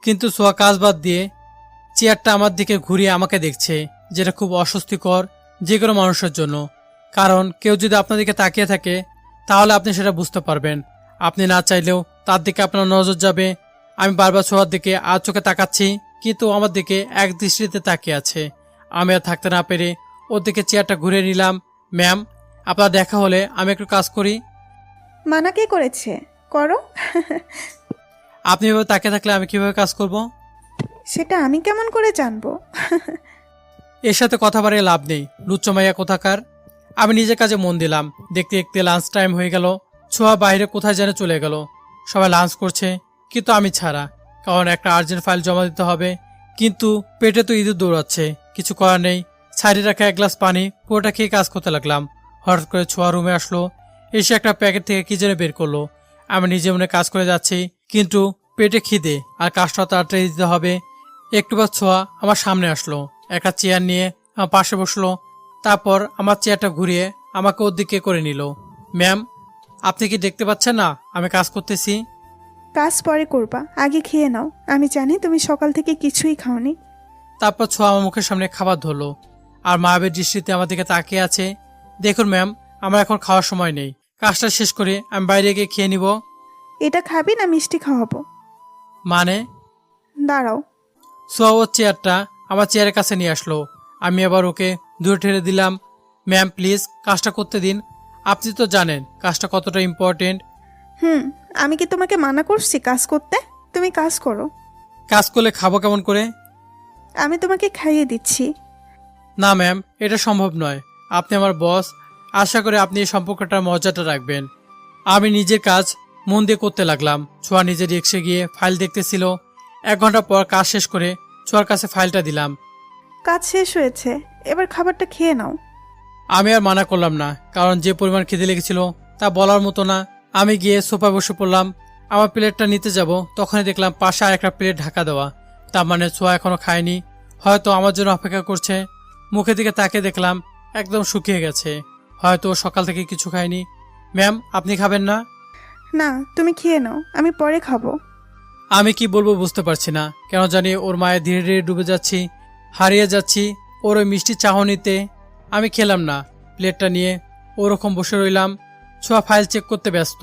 S1: কিন্তু সোয়া কাজ বাদ দিয়ে চেয়ারটা আমার দিকে ঘুরিয়ে আমাকে দেখছে, যেটা খুব অস্বস্তিকর যে কোনো মানুষের জন্য। কারণ কেউ যদি আপনার দিকে তাকিয়ে থাকে তাহলে আপনি সেটা বুঝতে পারবেন। আপনি না চাইলেও তার দিকে আপনার নজর যাবে। আমি বারবার সোয়ার দিকে আর চোখে তাকাচ্ছি, কিন্তু আমার দিকে এক দৃষ্টিতে তাকিয়ে আছে। আমি আর থাকতে না পেরে ওর দিকে চেয়ারটা ঘুরে নিলাম। ম্যাম, আপনার দেখা হলে আমি একটু কাজ করি।
S5: মানা কে করেছে? করো।
S1: আপনি এভাবে তাকিয়ে থাকলে আমি কিভাবে কাজ করব?
S5: সেটা আমি কেমন করে জানবো?
S1: এর সাথে কথা বাড়িয়ে লাভ নেই, লুচ্চো মাইয়া কোথাকার। আমি নিজের কাজে মন দিলাম। দেখতে দেখতে লাঞ্চ টাইম হয়ে গেল। ছোঁয়া বাইরে কোথায় যেন চলে গেল। সবাই লাঞ্চ করছে, কিন্তু আমি ছাড়া, কারণ একটা আর্জেন্ট ফাইল জমা দিতে হবে। কিন্তু পেটে তো ইঁদুর দৌড়াচ্ছে, কিছু করার নেই। সাইডে রাখা এক গ্লাস পানি পুরোটা খেয়ে কাজ করতে লাগলাম। হঠাৎ করে ছোঁয়া রুমে আসলো, এসে একটা প্যাকেট থেকে কি যেন বের করলো। আমি নিজে মনে কাজ করে যাচ্ছি, কিন্তু পেটে খিদে আর কাজটা তাড়াতাড়ি দিতে হবে। একটু বার ছোঁয়া আমার সামনে আসলো, একটা চেয়ার নিয়ে আমার পাশে বসলো। তারপর আমার চেয়ারটা ঘুরিয়ে আমাকে ওর দিকে করে নিল। ম্যাম, আপনি কি দেখতে পাচ্ছেন না আমি কাজ করতেছি?
S5: কাজ পরে করবা, আগে খেয়ে নাও। আমি জানি তুমি সকাল থেকে কিছুই খাওনি।
S1: তারপর ছোঁয়া আমার মুখের সামনে খাবার ধরলো আর মায়াবের দৃষ্টিতে আমার দিকে তাকিয়ে আছে। দেখুন ম্যাম, আমার এখন খাওয়ার সময় নেই, কাজটা শেষ করে আমি বাইরে গিয়ে খেয়ে নিব।
S5: এটা খাবি না মিষ্টি খাওয়াবো?
S1: মানে?
S5: দাঁড়াও।
S1: ছোঁয়া ওর চেয়ারটা আমার চেয়ারের কাছে নিয়ে আসলো। আমি আবার ওকে দূরে ঠেলে দিলাম। ম্যাম প্লিজ, কাজটা করতে দিন। আপনি তো জানেন কাজটা কতটা ইম্পর্টেন্ট।
S5: আমি কি তোমাকে মানা করছি কাজ করতে? তুমি কাজ করো।
S1: কাজ করলে খাবো কেমন করে?
S5: আমি তোমাকে খাইয়ে দিচ্ছি।
S1: না ম্যাম, এটা সম্ভব নয়। আপনি আমার বস, আশা করি আপনি এই সম্পর্কটার মর্যাদা রাখবেন। আমি নিজের কাজ মন দিয়ে করতে লাগলাম। ছোঁয়া নিজের রিক্সে গিয়ে ফাইল দেখতেছিল। 1 ঘন্টা পর কাজ শেষ করে ছোঁয়ার কাছে ফাইলটা দিলাম।
S5: কাজ শেষ হয়েছে, এবার খাবারটা খেয়ে নাও।
S1: আমি আর মানা করলাম না, কারণ যে পরিমাণ খিদে লেগেছিল তা বলার মতো না। আমি গিয়ে সোফায় বসে পড়লাম। আমার প্লেটটা নিতে যাব, তখনই দেখলাম পাশে আর একটা প্লেট ঢাকা দেওয়া। তার মানে ছোঁয়া এখনো খায়নি, হয়তো আমার জন্য অপেক্ষা করছে। মুখের দিকে তাকিয়ে দেখলাম একদম শুকিয়ে গেছে, হয়তো সকাল থেকে কিছু খায়নি। ম্যাম, আপনি খাবেন না?
S5: না, তুমি খেয়ে নাও, আমি পরে খাবো।
S1: আমি কি বলবো বুঝতে পারছি না, কেন জানি ওর মায়ে ধীরে ধীরে ডুবে যাচ্ছি, হারিয়ে যাচ্ছি ওর ওই মিষ্টি চাহনিতে। আমি খেলাম না, প্লেটটা নিয়ে ওরকম বসে রইলাম। ছোঁয়া ফাইল চেক করতে ব্যস্ত।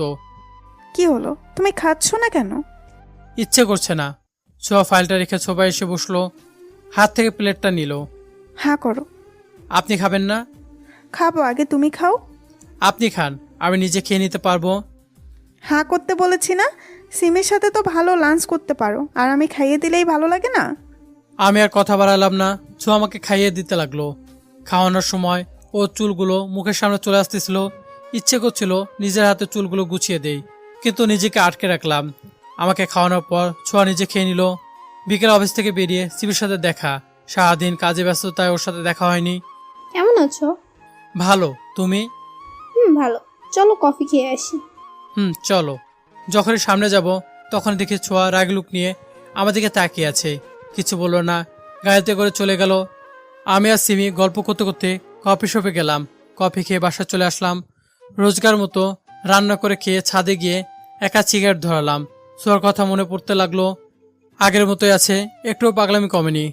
S5: কি হলো, তুমি খাচ্ছ না কেন?
S1: ইচ্ছে করছে না। ছোঁয়া ফাইলটা রেখে সোফায় এসে বসলো, হাত থেকে প্লেটটা নিল।
S5: হ্যাঁ করো।
S1: আপনি খাবেন না?
S5: খাবো, আগে তুমি খাও।
S1: আপনি খান, আমি নিজে খেয়ে নিতে পারবো।
S5: হ্যাঁ করতে বলেছি না? সিমের সাথে তো ভালো লাঞ্চ করতে পারো, আর আমি খাইয়ে দিলেই ভালো লাগে না?
S1: আমি আর কথা বাড়ালাম না। ছোঁয়া আমাকে খাইয়ে দিতে লাগলো। খাওয়ানোর সময় ওর চুলগুলো মুখের সামনে চলে আসতেছিল। ইচ্ছে করছিল নিজের হাতে চুলগুলো গুছিয়ে দেই, কিন্তু নিজেকে আটকে রাখলাম। আমাকে খাওয়ানোর পর ছোঁয়া নিজে খেয়ে নিল। বিকেল অফিস থেকে বেরিয়ে সিবির সাথে দেখা। সারাদিন কাজে ব্যস্ততায় ওর সাথে দেখা হয়নি।
S16: কেমন আছো?
S1: ভালো, তুমি?
S16: ভালো। চলো কফি খেয়ে আসি।
S1: চলো। যখনই সামনে যাব তখন দেখি ছোঁয়া রাগ লুক নিয়ে আমার দিকে তাকিয়ে আছে, কিছু বললো না, গাড়িতে করে চলে গেল। আমি আর সিমি গল্প করতে করতে কফি শপে গেলাম। কফি খেয়ে বাসা চলে আসলাম। রোজগার মতো রান্না করে খেয়ে ছাদে গিয়ে একা সিগারেট ধরালাম। ছোঁয়ার কথা মনে পড়তে লাগলো। আগের মতোই আছে, একটুও পাগলামি কমেনি।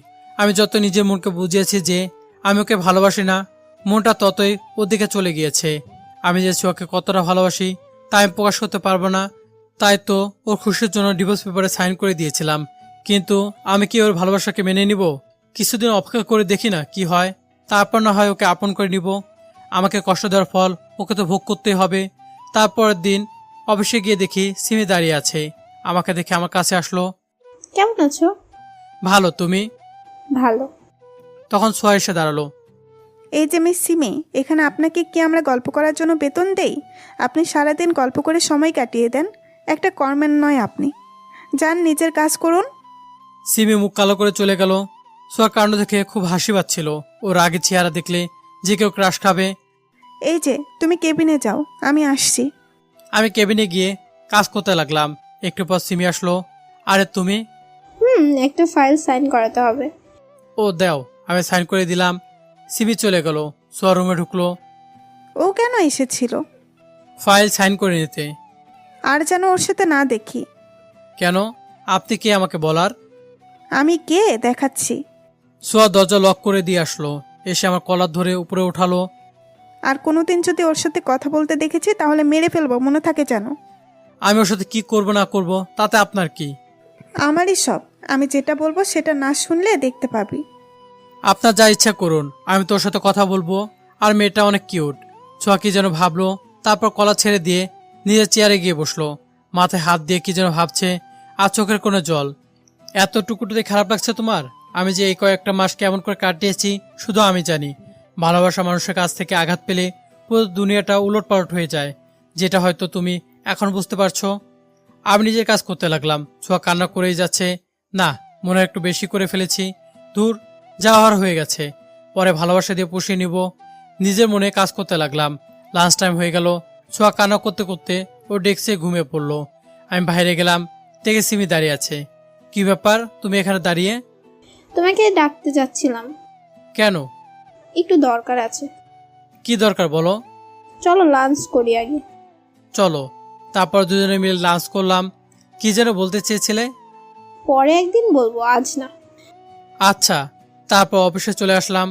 S1: আমি যত নিজের মনকে বুঝিয়েছি যে আমি ওকে ভালোবাসি না, মনটা ততই ওর দিকে চলে গিয়েছে। আমি যে ছোঁয়াকে কতটা ভালোবাসি তা আমি প্রকাশ করতে পারবো না, তাই তো ওর খুশির জন্য ডিভোর্স পেপারে সাইন করে দিয়েছিলাম। কিন্তু আমি কি ওর ভালোবাসাকে মেনে নিব? কিছুদিন অপেক্ষা করে দেখি না কি হয়, তারপর না হয় ওকে আপন করে নিব। আমাকে কষ্ট দেওয়ার ফল ওকে তো ভোগ করতেই হবে। তারপরের দিন অফিসে গিয়ে দেখি সিমি দাঁড়িয়ে আছে। আমাকে দেখে আমার কাছে আসলো।
S16: কেমন আছো?
S1: ভালো, তুমি?
S16: ভালো।
S1: তখন ছোঁয়া এসে দাঁড়ালো।
S5: এই যে মিস সিমি, এখানে আপনাকে কি আমরা গল্প করার জন্য বেতন দেই? আপনি সারাদিন গল্প করে সময় কাটিয়ে দেন, একটা কর্মের নয় আপনি। যান নিজের কাজ করুন।
S1: সিমি মুখ কালো করে চলে গেল। ছোঁয়ার কাণ্ড দেখে খুব হাসি পাচ্ছিল। ও রাগে চেহারা দেখলে যে কেউ ক্রাশ খাবে।
S5: এই যে তুমি কেবিনে যাও, আমি আসছি।
S1: আমি কেবিনে গিয়ে কাজ করতে লাগলাম। একটু পর সিমি আসলো। আরে তুমি?
S16: একটা ফাইল সাইন করাতে হবে।
S1: ও দাও, আমি সাইন করে দিলাম। সিমি চলে গেল। ছোঁয়া রুমে ঢুকলো।
S5: ও কেন এসেছিল?
S1: ফাইল সাইন করে নিতে।
S5: আর যেন ওর সাথে না দেখি।
S1: কেন? আপনি কে আমাকে বলার?
S5: আমি কে দেখাচ্ছি।
S1: ছোঁয়া দরজা লক করে দিয়ে আসলো। এসে আমার কলার ধরে উপরে উঠালো।
S5: আর কোনোদিন যদি ওর সাথে কথা বলতে দেখেছি তাহলে মেরে ফেলবো, মনে থাকে যেন।
S1: আমি ওর সাথে কি করব না করব তাতে আপনার কি?
S5: আমারই সব। আমি যেটা বলবো সেটা না শুনলে দেখতে পাবি।
S1: আপনার যা ইচ্ছা করুন, আমি তোর সাথে কথা বলবো। আর মেয়েটা অনেক কিউট। ছোঁয়া কি যেন ভাবলো, তারপর কলা ছেড়ে দিয়ে নিজের চেয়ারে গিয়ে বসলো। মাথায় হাত দিয়ে কি যেন ভাবছে, আর চোখের কোনো জল। এত টুকুটুতে খারাপ লাগছে তোমার? আমি যে এই কয়েকটা মাস কেমন করে কাটিয়েছি শুধু আমি জানি। ভালোবাসা মানুষের কাছ থেকে আঘাত পেলে পুরো দুনিয়াটা উলটপালট হয়ে যায়, যেটা হয়তো তুমি এখন বুঝতে পারছো। আমি নিজের কাজ করতে লাগলাম। ছোঁয়া কান্না করেই যাচ্ছে। না, মনে হয় একটু বেশি করে ফেলেছি। দূর, যা হওয়ার হয়ে গেছে। পরে ভালোবাসা দিয়ে পুষিয়ে নিব। নিজের মনে কাজ করতে লাগলাম। লাঞ্চ টাইম হয়ে গেল। ছোঁয়া কান্না করতে করতে ও ডেস্কে ঘুমিয়ে পড়লো। আমি বাইরে গেলাম, দেখে সিমি দাঁড়িয়ে আছে। কি ব্যাপার, তুমি এখানে দাঁড়িয়ে?
S16: তোমাকে ডাকতে যাচ্ছিলাম।
S1: কেন?
S16: একটু দরকার আছে।
S1: কি দরকার বলো?
S16: চলো লাঞ্চ করি আগে।
S1: চলো। তারপর দুজনে মিলে লাঞ্চ করলাম। কি যেন বলতে চেয়েছিলে?
S16: পরে একদিন বলবো, আজ না।
S1: আচ্ছা। তারপর অফিসে চলে আসলাম।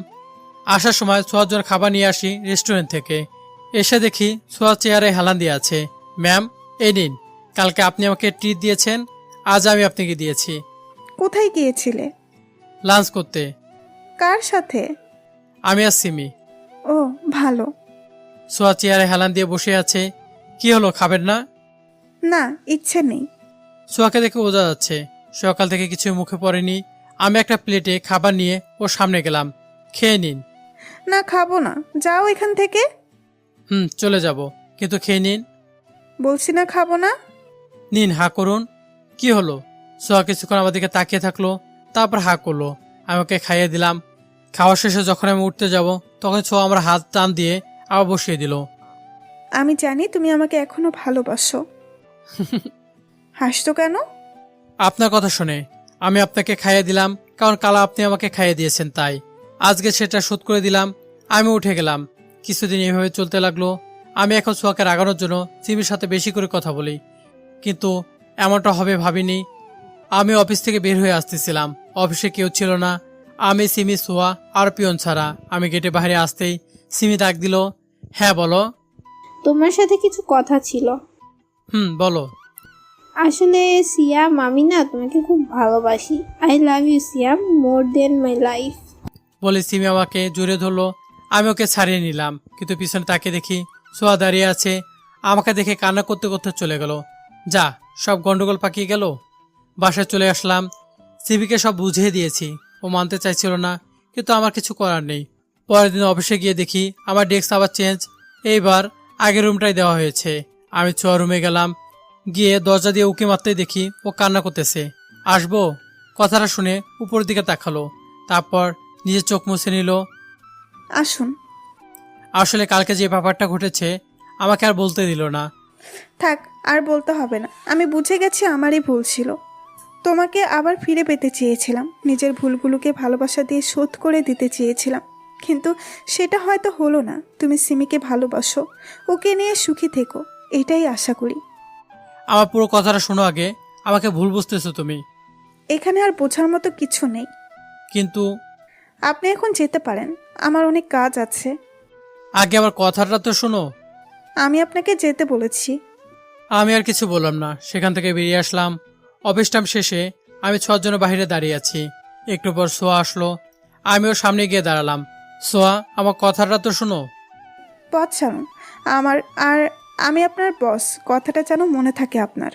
S1: আসার সময় ছোঁয়ার জন্য খাবার নিয়ে আসি রেস্টুরেন্ট থেকে। এসে দেখি ছোঁয়া চেয়ারে হেলান দিয়ে আছে। ম্যাম, এই নিন, কালকে আপনি আমাকে ট্রিট দিয়েছেন, আজ আমি আপনাকে দিয়েছি।
S5: কোথায় গিয়েছিলে?
S1: লাঞ্চ করতে।
S5: কার সাথে?
S1: আমি আর সিমি।
S5: ও ভালো।
S1: ছোঁয়া চেয়ারে হেলান দিয়ে বসে আছে। কি হলো, খাবেন না?
S5: না, ইচ্ছে নেই।
S1: ছোঁয়াকে দেখে বোঝা যাচ্ছে সকাল থেকে কিছু মুখে পড়েনি। আমি একটা প্লেটে খাবার নিয়ে ওর সামনে গেলাম। খেয়ে নিন।
S5: না, খাবো না, যাও এখান থেকে।
S1: চলে যাব, কিন্তু খেয়ে নিন।
S5: বলছি না খাবো না।
S1: নিন, হা করুন। কি হলো? ছোঁয়া কিছুক্ষণ আমার দিকে তাকিয়ে থাকলো, তারপর হা করলো। আমি ওকে খাইয়ে দিলাম। খাওয়া শেষে যখন আমি উঠতে যাব তখন ছোঁয়া আমার হাত টান দিয়ে আবার বসিয়ে দিল।
S5: আমি জানি তুমি আমাকে এখনো ভালোবাসো। হাসতো কেন?
S1: আপনার কথা শুনে। আমি আপনাকে খাইয়ে দিলাম কারণ কাল আপনি আমাকে খাইয়ে দিয়েছেন, তাই আজকে সেটা শোধ করে দিলাম। আমি উঠে গেলাম। কিছুদিন এভাবে চলতে লাগলো। আমি এখন ছোঁয়াকে রাগানোর জন্য সিমির সাথে বেশি করে কথা বলি, কিন্তু এমনটা হবে ভাবিনি। আমি অফিস থেকে বের হয়ে আসতেছিলাম। অফিসে কেউ ছিল না, আমি, সিমি, ছোঁয়া আর পিয়ন ছাড়া। আমি গেটে বাইরে আসতেই সিমি ডাক দিল। হ্যাঁ বলো।
S16: তোমার সাথে কিছু কথা ছিল।
S1: বলো।
S16: আসলে সিয়াম, আমি না তোমাকে খুব ভালোবাসি। I love you Siyam, more than my life.
S1: বলে সিমি আমাকে জড়িয়ে ধরলো। আমি ওকে ছাড়িয়ে নিলাম, কিন্তু পিছনে তাকে দেখি ছোঁয়া দাঁড়িয়ে আছে। আমাকে দেখে কান্না করতে করতে চলে গেল। যা, সব গন্ডগোল পাকিয়ে গেল। বাসায় চলে আসলাম। সিমিকে সব বুঝিয়ে দিয়েছি। ও মানতে চাইছিল না, কিন্তু আমার কিছু করার নেই। পরের দিন অফিসে গিয়ে দেখি আমার ডেস্ক আবার চেঞ্জ। এইবার আগের রুমটাই দেওয়া হয়েছে। আমি ছোঁয়া রুমে গেলাম। গিয়ে দরজা দিয়ে উকি মারতেই দেখি ও কান্না করতেছে। আসবো? কথাটা শুনে উপরের দিকে তাকালো, তারপর নিজের চোখ মুছে নিল।
S5: আসুন।
S1: আসলে কালকে যে ব্যাপারটা ঘটেছে আমাকে আর বলতে দিল না।
S5: থাক, আর বলতে হবে না। আমি বুঝে গেছি আমারই ভুল ছিল। তোমাকে আবার ফিরে পেতে চেয়েছিলাম, নিজের ভুলগুলোকে ভালোবাসা দিয়ে শোধ করে দিতে চেয়েছিলাম, কিন্তু সেটা হয়তো হলো না। তুমি সিমিকে ভালোবাসো, ওকে নিয়ে সুখী থেকো, এটাই আশা করি।
S1: আমার পুরো কথাটা শোনো আগে। আমাকে ভুল বুঝতেছো তুমি।
S5: এখানে আর বোঝার মতো কিছু নেই।
S1: কিন্তু
S5: আপনি এখন যেতে পারেন, আমার অনেক কাজ আছে।
S1: আগে আমার কথাটা তো শোনো।
S5: আমি আপনাকে যেতে বলেছি।
S1: আমি আর কিছু বললাম না, সেখান থেকে বেরিয়ে আসলাম। অফিস টাইম শেষে আমি 6 জন বাইরে দাঁড়িয়ে আছি। একটু পর সোয়া আসলো, আমিও সামনে গিয়ে দাঁড়ালাম। সোয়া, আমার কথাটা তো শোনো।
S5: পথ ছাড়ুন আমার, আর আমি আপনার বস, কথাটা যেন মনে থাকে আপনার।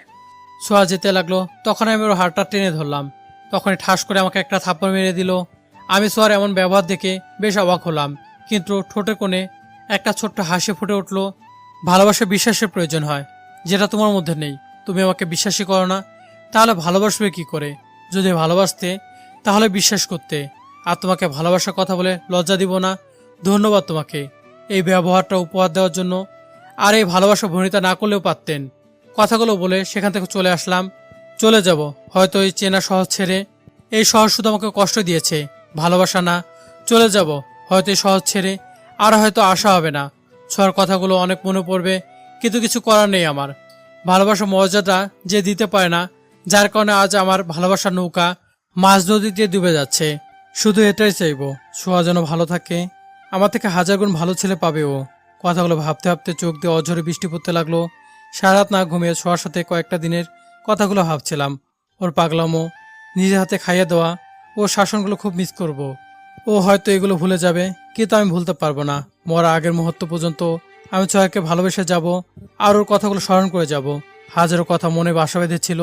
S1: সোয়া যেতে লাগলো, তখন আমি ওর হাতটা টেনে ধরলাম। তখনই ঠাস করে আমাকে একটা থাপ্পড় মেরে দিল। আমি সোয়ার এমন ব্যবহার দেখে বেশ অবাক হলাম, কিন্তু ঠোঁটের কোণে একটা ছোট্ট হাসি ফুটে উঠল। ভালোবাসা বিশ্বাসের প্রয়োজন হয়, যেটা তোমার মধ্যে নেই। তুমি আমাকে বিশ্বাসই করো না, তাহলে ভালোবাসবে কি করে? যদি ভালোবাসতে তাহলে বিশ্বাস করতে। আর তোমাকে ভালোবাসার কথা বলে লজ্জা দিব না। ধন্যবাদ তোমাকে এই ব্যবহারটা উপহার দেওয়ার জন্য। আর এই ভালোবাসা ভনিতা না করলেও পারতেন। কথাগুলো বলে সেখান থেকে চলে আসলাম। চলে যাব হয়তো এই চেনা শহর ছেড়ে। এই শহর শুধু আমাকে কষ্ট দিয়েছে, ভালোবাসা না। চলে যাব হয়তো এই শহর ছেড়ে, আর হয়তো আশা হবে না। ছোঁয়ার কথাগুলো অনেক মনে পড়বে, কিন্তু কিছু করার নেই আমার। ভালোবাসার মর্যাদা যে দিতে পারে না, যার কারণে আজ আমার ভালোবাসার নৌকা মাঝ নদীতে ডুবে যাচ্ছে। শুধু এটাই চাইবো, ছোঁয়া যেন ভালো থাকে। আমার থেকে 1000 গুণ ভালো ছেলে পাবে ও। কথাগুলো ভাবতে ভাবতে চোখ দিয়ে অঝরে বৃষ্টি পড়তে লাগলো। সারারাত না ঘুমিয়ে ছোঁয়ার সাথে কয়েকটা দিনের কথাগুলো ভাবছিলাম। ওর পাগলামো, নিজের হাতে খাইয়ে দেওয়া, ও শাসনগুলো খুব মিস করব। ও হয়তো এগুলো ভুলে যাবে, কিন্তু আমি ভুলতে পারবো না। মরা আগের মুহূর্ত পর্যন্ত আমি ছোঁয়াকে ভালোবেসে যাব, আর ওর কথাগুলো স্মরণ করে যাব। হাজারো কথা মনে বাসা বেঁধেছিল,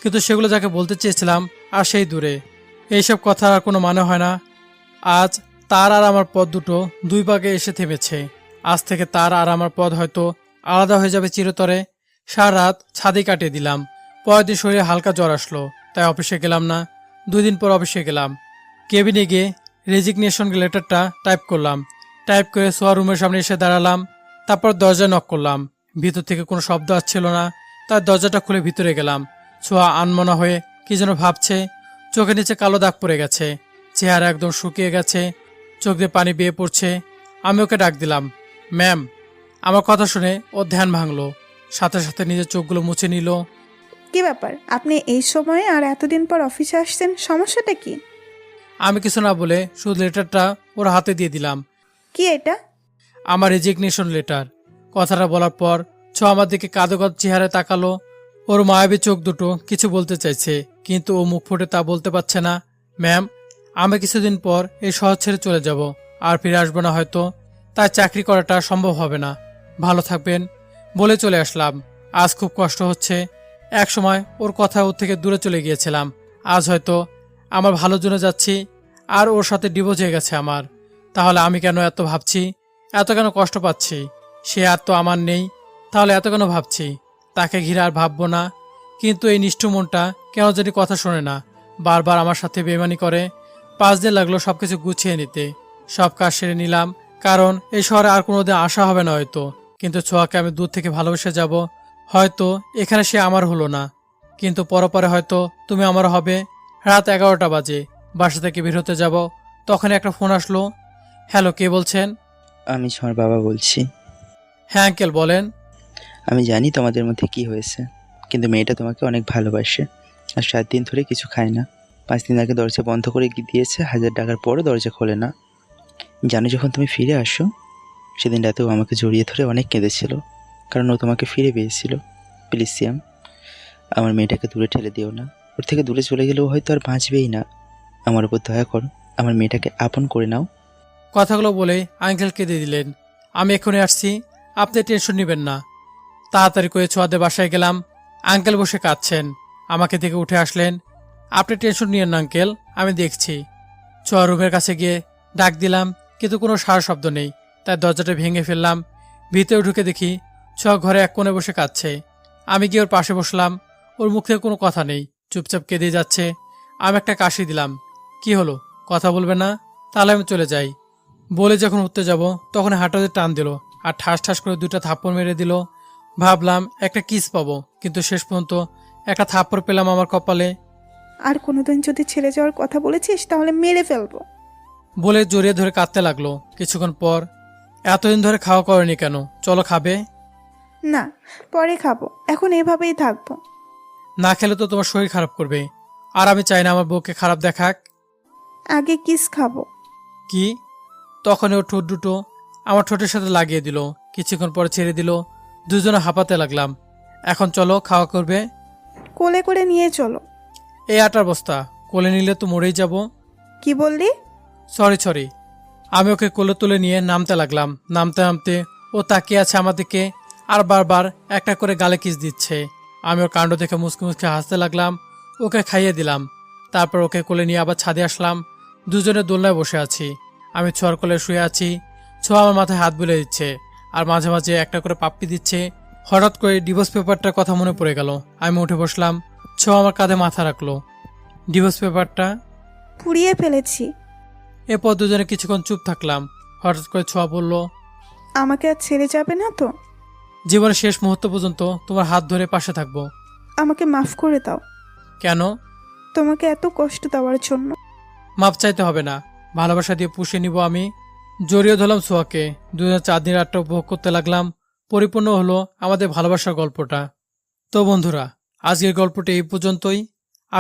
S1: কিন্তু সেগুলো যাকে বলতে চেয়েছিলাম আর সেই দূরে। এইসব কথা আর কোনো মানে হয় না। আজ তার আর আমার পথ দুটো দুই ভাগে এসে থেমেছে। আজ থেকে তার আর আমার পথ হয়তো আলাদা হয়ে যাবে চিরতরে। সারা রাত ছাদে কাটিয়ে দিলাম। পরের দিন শরীরে হালকা জ্বর আসলো, তাই অফিসে গেলাম না। 2 দিন পর অফিসে গেলাম। কেবিনে গিয়ে রেজিগনেশন লেটারটা টাইপ করলাম। টাইপ করে সোয়া রুমের সামনে এসে দাঁড়ালাম। তারপর দরজা নক করলাম। ভিতর থেকে কোনো শব্দ আসছিল না, তার দরজাটা খুলে ভিতরে গেলাম। সোয়া আনমনা হয়ে কি যেন ভাবছে। চোখের নিচে কালো দাগ পড়ে গেছে, চেহারা একদম শুকিয়ে গেছে, চোখ দিয়ে পানি বেয়ে পড়ছে। আমি ওকে ডাক দিলাম, ম্যাম। আমার কথা শুনে ওর ধ্যান ভাঙলো, সাথে সাথে নিজের চোখগুলো মুছে নিল।
S5: কি ব্যাপার, আপনি এই সময়ে আর এতদিন পর অফিসে আসছেন, সমস্যাটা কি?
S1: আমি কিছু না বলে শুধু লেটারটা ওর হাতে দিয়ে দিলাম।
S5: কি এটা?
S1: আমার রেজিগনেশন লেটার। কথাটা বলার পর আমার দিকে কাঁদো কাঁদো চেহারায় তাকালো। ওর মায়াবী চোখ দুটো কিছু বলতে চাইছে, কিন্তু ও মুখ ফুটে তা বলতে পারছে না। ম্যাম, আমি কিছুদিন পর এই শহর ছেড়ে চলে যাব, আর ফিরে আসবো না হয়তো। তাই চাকরি করাটা সম্ভব হবে না। ভালো থাকবেন বলে চলে আসলাম। আজ খুব কষ্ট হচ্ছে। এক সময় ওর কথা ওর থেকে দূরে চলে গিয়েছিলাম, আজ হয়তো আমার ভালোর জন্য যাচ্ছি, আর ওর সাথে ডিভোর্স হয়ে গেছে আমার। তাহলে আমি কেন এত ভাবছি, এত কেন কষ্ট পাচ্ছি? সে আর তো আমার নেই, তাহলে এত কেন ভাবছি? তাকে ঘিরে আর ভাববো না। কিন্তু এই নিষ্ঠুর মনটা কেন জানি কথা শোনে না, বারবার আমার সাথে বেমানি করে। 5 দিন লাগলো সবকিছু গুছিয়ে নিতে। সব কাজ সেরে নিলাম, কারণ এই শহরে আর কোনোদিন আসা হবে না হয়তো। কিন্তু ছোঁয়াকে আমি দূর থেকে ভালোবেসে যাব। হয়তো এখানে সে আমার হলো না, কিন্তু পরপরে হয়তো তুমি আমার হবে। রাত 11টা বাজে, বাসা থেকে বের হতে যাব, তখন একটা ফোন আসলো। হ্যালো, কে বলছেন?
S18: আমি ছোঁয়ার বাবা বলছি।
S1: হ্যাঁ আঙ্কেল, বলেন।
S18: আমি জানি তোমাদের মধ্যে কি হয়েছে, কিন্তু মেয়েটা তোমাকে অনেক ভালোবাসে। আর 7 দিন ধরে কিছু খায় না। 5 দিন আগে দরজা বন্ধ করে দিয়েছে, 1000 টাকার পরও দরজা খোলে না। জানো, যখন তুমি ফিরে আসো সেদিন রাতেও আমাকে জড়িয়ে ধরে অনেক কেঁদেছিল, কারণ ও তোমাকে ফিরে পেয়েছিল। প্লিজ সিয়াম, আমার মেয়েটাকে দূরে ঠেলে দিও না। ওর থেকে দূরে চলে গেলেও হয়তো আর বাঁচবেই না। আমার উপর দয়া করো, আমার মেয়েটাকে আপন করে নাও।
S1: কথাগুলো বলে আঙ্কেল কেঁদে দিলেন। আমি এখনই আসছি, আপনি টেনশন নেবেন না। তাড়াতাড়ি করে ছোঁয়াদের বাসায় গেলাম। আঙ্কেল বসে কাঁদছেন, আমাকে দেখে উঠে আসলেন। আপনি টেনশন নিয়েন না আঙ্কেল, আমি দেখছি। ছোঁয়া রুমের কাছে গিয়ে ডাক দিলাম, কিন্তু কোনো সারা শব্দ নেই। তাই দরজাটা ভেঙে ফেললাম। ভিতরে ঢুকে দেখি ছোঁয়া ঘরে এক কোণে বসে কাঁদছে। আমি গিয়ে ওর পাশে বসলাম। ওর মুখ থেকে কোনো কথা নেই, চুপচাপ কেঁদে যাচ্ছে। আমি একটা কাশি দিলাম। কি হলো, কথা বলবে না? তাহলে আমি চলে যাই। বলে যখন উঠতে যাব, তখন হাঁটাতে টান দিল, আর ঠাস ঠাস করে 2টা থাপ্পড় মেরে দিল। ভাবলাম একটা কিস পাবো, কিন্তু শেষ পর্যন্ত একটা থাপ্পড় পেলাম আমার কপালে।
S5: আর কোনোদিন যদি ছেড়ে যাওয়ার কথা বলেছিস তাহলে মেরে ফেলবো।
S1: বলে জড়িয়ে ধরে কাঁদতে লাগলো। কিছুক্ষণ পর, এতদিন ধরে খাওয়া করেনি কেন? চলো খাবে।
S5: না, পরে খাবো, এখন এভাবেই থাকবো।
S1: না খেলে তো তোমার শরীর খারাপ করবে, আর আমি চাই না আমার বউকে খারাপ দেখাক।
S5: আগে কিস খাবো।
S1: কি? তখন ও ঠোঁট দুটো আমার ঠোঁটের সাথে লাগিয়ে দিল, কিছুক্ষণ পরে ছেড়ে দিল। দুজনে হাঁপাতে লাগলাম। এখন চলো, খাওয়া করবে।
S5: কোলে করে নিয়ে চলো।
S1: এই আটার বস্তা কোলে নিলে তো মরেই যাব।
S5: কি বললি?
S1: সরি। আমি ওকে কোলে তুলে নিয়ে নামতে লাগলাম। নামতে নামতে ও তাকিয়ে আছে আমার দিকে আর বারবার একটা করে গালে কিস দিচ্ছে। আমি ওর কাণ্ড দেখে মুসকে মুসকে হাসতে লাগলাম। ওকে খাইয়ে দিলাম। তারপর ওকে কোলে নিয়ে আবার ছাদে আসলাম। দুজনে দোলনায় বসে আছি। আমি ছোঁয়ার কোলে শুয়ে আছি। ছোঁয়া আমার মাথায় হাত বুলিয়ে দিচ্ছে আর মাঝে মাঝে একটা করে পাপ্পি দিচ্ছে। হঠাৎ করে ডিভোর্স পেপারটার কথা মনে পড়ে গেল। আমি উঠে বসলাম। ছোঁয়া আমার কাঁধে মাথা রাখলো। ডিভোর্স পেপারটা
S5: পুড়িয়ে ফেলেছি।
S1: এরপর দুজনে কিছুক্ষণ চুপ থাকলাম। হঠাৎ করে ছোঁয়া বলল,
S5: আমাকে আর ছেড়ে যাবে না তো?
S1: জীবনের শেষ মুহূর্ত পর্যন্ত তোমার হাত ধরে পাশে থাকবো।
S5: আমাকে মাফ করে দাও।
S1: কেন?
S5: তোমাকে এত কষ্ট দেওয়ার জন্য।
S1: মাপ চাইতে হবে না, ভালোবাসা দিয়ে পুষে নিব আমি। জড়িয়ে ধরলাম ছোঁয়াকে। দুজনে 4 দিন রাতটা উপভোগ করতে লাগলাম। পরিপূর্ণ হলো আমাদের ভালোবাসার গল্পটা। তো বন্ধুরা, আজকের গল্পটি এই পর্যন্তই।